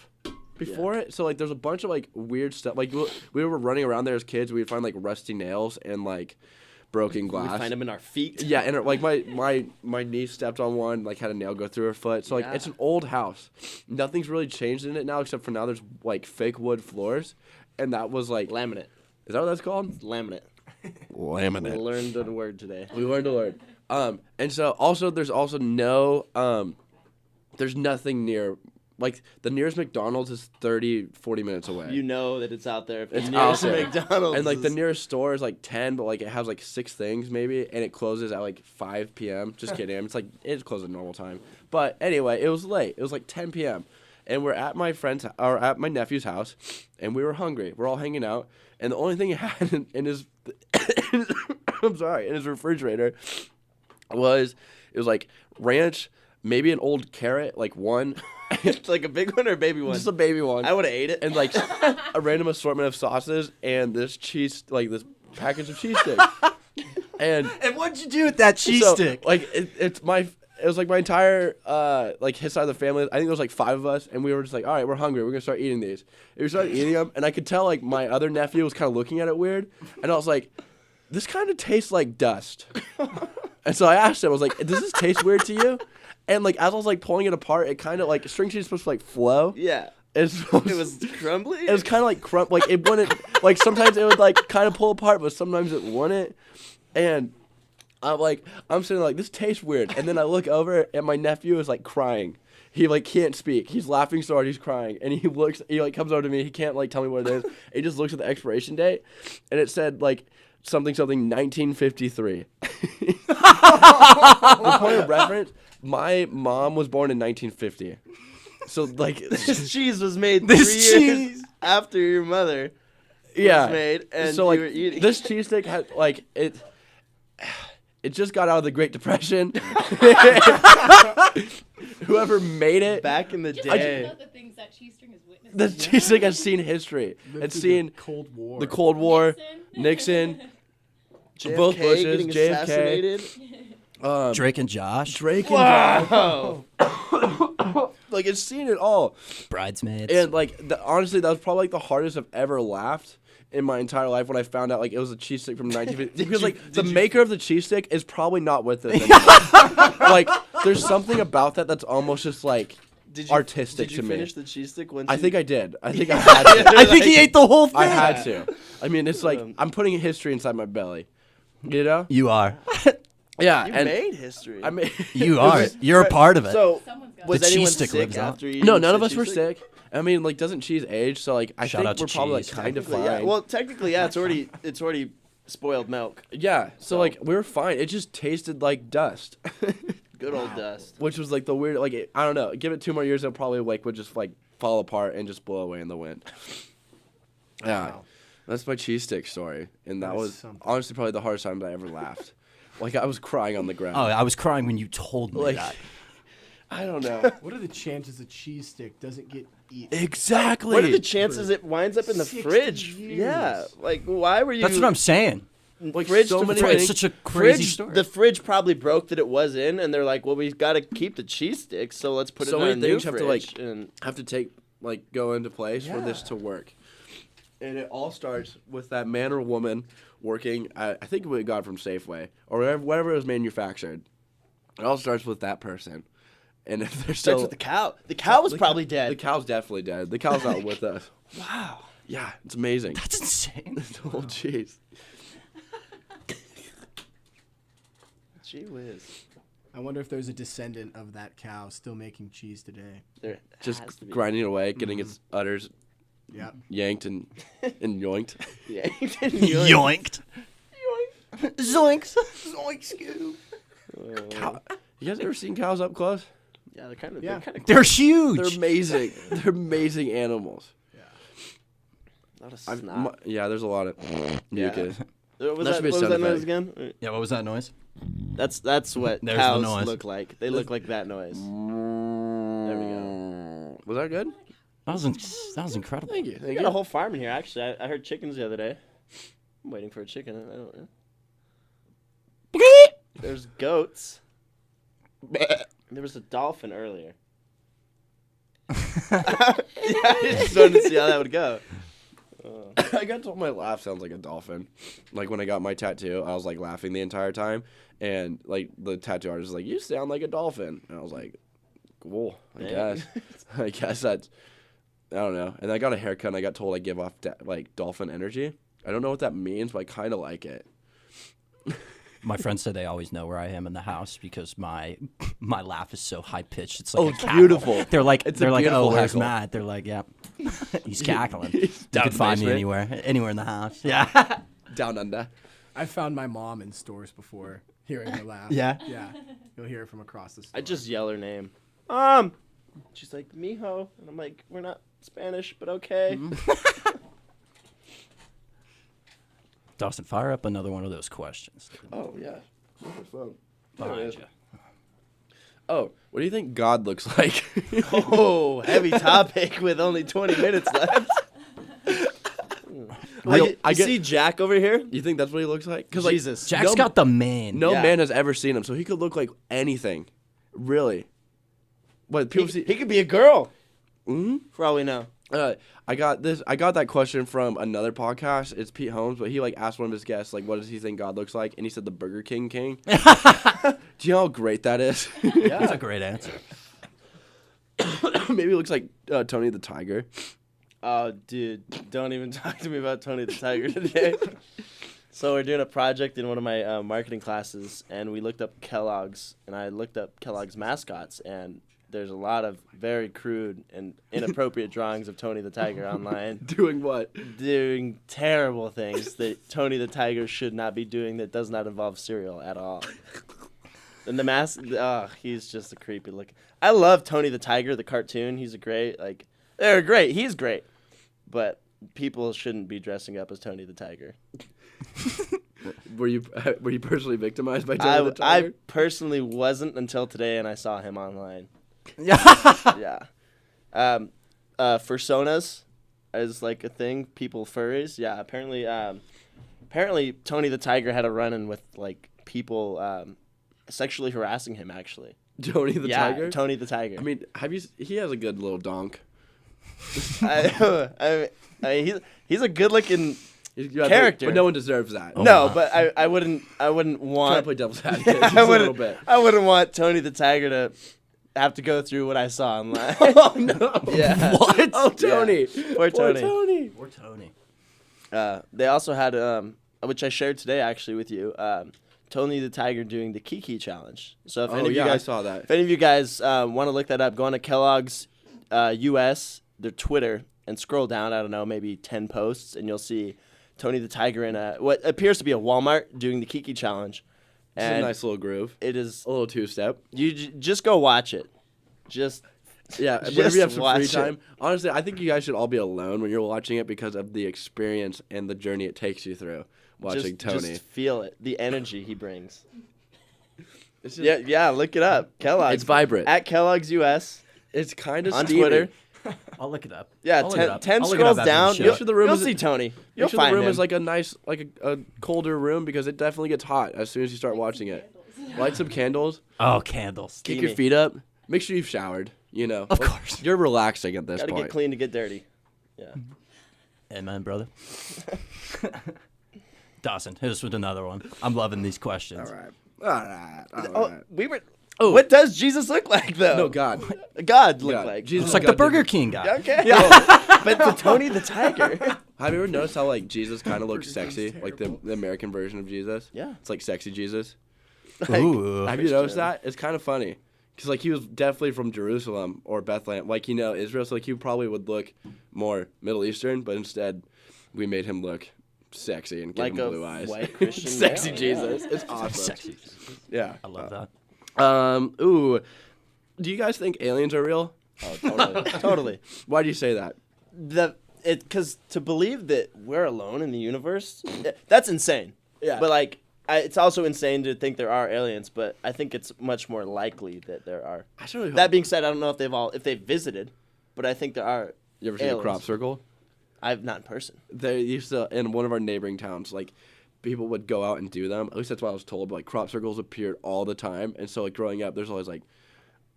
[SPEAKER 1] before it. So like there's a bunch of like weird stuff. Like we were running around there as kids. We'd find like rusty nails and like broken
[SPEAKER 3] We
[SPEAKER 1] glass.
[SPEAKER 3] find them in our feet.
[SPEAKER 1] Yeah, and like my niece stepped on one, like had a nail go through her foot. So like it's an old house. Nothing's really changed in it now, except for now there's like fake wood floors, and that was like
[SPEAKER 3] Laminate.
[SPEAKER 1] Is that what that's called?
[SPEAKER 3] Laminate. We
[SPEAKER 1] Laminate.
[SPEAKER 3] learned the word today.
[SPEAKER 1] We learned a word. And so also there's also no there's nothing near. Like, the nearest McDonald's is 40 minutes away.
[SPEAKER 3] You know that it's out there. If
[SPEAKER 1] It's
[SPEAKER 3] the nearest
[SPEAKER 1] out there.
[SPEAKER 3] McDonald's.
[SPEAKER 1] And, like, the
[SPEAKER 3] is-
[SPEAKER 1] nearest store is, like, 10, but, like, it has, like, 6 things, maybe, and it closes at, like, 5 p.m. Just kidding. It's, like, it closes at normal time. But, anyway, it was late. It was, like, 10 p.m. And we're at my at my nephew's house, and we were hungry. We're all hanging out, and the only thing he had in his, I'm sorry, in his refrigerator it was, like, ranch, maybe an old carrot, like, one.
[SPEAKER 3] It's like a big one or a baby one?
[SPEAKER 1] Just a baby one.
[SPEAKER 3] I would have ate it.
[SPEAKER 1] And like a random assortment of sauces and this this package of cheese sticks. And
[SPEAKER 2] what'd you do with that cheese
[SPEAKER 1] so,
[SPEAKER 2] stick?
[SPEAKER 1] like it was like my entire like his side of the family. I think there was like 5 of us, and we were just like, all right, we're hungry. We're gonna start eating these. And we started eating them, and I could tell like my other nephew was kind of looking at it weird, and I was like, this kind of tastes like dust. And so I asked him, I was like, does this taste weird to you? And like as I was like pulling it apart, it kind of like string cheese is supposed to like flow.
[SPEAKER 3] Yeah.
[SPEAKER 1] It
[SPEAKER 3] was crumbly?
[SPEAKER 1] It was kind of like like it wouldn't like sometimes it would like kind of pull apart, but sometimes it wouldn't. And I'm sitting like, this tastes weird. And then I look over and my nephew is like crying. He like can't speak. He's laughing so hard he's crying. And he like comes over to me. He can't like tell me what it is. He just looks at the expiration date, and it said like something 1953. The point of reference, My mom was born in 1950. So, like,
[SPEAKER 3] This cheese was made
[SPEAKER 2] This
[SPEAKER 3] 3 years after your mother
[SPEAKER 1] yeah.
[SPEAKER 3] was made, and
[SPEAKER 1] So,
[SPEAKER 3] you
[SPEAKER 1] like,
[SPEAKER 3] were eating.
[SPEAKER 1] this cheesesteak had, like, it just got out of the Great Depression. Whoever made it,
[SPEAKER 3] Back in the
[SPEAKER 7] Just
[SPEAKER 3] day.
[SPEAKER 7] about the things that cheese string has witnessed.
[SPEAKER 1] the cheesesteak has seen history.
[SPEAKER 4] Lived
[SPEAKER 1] It's
[SPEAKER 4] through
[SPEAKER 1] seen
[SPEAKER 4] the Cold War.
[SPEAKER 1] the Cold War,
[SPEAKER 7] Nixon.
[SPEAKER 1] Nixon,
[SPEAKER 3] JFK
[SPEAKER 1] both Bushes,
[SPEAKER 3] getting
[SPEAKER 1] JFK.
[SPEAKER 3] assassinated.
[SPEAKER 2] Drake and Josh,
[SPEAKER 1] Drake and Josh.
[SPEAKER 3] Wow.
[SPEAKER 1] Like, it's seen it all.
[SPEAKER 2] Bridesmaids.
[SPEAKER 1] And, like, honestly, that was probably, like, the hardest I've ever laughed in my entire life when I found out, like, it was a cheese stick from 1950. Because, like, the maker of the cheese stick is probably not with us anymore. Like, there's something about that that's almost just, like, artistic
[SPEAKER 3] Did
[SPEAKER 1] to
[SPEAKER 3] you
[SPEAKER 1] me.
[SPEAKER 3] finish the cheese stick once?
[SPEAKER 1] I
[SPEAKER 3] you-
[SPEAKER 1] think I did. I think I had to.
[SPEAKER 2] I think he ate the whole thing.
[SPEAKER 1] I had to. I mean, it's like, I'm putting history inside my belly. You know?
[SPEAKER 2] You are.
[SPEAKER 1] Yeah.
[SPEAKER 3] You
[SPEAKER 1] and
[SPEAKER 3] made history.
[SPEAKER 1] I mean,
[SPEAKER 2] You are. You're a part of it.
[SPEAKER 3] So,
[SPEAKER 7] Someone's got
[SPEAKER 3] was
[SPEAKER 2] The cheese
[SPEAKER 3] anyone
[SPEAKER 2] stick
[SPEAKER 3] sick
[SPEAKER 2] lives on.
[SPEAKER 3] after eating
[SPEAKER 1] no, none
[SPEAKER 3] the
[SPEAKER 1] of us were
[SPEAKER 3] cheese stick?
[SPEAKER 1] sick. I mean, like, doesn't cheese age? So, like, I
[SPEAKER 2] Shout out
[SPEAKER 1] think
[SPEAKER 2] to
[SPEAKER 1] we're probably, like,
[SPEAKER 2] cheese.
[SPEAKER 1] kind of
[SPEAKER 3] Technically,
[SPEAKER 1] fine.
[SPEAKER 3] yeah. Well, technically, yeah. It's already spoiled milk.
[SPEAKER 1] Yeah, so like we were fine. It just tasted like dust,
[SPEAKER 3] Good old dust.
[SPEAKER 1] which was like the weird. Like I don't know. Give it 2 more years, it probably like would just like fall apart and just blow away in the wind. Yeah,
[SPEAKER 4] Wow.
[SPEAKER 1] that's my cheese stick story, and that
[SPEAKER 4] That is
[SPEAKER 1] was
[SPEAKER 4] something.
[SPEAKER 1] honestly probably the hardest time that I ever laughed. Like I was crying on the ground.
[SPEAKER 2] Oh, I was crying when you told me
[SPEAKER 1] Like,
[SPEAKER 2] that.
[SPEAKER 1] I don't know.
[SPEAKER 4] What are the chances a cheese stick doesn't get eaten?
[SPEAKER 1] Exactly.
[SPEAKER 3] What are the chances it winds up in the
[SPEAKER 4] 60
[SPEAKER 3] fridge?
[SPEAKER 4] years.
[SPEAKER 3] Yeah, like why were you?
[SPEAKER 2] That's what I'm saying.
[SPEAKER 1] Like
[SPEAKER 3] fridge
[SPEAKER 1] so
[SPEAKER 3] to
[SPEAKER 1] many
[SPEAKER 3] fridge.
[SPEAKER 2] It's such a crazy
[SPEAKER 3] fridge,
[SPEAKER 2] story.
[SPEAKER 3] The fridge probably broke that it was in, and they're like, "Well, we got to keep the cheese sticks, so let's put
[SPEAKER 1] So
[SPEAKER 3] it in a
[SPEAKER 1] many
[SPEAKER 3] new
[SPEAKER 1] things have to, like,
[SPEAKER 3] fridge." And
[SPEAKER 1] have to take like go into place for this
[SPEAKER 4] Yeah.
[SPEAKER 1] to work. And it all starts with that man or woman working at, I think we got from Safeway or wherever it was manufactured. It all starts with that person. And if they're
[SPEAKER 3] starts
[SPEAKER 1] still
[SPEAKER 3] with the cow. The cow was
[SPEAKER 1] the
[SPEAKER 3] probably
[SPEAKER 1] cow-
[SPEAKER 3] dead.
[SPEAKER 1] The cow's definitely dead. The cow's not with us.
[SPEAKER 3] Wow.
[SPEAKER 1] Yeah, it's amazing.
[SPEAKER 2] That's insane.
[SPEAKER 1] Oh jeez.
[SPEAKER 3] Gee whiz.
[SPEAKER 4] I wonder if there's a descendant of that cow still making cheese today.
[SPEAKER 3] There
[SPEAKER 1] Just
[SPEAKER 3] has to be.
[SPEAKER 1] grinding away, getting its udders
[SPEAKER 4] Yep.
[SPEAKER 1] yanked and yoinked.
[SPEAKER 3] Yeah.
[SPEAKER 2] Yoinked. Zoinks.
[SPEAKER 1] Cow. You guys ever seen cows up close?
[SPEAKER 3] Yeah, they're kind of.
[SPEAKER 4] Yeah.
[SPEAKER 3] They're kind of.
[SPEAKER 2] They're huge.
[SPEAKER 1] They're amazing. They're amazing animals.
[SPEAKER 3] A lot of
[SPEAKER 1] I've-
[SPEAKER 3] snot.
[SPEAKER 1] yeah, there's a lot of mucus.
[SPEAKER 3] What was
[SPEAKER 1] that should be a
[SPEAKER 3] what was
[SPEAKER 1] sound
[SPEAKER 3] that noise
[SPEAKER 1] effect.
[SPEAKER 3] again?
[SPEAKER 2] Yeah, what was that noise?
[SPEAKER 3] That's what
[SPEAKER 2] There's the
[SPEAKER 3] cows
[SPEAKER 2] noise.
[SPEAKER 3] look like. They look like that noise. There we go.
[SPEAKER 1] Was that good?
[SPEAKER 2] That was incredible.
[SPEAKER 1] Thank you.
[SPEAKER 3] We got a whole farm in here. Actually, I heard chickens the other day. I'm waiting for a chicken. I don't know. There's goats. There was a dolphin earlier. I just wanted to see how that would go.
[SPEAKER 1] I got told my laugh sounds like a dolphin. Like when I got my tattoo, I was like laughing the entire time, and like the tattoo artist was like, "You sound like a dolphin," and I was like, "Cool, I guess." I guess that's. I don't know. And I got a haircut, and I got told I give off like dolphin energy. I don't know what that means, but I kind of like it.
[SPEAKER 2] My friends said they always know where I am in the house because my laugh is so high pitched. It's like
[SPEAKER 1] Oh,
[SPEAKER 2] a
[SPEAKER 1] it's
[SPEAKER 2] cackle.
[SPEAKER 1] beautiful.
[SPEAKER 2] They're like,
[SPEAKER 1] It's a
[SPEAKER 2] oh,
[SPEAKER 1] beautiful
[SPEAKER 2] where's
[SPEAKER 1] heckle.
[SPEAKER 2] Matt? They're like, yeah, he's cackling. You
[SPEAKER 1] down
[SPEAKER 2] can
[SPEAKER 1] the
[SPEAKER 2] find me
[SPEAKER 1] basement.
[SPEAKER 2] anywhere in the house. Yeah,
[SPEAKER 1] Down under.
[SPEAKER 4] I found my mom in stores before hearing her laugh.
[SPEAKER 2] Yeah?
[SPEAKER 4] Yeah. You'll hear it from across the store.
[SPEAKER 3] I just yell her name. She's like, Mijo. And I'm like, we're not Spanish, but okay.
[SPEAKER 2] Dawson, fire up another one of those questions.
[SPEAKER 1] Oh yeah.
[SPEAKER 2] Behind you.
[SPEAKER 1] Oh, what do you think God looks like?
[SPEAKER 3] Oh, heavy topic with only 20 minutes left. I see Jack over here.
[SPEAKER 1] You think that's what he looks like? Because like
[SPEAKER 3] Jesus.
[SPEAKER 2] Jack's got the man.
[SPEAKER 1] no
[SPEAKER 3] Yeah.
[SPEAKER 1] man has ever seen him, so he could look like anything. Really. What people see?
[SPEAKER 3] He could be a girl,
[SPEAKER 1] Mhm.
[SPEAKER 3] for all we know.
[SPEAKER 1] I got that question from another podcast. It's Pete Holmes, but he like asked one of his guests like, "What does he think God looks like?" And he said the Burger King King. Do you know how great that is?
[SPEAKER 2] That's a great answer.
[SPEAKER 1] Maybe it looks like Tony the Tiger.
[SPEAKER 3] Oh, dude, don't even talk to me about Tony the Tiger today. So we're doing a project in one of my marketing classes, and we looked up Kellogg's, and I looked up Kellogg's mascots, and there's a lot of very crude and inappropriate drawings of Tony the Tiger online,
[SPEAKER 1] Doing what?
[SPEAKER 3] doing terrible things that Tony the Tiger should not be doing that does not involve cereal at all. And the mask, he's just a creepy look. I love Tony the Tiger, the cartoon. He's a great, they're great. He's great. But people shouldn't be dressing up as Tony the Tiger.
[SPEAKER 1] Were you personally victimized by Tony the Tiger?
[SPEAKER 3] I personally wasn't until today, and I saw him online.
[SPEAKER 2] Yeah.
[SPEAKER 3] Yeah. Fursonas is like a thing. People furries. Yeah. Apparently Tony the Tiger had a run-in with like people sexually harassing him. Actually.
[SPEAKER 1] Tony the Tiger.
[SPEAKER 3] Tony the Tiger.
[SPEAKER 1] I mean, he has a good little donk.
[SPEAKER 3] I mean, he's a good-looking character,
[SPEAKER 1] but no one deserves that.
[SPEAKER 3] No, but I wouldn't want.
[SPEAKER 1] Try to play devil's advocate just
[SPEAKER 3] I
[SPEAKER 1] a
[SPEAKER 3] wouldn't.
[SPEAKER 1] little bit.
[SPEAKER 3] I wouldn't want Tony the Tiger to have to go through what I saw online.
[SPEAKER 1] Oh no!
[SPEAKER 3] Yeah.
[SPEAKER 1] What? Oh, Tony.
[SPEAKER 3] Yeah. Poor Tony.
[SPEAKER 2] Poor Tony.
[SPEAKER 3] They also had which I shared today actually with you. Tony the Tiger doing the Kiki challenge. So if any of you guys
[SPEAKER 1] I saw that.
[SPEAKER 3] If any of you guys want to look that up, go on to Kellogg's US, their Twitter, and scroll down. I don't know, maybe 10 posts, and you'll see Tony the Tiger in what appears to be a Walmart doing the Kiki challenge.
[SPEAKER 1] It's a nice little groove.
[SPEAKER 3] It is
[SPEAKER 1] A little two-step.
[SPEAKER 3] You just go watch it. Just
[SPEAKER 1] Yeah,
[SPEAKER 3] Just
[SPEAKER 1] whenever you have some free
[SPEAKER 3] watch it.
[SPEAKER 1] time. Honestly, I think you guys should all be alone when you're watching it because of the experience and the journey it takes you through watching Tony.
[SPEAKER 3] Just feel it, the energy he brings.
[SPEAKER 1] It's just,
[SPEAKER 3] Yeah, look it up. Kellogg's.
[SPEAKER 1] It's vibrant.
[SPEAKER 3] At Kellogg's US
[SPEAKER 1] It's kind of
[SPEAKER 3] on
[SPEAKER 1] steamy.
[SPEAKER 3] Twitter.
[SPEAKER 2] I'll look it up.
[SPEAKER 3] Yeah,
[SPEAKER 2] I'll look it up.
[SPEAKER 3] 10
[SPEAKER 2] I'll look it
[SPEAKER 3] scrolls
[SPEAKER 2] up after the
[SPEAKER 3] down.
[SPEAKER 2] show.
[SPEAKER 3] You'll,
[SPEAKER 1] Make sure the room
[SPEAKER 3] you'll
[SPEAKER 1] is-
[SPEAKER 3] see Tony. You'll
[SPEAKER 1] Make sure
[SPEAKER 3] find
[SPEAKER 1] the room
[SPEAKER 3] him.
[SPEAKER 1] is like a nice, like a colder room because it definitely gets hot as soon as you start watching it. Light some candles.
[SPEAKER 2] Oh, candles.
[SPEAKER 1] Kick your
[SPEAKER 3] Steamy.
[SPEAKER 1] feet up. Make sure you've showered. You know,
[SPEAKER 2] Of course.
[SPEAKER 1] you're relaxing at this
[SPEAKER 3] Gotta
[SPEAKER 1] point.
[SPEAKER 3] get clean to get dirty. Yeah.
[SPEAKER 2] Amen, brother. Dawson, hit us with another one. I'm loving these questions.
[SPEAKER 1] All right.
[SPEAKER 3] Oh, we were. Oh. What does Jesus look like though?
[SPEAKER 1] No, God.
[SPEAKER 3] God look
[SPEAKER 1] God.
[SPEAKER 3] like.
[SPEAKER 1] Jesus
[SPEAKER 2] It's like the
[SPEAKER 1] God
[SPEAKER 2] Burger
[SPEAKER 1] didn't-
[SPEAKER 2] King guy.
[SPEAKER 3] Okay. But the Tony the Tiger.
[SPEAKER 1] Have you ever noticed how like Jesus kind of looks sexy, like the American version of Jesus?
[SPEAKER 3] Yeah.
[SPEAKER 1] It's like sexy Jesus.
[SPEAKER 2] Ooh.
[SPEAKER 1] Have you noticed that? It's kind of funny. Because, like, he was definitely from Jerusalem or Bethlehem. Like, Israel. So, like, he probably would look more Middle Eastern. But instead, we made him look sexy and give
[SPEAKER 3] Like
[SPEAKER 1] him
[SPEAKER 3] a
[SPEAKER 1] blue eyes.
[SPEAKER 3] white Christian
[SPEAKER 1] Sexy
[SPEAKER 3] male.
[SPEAKER 1] Jesus. It's awesome.
[SPEAKER 2] Sexy.
[SPEAKER 1] Yeah.
[SPEAKER 2] I love that.
[SPEAKER 1] Ooh. Do you guys think aliens are real?
[SPEAKER 3] Oh, totally. Totally.
[SPEAKER 1] Why do you say that?
[SPEAKER 3] Because to believe that we're alone in the universe, that's insane.
[SPEAKER 1] Yeah.
[SPEAKER 3] But like, it's also insane to think there are aliens. But I think it's much more likely that there are.
[SPEAKER 1] I don't know.
[SPEAKER 3] That being said, I don't know if they've visited, but I think there are.
[SPEAKER 1] You ever seen
[SPEAKER 3] aliens.
[SPEAKER 1] a crop circle?
[SPEAKER 3] I've not in person.
[SPEAKER 1] They used to, in one of our neighboring towns, like, people would go out and do them. At least that's what I was told. But, like, crop circles appeared all the time. And so, like, growing up, there's always, like,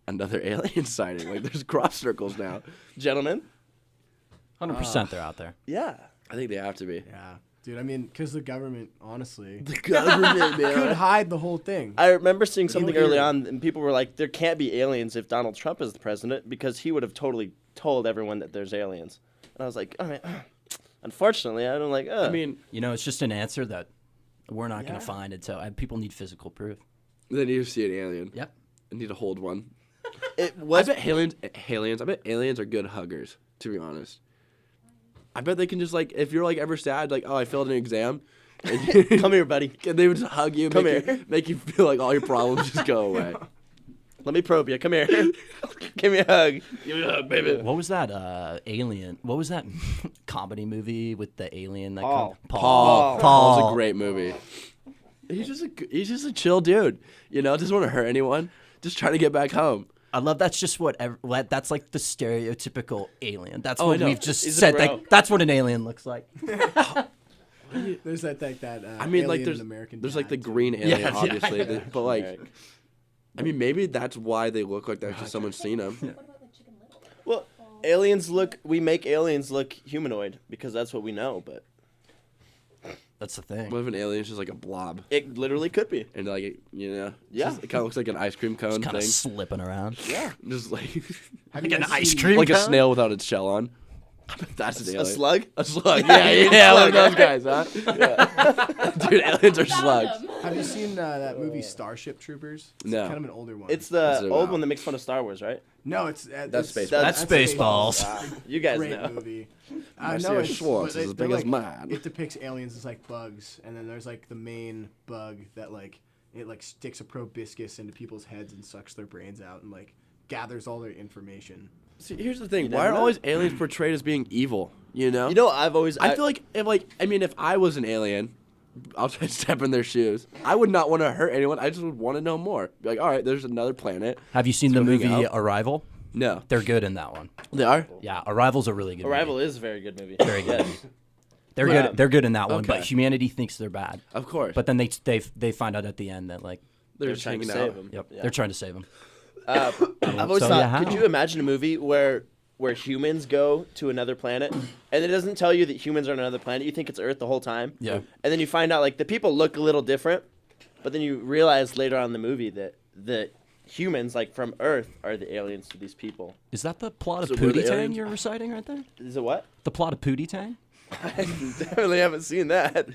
[SPEAKER 1] another alien sighting. Like, there's crop circles now.
[SPEAKER 3] Gentlemen.
[SPEAKER 2] 100% they're out there.
[SPEAKER 3] Yeah.
[SPEAKER 1] I think they have to be.
[SPEAKER 4] Yeah, dude. I mean, because the government, honestly,
[SPEAKER 1] The government,
[SPEAKER 4] could hide the whole thing.
[SPEAKER 3] I remember seeing something
[SPEAKER 4] hear
[SPEAKER 3] early
[SPEAKER 4] it.
[SPEAKER 3] on, and people were like, "There can't be aliens if Donald Trump is the president, because he would have totally told everyone that there's aliens." And I was like, "All right." Unfortunately, I don't like.
[SPEAKER 1] I mean,
[SPEAKER 2] You know, it's just an answer that we're not going
[SPEAKER 3] Yeah.
[SPEAKER 2] to find until people need physical proof.
[SPEAKER 1] they need to see an alien.
[SPEAKER 2] Yep.
[SPEAKER 1] They need to hold one.
[SPEAKER 3] it
[SPEAKER 1] I
[SPEAKER 3] was.
[SPEAKER 1] bet aliens are good huggers, to be honest. I bet they can just, like, if you're, like, ever sad, like, oh, I failed an exam. And
[SPEAKER 3] Come here, buddy.
[SPEAKER 1] they would just hug you,
[SPEAKER 3] Come
[SPEAKER 1] make
[SPEAKER 3] here.
[SPEAKER 1] you, make you feel like all your problems just go away.
[SPEAKER 3] Let me probe you. Come here. Give me a hug.
[SPEAKER 1] Give me a hug, baby.
[SPEAKER 2] What was that alien? What was that comedy movie with the alien that
[SPEAKER 3] Paul.
[SPEAKER 1] Paul.
[SPEAKER 2] Paul.
[SPEAKER 1] Paul's a great movie. He's just a chill dude. You know, doesn't want to hurt anyone. Just trying to get back home.
[SPEAKER 2] I love that's just that's like the stereotypical alien. That's
[SPEAKER 1] Oh, I
[SPEAKER 2] what
[SPEAKER 1] know.
[SPEAKER 2] we've just
[SPEAKER 3] He's a
[SPEAKER 2] said.
[SPEAKER 3] bro.
[SPEAKER 2] That's what an alien looks like.
[SPEAKER 4] There's that
[SPEAKER 1] I mean, like,
[SPEAKER 4] alien American
[SPEAKER 1] there's like the
[SPEAKER 4] Dad, too.
[SPEAKER 1] green alien,
[SPEAKER 2] Yeah,
[SPEAKER 1] obviously.
[SPEAKER 2] yeah.
[SPEAKER 1] But, like,
[SPEAKER 3] Generic.
[SPEAKER 1] I mean, maybe that's why they look like that, because someone's seen them.
[SPEAKER 3] Well, we make aliens look humanoid because that's what we know, but
[SPEAKER 2] That's the thing.
[SPEAKER 1] What if an alien's just like a blob?
[SPEAKER 3] it literally could be.
[SPEAKER 1] And, like, it
[SPEAKER 3] Yeah.
[SPEAKER 1] kind of looks like an ice cream cone
[SPEAKER 2] Kind of
[SPEAKER 1] thing.
[SPEAKER 2] slipping around.
[SPEAKER 3] Yeah.
[SPEAKER 1] Just like,
[SPEAKER 4] Have you
[SPEAKER 2] Like an
[SPEAKER 4] guys
[SPEAKER 2] ice
[SPEAKER 4] seen-
[SPEAKER 2] cream
[SPEAKER 1] like a
[SPEAKER 2] cone?
[SPEAKER 1] snail without its shell on. That's an alien.
[SPEAKER 3] A slug?
[SPEAKER 1] A slug. Yeah, one of those guys, huh? Yeah. Dude, aliens are slugs.
[SPEAKER 4] Have you seen that movie Starship Troopers? It's
[SPEAKER 1] No.
[SPEAKER 4] kind of an older one.
[SPEAKER 3] It's the
[SPEAKER 1] Zoom
[SPEAKER 3] old
[SPEAKER 1] out.
[SPEAKER 3] one that makes fun of Star Wars, right?
[SPEAKER 4] no, it's
[SPEAKER 1] That's Spaceballs.
[SPEAKER 2] That's Spaceballs.
[SPEAKER 3] You guys
[SPEAKER 4] Great
[SPEAKER 3] know.
[SPEAKER 4] movie.
[SPEAKER 1] I see
[SPEAKER 4] no,
[SPEAKER 1] a
[SPEAKER 4] it's-
[SPEAKER 1] Schwartz
[SPEAKER 4] but
[SPEAKER 1] is as
[SPEAKER 4] they're
[SPEAKER 1] big as
[SPEAKER 4] like-
[SPEAKER 1] mine.
[SPEAKER 4] It depicts aliens as like bugs, and then there's like the main bug that like It like sticks a proboscis into people's heads and sucks their brains out and like gathers all their information.
[SPEAKER 1] See, here's the thing.
[SPEAKER 3] never
[SPEAKER 1] Why are
[SPEAKER 3] know.
[SPEAKER 1] always aliens portrayed as being evil? You know?
[SPEAKER 3] You know, I've always.
[SPEAKER 1] I feel like if I was an alien, I'll try to step in their shoes. I would not want to hurt anyone. I just would want to know more. Be like, all right, there's another planet.
[SPEAKER 2] Have you seen the
[SPEAKER 1] Swimming
[SPEAKER 2] movie
[SPEAKER 1] out.
[SPEAKER 2] Arrival?
[SPEAKER 1] No.
[SPEAKER 2] They're good in that one.
[SPEAKER 1] They are?
[SPEAKER 2] Yeah, Arrival's a really good
[SPEAKER 3] Arrival
[SPEAKER 2] movie.
[SPEAKER 3] is a very good movie.
[SPEAKER 2] Very good. They're
[SPEAKER 3] Yeah.
[SPEAKER 2] good. They're good in that one, but
[SPEAKER 1] Okay.
[SPEAKER 2] humanity thinks they're bad.
[SPEAKER 1] Of course.
[SPEAKER 2] But then they find out at the end that like,
[SPEAKER 1] they're
[SPEAKER 3] They're
[SPEAKER 1] just
[SPEAKER 3] trying to
[SPEAKER 1] hanging
[SPEAKER 3] save
[SPEAKER 1] out.
[SPEAKER 3] him.
[SPEAKER 2] yep,
[SPEAKER 3] Yeah.
[SPEAKER 2] they're trying to save them.
[SPEAKER 3] I've always
[SPEAKER 2] So,
[SPEAKER 3] thought,
[SPEAKER 2] yeah,
[SPEAKER 3] could
[SPEAKER 2] how?
[SPEAKER 3] you imagine a movie where humans go to another planet and it doesn't tell you that humans are on another planet? You think it's Earth the whole time.
[SPEAKER 2] Yeah.
[SPEAKER 3] And then you find out like the people look a little different, but then you realize later on in the movie that the humans like from Earth are the aliens to these people.
[SPEAKER 2] Is that the plot of
[SPEAKER 1] So we're the
[SPEAKER 2] Pootie Tang
[SPEAKER 1] aliens?
[SPEAKER 2] you're reciting right there?
[SPEAKER 3] Is it what?
[SPEAKER 2] The plot of Pootie Tang?
[SPEAKER 3] I definitely haven't seen that.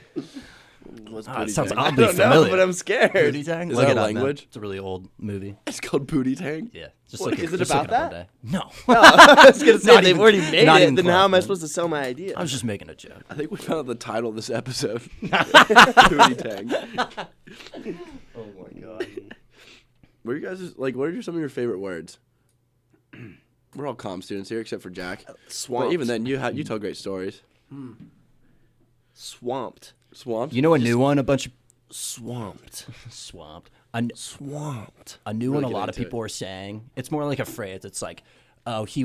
[SPEAKER 1] What's
[SPEAKER 2] Ah, it
[SPEAKER 1] Booty
[SPEAKER 2] sounds
[SPEAKER 1] Tang?
[SPEAKER 3] I
[SPEAKER 2] oddly
[SPEAKER 3] don't know,
[SPEAKER 2] familiar.
[SPEAKER 3] but I'm scared.
[SPEAKER 2] Pootie Tang?
[SPEAKER 1] Is
[SPEAKER 2] Look
[SPEAKER 1] that
[SPEAKER 2] it
[SPEAKER 1] a
[SPEAKER 2] up, man.
[SPEAKER 1] language?
[SPEAKER 2] It's a really old movie.
[SPEAKER 1] It's called Booty Tang?
[SPEAKER 2] Yeah. Just
[SPEAKER 3] What,
[SPEAKER 2] look
[SPEAKER 3] is it
[SPEAKER 2] just
[SPEAKER 3] about
[SPEAKER 2] look it up
[SPEAKER 3] that?
[SPEAKER 2] one day. No.
[SPEAKER 3] I was gonna say
[SPEAKER 2] Not
[SPEAKER 3] they've
[SPEAKER 2] even-
[SPEAKER 3] already made
[SPEAKER 2] not
[SPEAKER 3] it.
[SPEAKER 2] even
[SPEAKER 3] Then
[SPEAKER 2] close,
[SPEAKER 3] how am I
[SPEAKER 2] man.
[SPEAKER 3] supposed to sell my idea?
[SPEAKER 2] I was just making a joke.
[SPEAKER 1] I think we found out the title of this episode. Booty Tang.
[SPEAKER 3] Oh my god.
[SPEAKER 1] What are you guys like? What are some of your favorite words? We're all comm students here, except for Jack.
[SPEAKER 3] Swamped.
[SPEAKER 1] But even then, you tell great stories.
[SPEAKER 3] Swamped.
[SPEAKER 1] Swamped.
[SPEAKER 2] You know a new one? A bunch of
[SPEAKER 3] Swamped.
[SPEAKER 2] swamped.
[SPEAKER 3] Swamped.
[SPEAKER 2] A new
[SPEAKER 1] Really
[SPEAKER 2] one. A
[SPEAKER 1] get
[SPEAKER 2] lot of
[SPEAKER 1] into it.
[SPEAKER 2] people are saying. It's more like a phrase. It's like, oh, she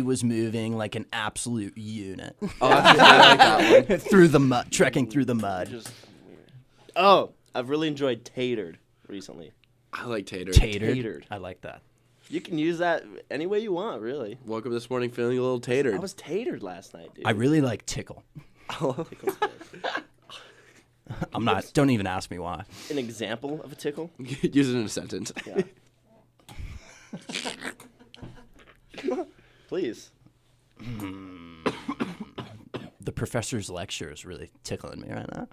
[SPEAKER 2] was moving like an absolute unit
[SPEAKER 1] Oh, I like that one.
[SPEAKER 2] through the mud, trekking through the mud.
[SPEAKER 3] Just weird. Oh, I've really enjoyed tatered recently.
[SPEAKER 1] I like tater.
[SPEAKER 3] Tatered.
[SPEAKER 2] I like that.
[SPEAKER 3] You can use that any way you want, really.
[SPEAKER 1] Woke up this morning feeling a little tatered.
[SPEAKER 3] I was tatered last night, dude.
[SPEAKER 2] I really like tickle.
[SPEAKER 3] Tickle's good.
[SPEAKER 2] I'm not. Don't even ask me why.
[SPEAKER 3] An example of a tickle?
[SPEAKER 1] Use it in a sentence.
[SPEAKER 3] Yeah. Please.
[SPEAKER 2] The professor's lecture is really tickling me right now.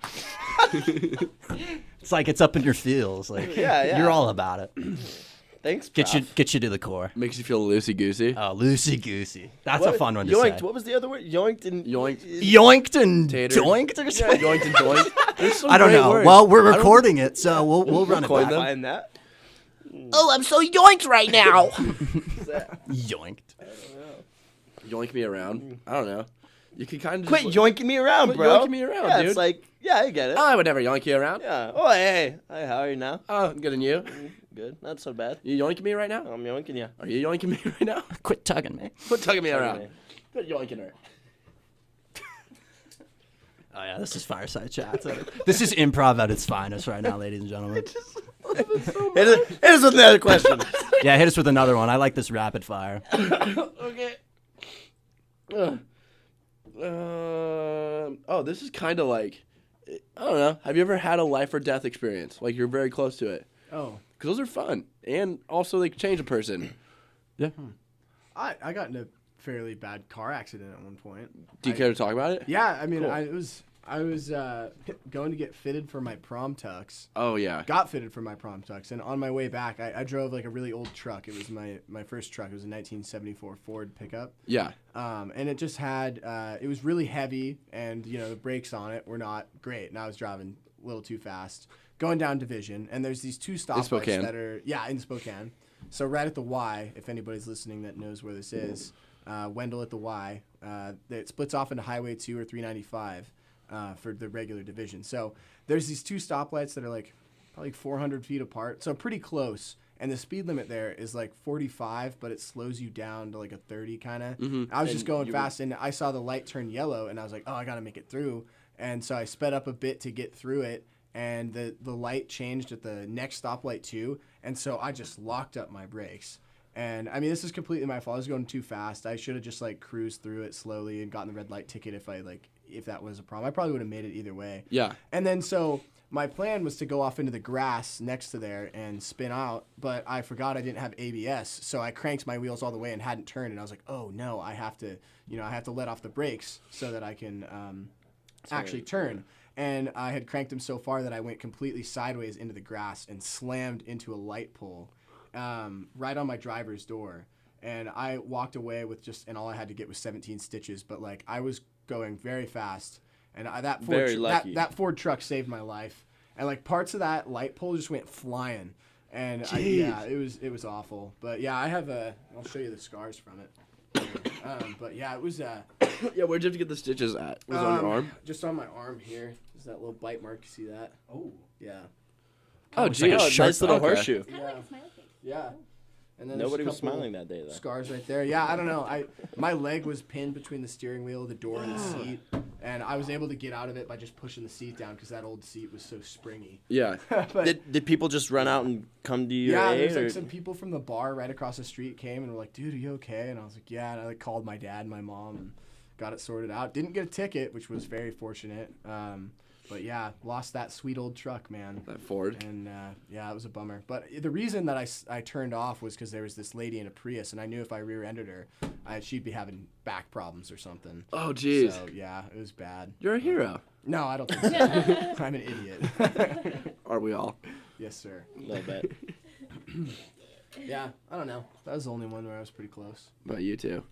[SPEAKER 2] It's like it's up in your feels. Like
[SPEAKER 3] Yeah.
[SPEAKER 2] you're all about it.
[SPEAKER 3] Thanks,
[SPEAKER 2] Get you
[SPEAKER 3] Prof.
[SPEAKER 2] to the core.
[SPEAKER 1] Makes you feel loosey goosey.
[SPEAKER 2] Oh, loosey goosey. That's
[SPEAKER 3] What-
[SPEAKER 2] a fun one to
[SPEAKER 3] yoinked.
[SPEAKER 2] say.
[SPEAKER 3] What was the other word? Yoinked and
[SPEAKER 1] Yoinked.
[SPEAKER 2] Yoinked and
[SPEAKER 1] Tater.
[SPEAKER 2] doinked or something?
[SPEAKER 1] Yoinked and doinked. There's some
[SPEAKER 2] I don't
[SPEAKER 1] great
[SPEAKER 2] know.
[SPEAKER 1] words.
[SPEAKER 2] Well, we're
[SPEAKER 1] I don't-
[SPEAKER 2] recording it, so we'll run it
[SPEAKER 1] coin
[SPEAKER 2] back.
[SPEAKER 1] them.
[SPEAKER 3] Find that.
[SPEAKER 5] Oh, I'm so yoinked right now.
[SPEAKER 2] Yoinked.
[SPEAKER 1] Yoink me around. I don't know. You can kind of
[SPEAKER 3] Quit yoinking me around,
[SPEAKER 1] Quit
[SPEAKER 3] bro.
[SPEAKER 1] yoinking me around,
[SPEAKER 3] yeah,
[SPEAKER 1] dude.
[SPEAKER 3] It's like, yeah, I get it.
[SPEAKER 1] I would never yoink you around.
[SPEAKER 3] Yeah. Oh, hey. Hi, how are you now?
[SPEAKER 1] Oh, I'm good and you.
[SPEAKER 3] Good. Not so bad.
[SPEAKER 1] You yoinking me right now?
[SPEAKER 3] I'm yoinking you.
[SPEAKER 1] Are you yoinking me right now?
[SPEAKER 2] Quit tugging me.
[SPEAKER 1] Quit tugging me around.
[SPEAKER 3] me.
[SPEAKER 1] Quit yoinking her.
[SPEAKER 2] Oh yeah, this is Fireside Chat. So this is improv at its finest right now, ladies and gentlemen.
[SPEAKER 3] Hit us with another question.
[SPEAKER 2] Yeah, hit us with another one. I like this rapid fire.
[SPEAKER 1] Okay. Oh, this is kind of like, I don't know. Have you ever had a life or death experience? Like you're very close to it.
[SPEAKER 4] Oh,
[SPEAKER 1] Because those are fun. And also they change a person.
[SPEAKER 2] Yeah.
[SPEAKER 4] I got in a fairly bad car accident at one point.
[SPEAKER 1] Do you care to talk about it?
[SPEAKER 4] Yeah, I mean,
[SPEAKER 1] Cool.
[SPEAKER 4] I was going to get fitted for my prom tux.
[SPEAKER 1] Oh, yeah.
[SPEAKER 4] Got fitted for my prom tux, and on my way back, I drove like a really old truck. It was my first truck. It was a 1974 Ford pickup.
[SPEAKER 1] Yeah.
[SPEAKER 4] And it just had it was really heavy, and the brakes on it were not great, and I was driving a little too fast, going down Division, and there's these two stoplights
[SPEAKER 1] Spokane.
[SPEAKER 4] that are in Spokane. So right at the Y, if anybody's listening that knows where this is, Wendell at the Y, it splits off into Highway 2 or 395 for the regular division. So there's these two stoplights that are like probably 400 feet apart, so pretty close. And the speed limit there is like 45, but it slows you down to like a 30 kind of. I was
[SPEAKER 3] And
[SPEAKER 4] just going
[SPEAKER 3] you
[SPEAKER 4] fast, and I saw the light turn yellow, and I was like, oh, I got to make it through. And so I sped up a bit to get through it, and the light changed at the next stoplight too, and so I just locked up my brakes. And I mean, this is completely my fault. I was going too fast. I should have just like cruised through it slowly and gotten the red light ticket if that was a problem. I probably would have made it either way.
[SPEAKER 1] Yeah.
[SPEAKER 4] And then so my plan was to go off into the grass next to there and spin out, but I forgot I didn't have ABS, so I cranked my wheels all the way and hadn't turned, and I was like, oh no, I have to let off the brakes so that I can actually turn. And I had cranked them so far that I went completely sideways into the grass and slammed into a light pole right on my driver's door. And I walked away with and all I had to get was 17 stitches, but I was going very fast. And that
[SPEAKER 3] Very lucky.
[SPEAKER 4] That Ford truck saved my life. and like parts of that light pole just went flying. And it was awful. But yeah, I'll show you the scars from it. But yeah, it was.
[SPEAKER 1] Yeah, where'd you have to get the stitches at? Was it on your arm?
[SPEAKER 4] Just on my arm here. There's that little bite mark. You see that? Oh. Yeah.
[SPEAKER 1] Oh,
[SPEAKER 2] It's like a
[SPEAKER 1] geez.
[SPEAKER 2] sharp-
[SPEAKER 3] nice little
[SPEAKER 1] okay.
[SPEAKER 3] horseshoe.
[SPEAKER 7] Kind of like a smiley face.
[SPEAKER 4] Yeah. And then
[SPEAKER 3] Nobody
[SPEAKER 4] there's
[SPEAKER 3] was
[SPEAKER 4] a couple
[SPEAKER 3] smiling that day, though.
[SPEAKER 4] Scars right there. Yeah, I don't know. My leg was pinned between the steering wheel, the door, and the seat, and I was able to get out of it by just pushing the seat down because that old seat was so springy.
[SPEAKER 1] Yeah.
[SPEAKER 4] But
[SPEAKER 3] Did people just run out and come to your
[SPEAKER 4] yeah,
[SPEAKER 3] aid?
[SPEAKER 4] there's like
[SPEAKER 3] or-
[SPEAKER 4] some people from the bar right across the street came and were like, "Dude, are you okay?" And I was like, "Yeah." And I like called my dad and my mom and got it sorted out. Didn't get a ticket, which was very fortunate. But yeah, lost that sweet old truck, man.
[SPEAKER 1] That Ford.
[SPEAKER 4] And yeah, it was a bummer. But the reason that I turned off was because there was this lady in a Prius, and I knew if I rear-ended her, she'd be having back problems or something.
[SPEAKER 1] Oh, jeez.
[SPEAKER 4] So yeah, it was bad.
[SPEAKER 1] You're a hero.
[SPEAKER 4] No, I don't think so. I'm an idiot.
[SPEAKER 1] Are we all?
[SPEAKER 4] Yes, sir.
[SPEAKER 3] A little bit.
[SPEAKER 4] Yeah, I don't know. That was the only one where I was pretty close.
[SPEAKER 1] But you too.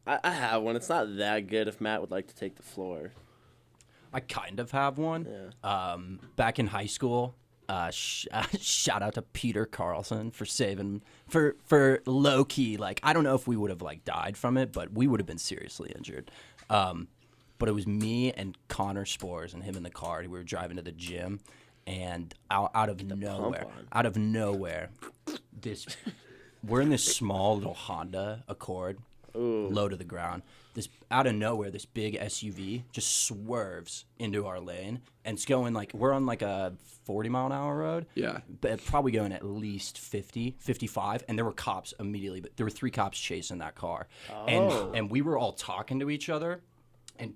[SPEAKER 3] I have one. It's not that good if Matt would like to take the floor.
[SPEAKER 2] I kind of have one.
[SPEAKER 3] Yeah.
[SPEAKER 2] Back in high school, shout out to Peter Carlson for saving for low key. Like, I don't know if we would have like died from it, but we would have been seriously injured. But it was me and Connor Spores and him in the car. We were driving to the gym, and out of nowhere, we're in this small little Honda Accord, low to the ground. This out of nowhere, this big SUV just swerves into our lane, and it's going like we're on like a 40-mile-an-hour road.
[SPEAKER 1] Yeah.
[SPEAKER 2] But probably going at least 50, 55, and there were cops immediately. But there were 3 cops chasing that car, and we were all talking to each other. And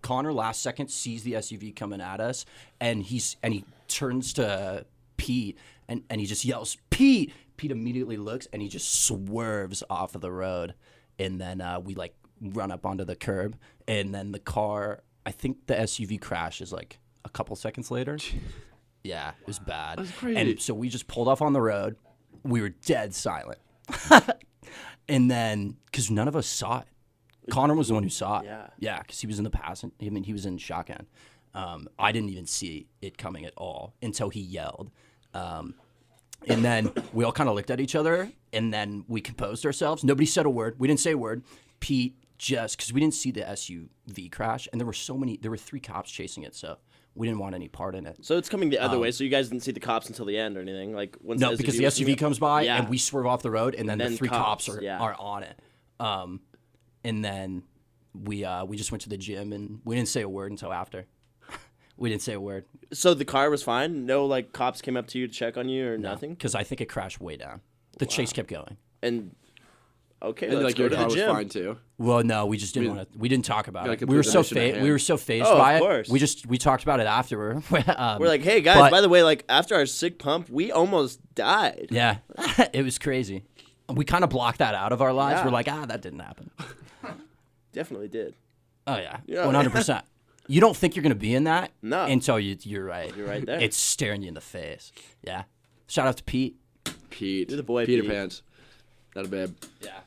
[SPEAKER 2] Connor last second sees the SUV coming at us, and he turns to Pete and he just yells, "Pete!" Pete immediately looks and he just swerves off of the road, and then we like run up onto the curb, and then the car. I think the SUV crashes like a couple seconds later. Yeah, it was bad.
[SPEAKER 1] That's crazy.
[SPEAKER 2] And so we just pulled off on the road. We were dead silent, and then because none of us saw it. Connor was the one who saw it. Yeah, because he was in the passenger. I mean, he was in shotgun. I didn't even see it coming at all until he yelled. And then we all kind of looked at each other, and then we composed ourselves. Nobody said a word. We didn't say a word. Pete just because we didn't see the SUV crash, and there were 3 cops chasing it, so we didn't want any part in it.
[SPEAKER 3] So it's coming the other way. So you guys didn't see the cops until the end or anything. Like once
[SPEAKER 2] No, because the SUV comes by,
[SPEAKER 3] Yeah.
[SPEAKER 2] and we swerve off the road, and then the 3 cops are
[SPEAKER 3] yeah.
[SPEAKER 2] on it. And then we just went to the gym, and we didn't say a word until after. We didn't say a word.
[SPEAKER 3] So the car was fine. No, like cops came up to you to check on you or nothing.
[SPEAKER 2] Because I think it crashed way down. The chase kept going.
[SPEAKER 3] And okay,
[SPEAKER 1] And
[SPEAKER 3] let's
[SPEAKER 1] like
[SPEAKER 3] go
[SPEAKER 1] your
[SPEAKER 3] to
[SPEAKER 1] car
[SPEAKER 3] the
[SPEAKER 1] was
[SPEAKER 3] gym.
[SPEAKER 1] fine too.
[SPEAKER 2] Well, no, we just didn't want to. We didn't talk about
[SPEAKER 1] Gotta
[SPEAKER 2] it. We were
[SPEAKER 1] complete
[SPEAKER 2] so
[SPEAKER 1] the mission at
[SPEAKER 2] we were
[SPEAKER 1] hand.
[SPEAKER 2] so phased
[SPEAKER 3] Oh,
[SPEAKER 2] by
[SPEAKER 3] of
[SPEAKER 2] it.
[SPEAKER 3] course.
[SPEAKER 2] We talked about it afterward.
[SPEAKER 3] We're like, hey guys,
[SPEAKER 2] But-
[SPEAKER 3] by the way, like after our sick pump, we almost died.
[SPEAKER 2] Yeah, it was crazy. We kind of blocked that out of our lives.
[SPEAKER 3] Yeah.
[SPEAKER 2] We're like, that didn't happen.
[SPEAKER 3] Definitely did.
[SPEAKER 2] Oh yeah,
[SPEAKER 3] Yeah.
[SPEAKER 2] 100%. You don't think you're gonna be in that
[SPEAKER 3] No.
[SPEAKER 2] until you're right.
[SPEAKER 3] You're right there.
[SPEAKER 2] It's staring you in the face. Yeah. Shout out to Pete.
[SPEAKER 1] Pete.
[SPEAKER 3] You're the boy,
[SPEAKER 1] Peter
[SPEAKER 3] Pete.
[SPEAKER 1] Pants. That a babe.
[SPEAKER 2] Yeah.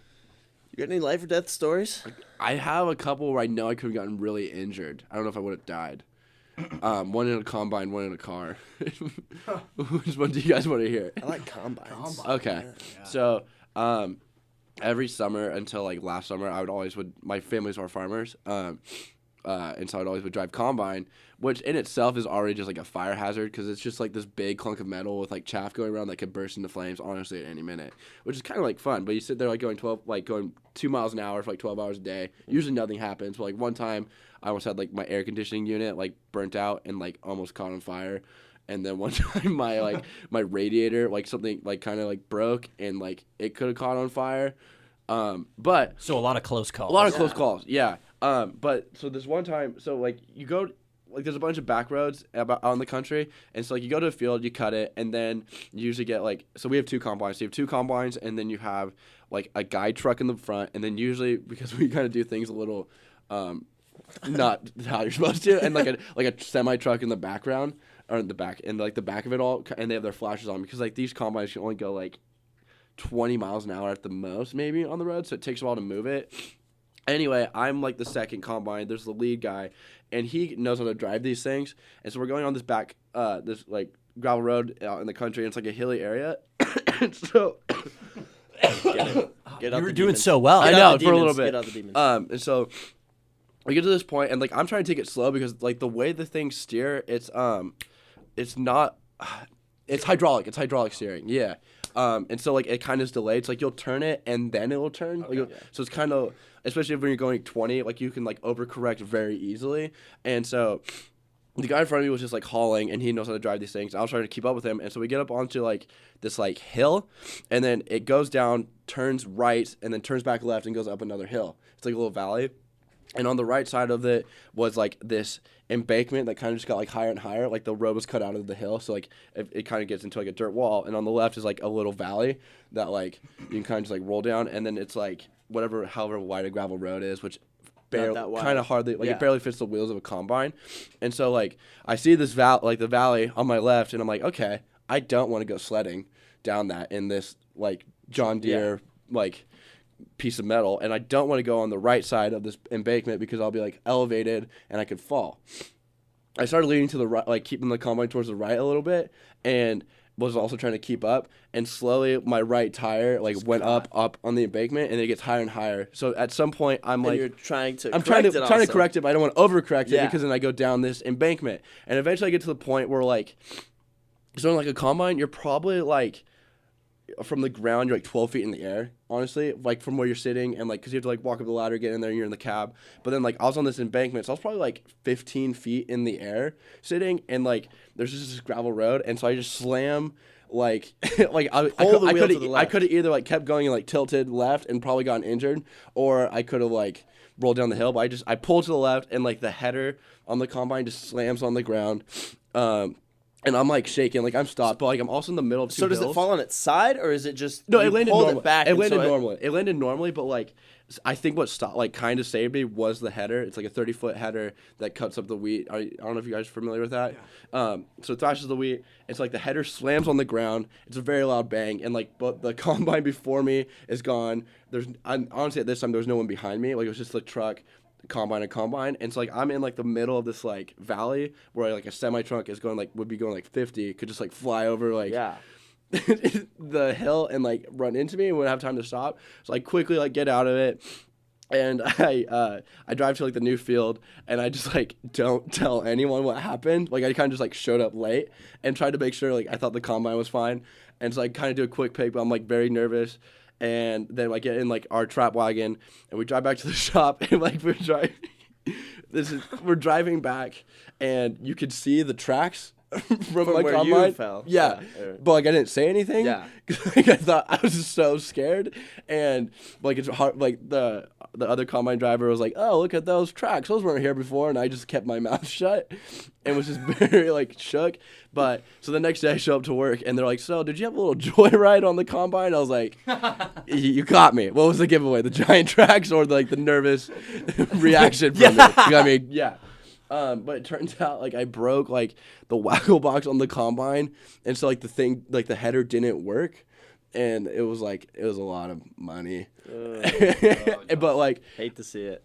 [SPEAKER 3] You got any life or death stories?
[SPEAKER 1] I have a couple where I know I could have gotten really injured. I don't know if I would have died. One in a combine, one in a car. Which one do you guys want to hear?
[SPEAKER 3] I like combines.
[SPEAKER 1] Okay. So, every summer until like last summer, my families are farmers. And so I'd always would drive combine, which in itself is already just like a fire hazard because it's just like this big clunk of metal with like chaff going around that could burst into flames honestly at any minute, which is kind of like fun. But you sit there like going 2 miles an hour for like 12 hours a day. Usually nothing happens. But like one time I almost had like my air conditioning unit like burnt out and like almost caught on fire. And then one time my my radiator like something like kind of like broke and like it could have caught on fire. But
[SPEAKER 2] So a lot of close calls.
[SPEAKER 1] a lot of close calls, yeah. But so this one time, so like you go, like there's a bunch of back roads out in the country, and so like you go to a field, you cut it, and then you usually get like, so we have 2 combines. So you have 2 combines, and then you have like a guide truck in the front, and then usually because we kind of do things a little, not how you're supposed to, and like a semi truck in the background or in the back, and like the back of it all, and they have their flashes on because like these combines can only go like 20 miles an hour at the most maybe on the road, so it takes a while to move it. Anyway, I'm like the second combine. There's the lead guy, and he knows how to drive these things. And so we're going on this this like gravel road out in the country. And it's like a hilly area. And so
[SPEAKER 3] Get out
[SPEAKER 2] You were
[SPEAKER 3] the
[SPEAKER 2] doing
[SPEAKER 3] demons.
[SPEAKER 2] so well.
[SPEAKER 1] I
[SPEAKER 3] Get
[SPEAKER 1] know
[SPEAKER 3] out the
[SPEAKER 1] for a little
[SPEAKER 3] demons.
[SPEAKER 1] bit.
[SPEAKER 3] Get out the demons.
[SPEAKER 1] And so we get to this point, and like I'm trying to take it slow because like the way the things steer, it's not, it's hydraulic. It's hydraulic steering. Yeah. And so like it kind of is delayed. It's like you'll turn it and then it will turn. So it's kind of, especially when you're going 20, like you can like overcorrect very easily. And so the guy in front of me was just like hauling, and he knows how to drive these things. I was trying to keep up with him, and so we get up onto like this like hill, and then it goes down, turns right, and then turns back left and goes up another hill. It's like a little valley. And on the right side of it was like this embankment that kind of just got like higher and higher. Like the road was cut out of the hill, so like it kind of gets into like a dirt wall. And on the left is like a little valley that like you can kind of just like roll down, and then it's like however wide a gravel road is, which barely,
[SPEAKER 3] that wide.
[SPEAKER 1] kind of hardly, like
[SPEAKER 3] Yeah.
[SPEAKER 1] it barely fits the wheels of a combine. And so like I see this the valley on my left, and I'm like, okay, I don't want to go sledding down that in this like John Deere like piece of metal, and I don't want to go on the right side of this embankment because I'll be like elevated and I could fall. I started leaning to the right, like keeping the combine towards the right a little bit, and was also trying to keep up, and slowly my right tire like went up on the embankment, and it gets higher and higher. So at some point I'm
[SPEAKER 3] And
[SPEAKER 1] like,
[SPEAKER 3] you're trying to
[SPEAKER 1] I'm trying to
[SPEAKER 3] correct it
[SPEAKER 1] correct it, but I don't want to overcorrect it
[SPEAKER 3] Yeah.
[SPEAKER 1] because then I go down this embankment, and eventually I get to the point where like, so in like a combine, you're probably like, from the ground, you're like 12 feet in the air, honestly, like from where you're sitting, and like, cause you have to like walk up the ladder, get in there, and you're in the cab. But then like I was on this embankment, so I was probably like 15 feet in the air sitting, and like there's just this gravel road, and so I just slam like like I could have either like kept going and like tilted left and probably gotten injured, or I could have like rolled down the hill. But I pulled to the left, and like the header on the combine just slams on the ground. And I'm like shaking, like I'm stopped, but like I'm also in the middle of two
[SPEAKER 3] So does
[SPEAKER 1] hills.
[SPEAKER 3] it fall on its side, or is it just
[SPEAKER 1] No,
[SPEAKER 3] you
[SPEAKER 1] it landed
[SPEAKER 3] pulled
[SPEAKER 1] normally.
[SPEAKER 3] it back?
[SPEAKER 1] It
[SPEAKER 3] and
[SPEAKER 1] landed
[SPEAKER 3] so
[SPEAKER 1] normally. It landed normally, but like I think what stopped, like kind of saved me was the header. It's like a 30-foot header that cuts up the wheat. I don't know if you guys are familiar with that. Yeah. So it thrashes the wheat. It's like the header slams on the ground. It's a very loud bang, and like but the combine before me is gone. Honestly at this time there was no one behind me. Like it was just the truck. Combine, and so like I'm in like the middle of this like valley where like a semi truck is would be going like 50, could just like fly over like the hill and like run into me and wouldn't have time to stop. So I quickly like get out of it, and I drive to like the new field, and I just like don't tell anyone what happened. Like I kind of just like showed up late and tried to make sure like I thought the combine was fine, and so I kind of do a quick pick, but I'm like very nervous. And then I get in like our trap wagon, and we drive back to the shop, and like we're driving back, and you could see the tracks from my
[SPEAKER 3] where
[SPEAKER 1] combine.
[SPEAKER 3] you fell.
[SPEAKER 1] Yeah.
[SPEAKER 3] Yeah.
[SPEAKER 1] But like I didn't say anything.
[SPEAKER 3] Yeah.
[SPEAKER 1] Like I thought I was just so scared, and like it's hard. Like the other combine driver was like, "Oh, look at those tracks. Those weren't here before," and I just kept my mouth shut, and was just very like shook. But so the next day I show up to work, and they're like, "So did you have a little joyride on the combine?" I was like, "You got me. What was the giveaway? The giant tracks or like the nervous reaction from me?" You got me. Yeah. But it turns out like I broke like the waggle box on the combine, and so like the thing, like the header didn't work, and it was a lot of money. But like
[SPEAKER 3] Hate to see it.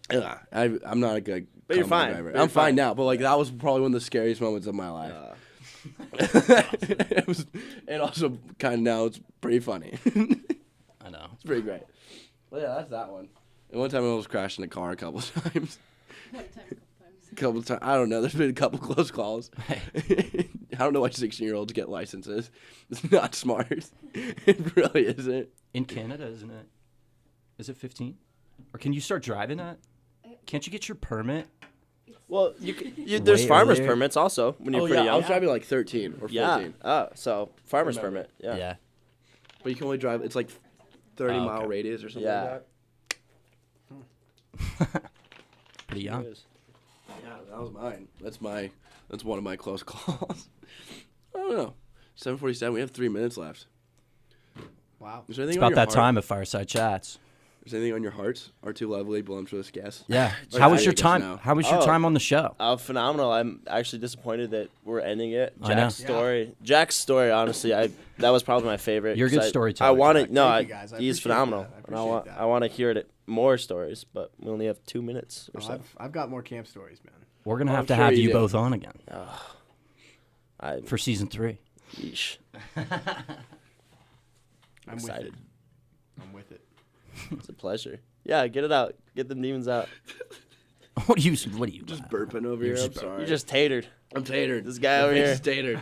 [SPEAKER 1] I'm not a good.
[SPEAKER 3] But you're
[SPEAKER 1] combine
[SPEAKER 3] fine.
[SPEAKER 1] driver.
[SPEAKER 3] But you're
[SPEAKER 1] I'm fine
[SPEAKER 3] fine.
[SPEAKER 1] now. But like that was probably one of the scariest moments of my life. It was, and also kind of now it's pretty funny.
[SPEAKER 2] I know.
[SPEAKER 1] It's pretty great. Well, yeah, that's that one. And one time I almost crashed in a car a couple of times. Couple times. I don't know. There's been a couple close calls. I don't know why 16-year-olds get licenses. It's not smart. It really isn't.
[SPEAKER 2] In Canada, isn't it? Is it 15? Or can you start driving that? Can't you get your permit?
[SPEAKER 3] Well, there's
[SPEAKER 2] Way
[SPEAKER 3] farmers
[SPEAKER 2] earlier.
[SPEAKER 3] permits also when you're
[SPEAKER 1] Oh,
[SPEAKER 3] pretty
[SPEAKER 1] yeah. I
[SPEAKER 3] young.
[SPEAKER 1] was driving like 13 or 14.
[SPEAKER 3] Yeah. Oh, so farmers
[SPEAKER 1] Remember.
[SPEAKER 3] permit. Yeah.
[SPEAKER 1] But you can only drive, it's like 30-mile
[SPEAKER 2] okay.
[SPEAKER 1] radius or something
[SPEAKER 3] Yeah.
[SPEAKER 1] like that.
[SPEAKER 2] Pretty young.
[SPEAKER 1] Yeah, that was mine. That's one of my close calls. I don't know. 7:47. We have 3 minutes left.
[SPEAKER 4] Wow.
[SPEAKER 1] Is there
[SPEAKER 2] It's
[SPEAKER 1] anything on
[SPEAKER 2] about
[SPEAKER 1] your
[SPEAKER 2] that
[SPEAKER 1] heart?
[SPEAKER 2] time of Fireside Chats.
[SPEAKER 1] Is there anything on your hearts? Our two lovely, voluptuous guests.
[SPEAKER 2] Yeah.
[SPEAKER 1] Or
[SPEAKER 2] How was
[SPEAKER 1] I
[SPEAKER 2] your
[SPEAKER 1] guess
[SPEAKER 2] time?
[SPEAKER 1] now.
[SPEAKER 2] How was your
[SPEAKER 3] Oh.
[SPEAKER 2] time on the show?
[SPEAKER 3] Phenomenal. I'm actually disappointed that we're ending it.
[SPEAKER 2] I know.
[SPEAKER 3] Jack's story, honestly, that was probably my favorite.
[SPEAKER 2] You're a good
[SPEAKER 3] 'cause
[SPEAKER 2] storyteller,
[SPEAKER 3] I want
[SPEAKER 2] Jack.
[SPEAKER 3] to. No,
[SPEAKER 4] Thank you, guys. I
[SPEAKER 3] he's
[SPEAKER 4] appreciate
[SPEAKER 3] phenomenal.
[SPEAKER 4] that. I
[SPEAKER 3] And I
[SPEAKER 4] appreciate
[SPEAKER 3] want.
[SPEAKER 4] that.
[SPEAKER 3] I want to hear it more stories, but we only have 2 minutes or so.
[SPEAKER 4] I've got more camp stories, man.
[SPEAKER 2] We're gonna
[SPEAKER 1] I'm
[SPEAKER 2] have to
[SPEAKER 1] sure
[SPEAKER 2] have
[SPEAKER 1] you
[SPEAKER 2] you
[SPEAKER 1] do.
[SPEAKER 2] both on again
[SPEAKER 3] I'm
[SPEAKER 2] for season 3.
[SPEAKER 3] yeesh.
[SPEAKER 4] I'm
[SPEAKER 3] Excited.
[SPEAKER 4] with it. I'm with it.
[SPEAKER 3] It's a pleasure. Yeah, get it out. Get them demons out.
[SPEAKER 2] What do you?
[SPEAKER 1] Just burping over here. I'm sorry.
[SPEAKER 3] You're just tatered.
[SPEAKER 1] I'm tatered.
[SPEAKER 3] This guy
[SPEAKER 1] My
[SPEAKER 3] over
[SPEAKER 1] face
[SPEAKER 3] here.
[SPEAKER 1] is tatered.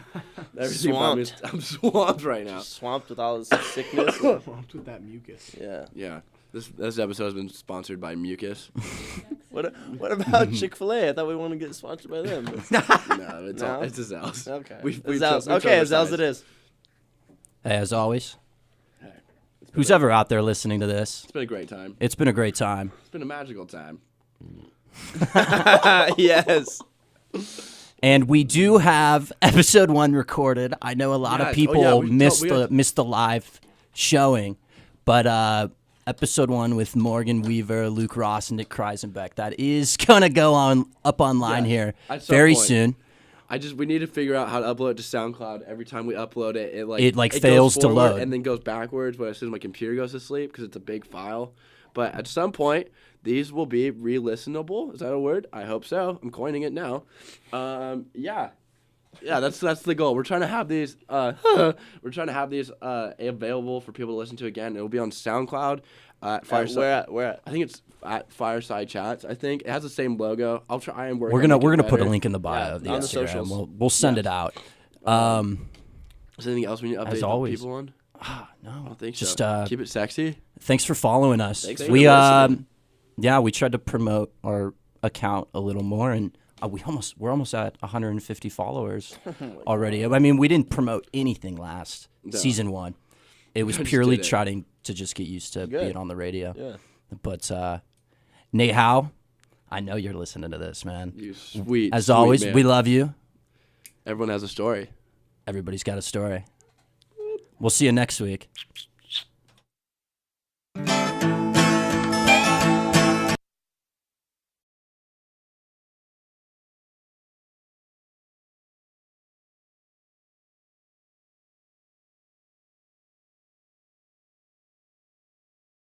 [SPEAKER 1] Everything about me is- I'm swamped right now.
[SPEAKER 3] Swamped with all this sickness.
[SPEAKER 4] Swamped with that mucus.
[SPEAKER 3] Yeah.
[SPEAKER 1] Yeah. This episode has been sponsored by Mucus.
[SPEAKER 3] What about Chick-fil-A? I thought we wanted to get sponsored by them.
[SPEAKER 1] No, it's
[SPEAKER 3] No?
[SPEAKER 1] it's a Zell's.
[SPEAKER 3] Okay.
[SPEAKER 1] We've
[SPEAKER 3] Zell's.
[SPEAKER 1] we've
[SPEAKER 3] Okay, Zell's
[SPEAKER 1] oversized.
[SPEAKER 3] it is.
[SPEAKER 2] Hey, as always,
[SPEAKER 1] Hey,
[SPEAKER 2] who's ever out there listening to this,
[SPEAKER 1] It's been a great time.
[SPEAKER 2] it's been a great time.
[SPEAKER 1] It's been a magical time.
[SPEAKER 3] Yes.
[SPEAKER 2] And we do have episode 1 recorded. I know a lot
[SPEAKER 1] Yes.
[SPEAKER 2] of
[SPEAKER 1] Oh,
[SPEAKER 2] people
[SPEAKER 1] yeah, we
[SPEAKER 2] missed the live showing, but episode 1 with Morgan Weaver, Luke Ross, and Nick Kreisenbeck, that is gonna go up online
[SPEAKER 1] Yeah,
[SPEAKER 2] here
[SPEAKER 1] at some
[SPEAKER 2] very
[SPEAKER 1] point.
[SPEAKER 2] soon.
[SPEAKER 1] We need to figure out how to upload it to SoundCloud. Every time we upload it, it
[SPEAKER 2] It
[SPEAKER 1] goes
[SPEAKER 2] fails to
[SPEAKER 1] forward
[SPEAKER 2] load.
[SPEAKER 1] and then goes backwards. But as soon as my computer goes to sleep, because it's a big file. But at some point, these will be re-listenable. Is that a word? I hope so. I'm coining it now. Yeah, that's the goal. We're trying to have these. Available for people to listen to again. It'll be on SoundCloud. Fireside.
[SPEAKER 3] Where at?
[SPEAKER 1] I think it's at Fireside Chats. I think it has the same logo. I'll try. I am working.
[SPEAKER 2] We're
[SPEAKER 1] on
[SPEAKER 2] gonna
[SPEAKER 1] making it
[SPEAKER 2] put a
[SPEAKER 1] better.
[SPEAKER 2] link in the bio
[SPEAKER 3] Yeah,
[SPEAKER 2] of the
[SPEAKER 3] on the
[SPEAKER 2] Instagram.
[SPEAKER 3] socials.
[SPEAKER 2] We'll send it out.
[SPEAKER 1] Is there anything else we need to update the
[SPEAKER 2] always.
[SPEAKER 1] people on?
[SPEAKER 2] No,
[SPEAKER 1] I don't think
[SPEAKER 2] just
[SPEAKER 1] so. Keep it sexy.
[SPEAKER 2] thanks for following us.
[SPEAKER 3] Thanks
[SPEAKER 2] we
[SPEAKER 3] for listening.
[SPEAKER 2] yeah, we tried to promote our account a little more, and we're almost at 150 followers already. I mean, we didn't promote anything last season 1. It was
[SPEAKER 1] Just
[SPEAKER 2] purely
[SPEAKER 1] did it.
[SPEAKER 2] trying to just get used to
[SPEAKER 3] Good.
[SPEAKER 2] being on the radio.
[SPEAKER 3] Yeah.
[SPEAKER 2] But Nate Howe, I know you're listening to this, man.
[SPEAKER 1] You sweet.
[SPEAKER 2] As
[SPEAKER 1] sweet
[SPEAKER 2] always,
[SPEAKER 1] man.
[SPEAKER 2] we love you.
[SPEAKER 1] Everyone has a story.
[SPEAKER 2] Everybody's got a story. We'll see you next week.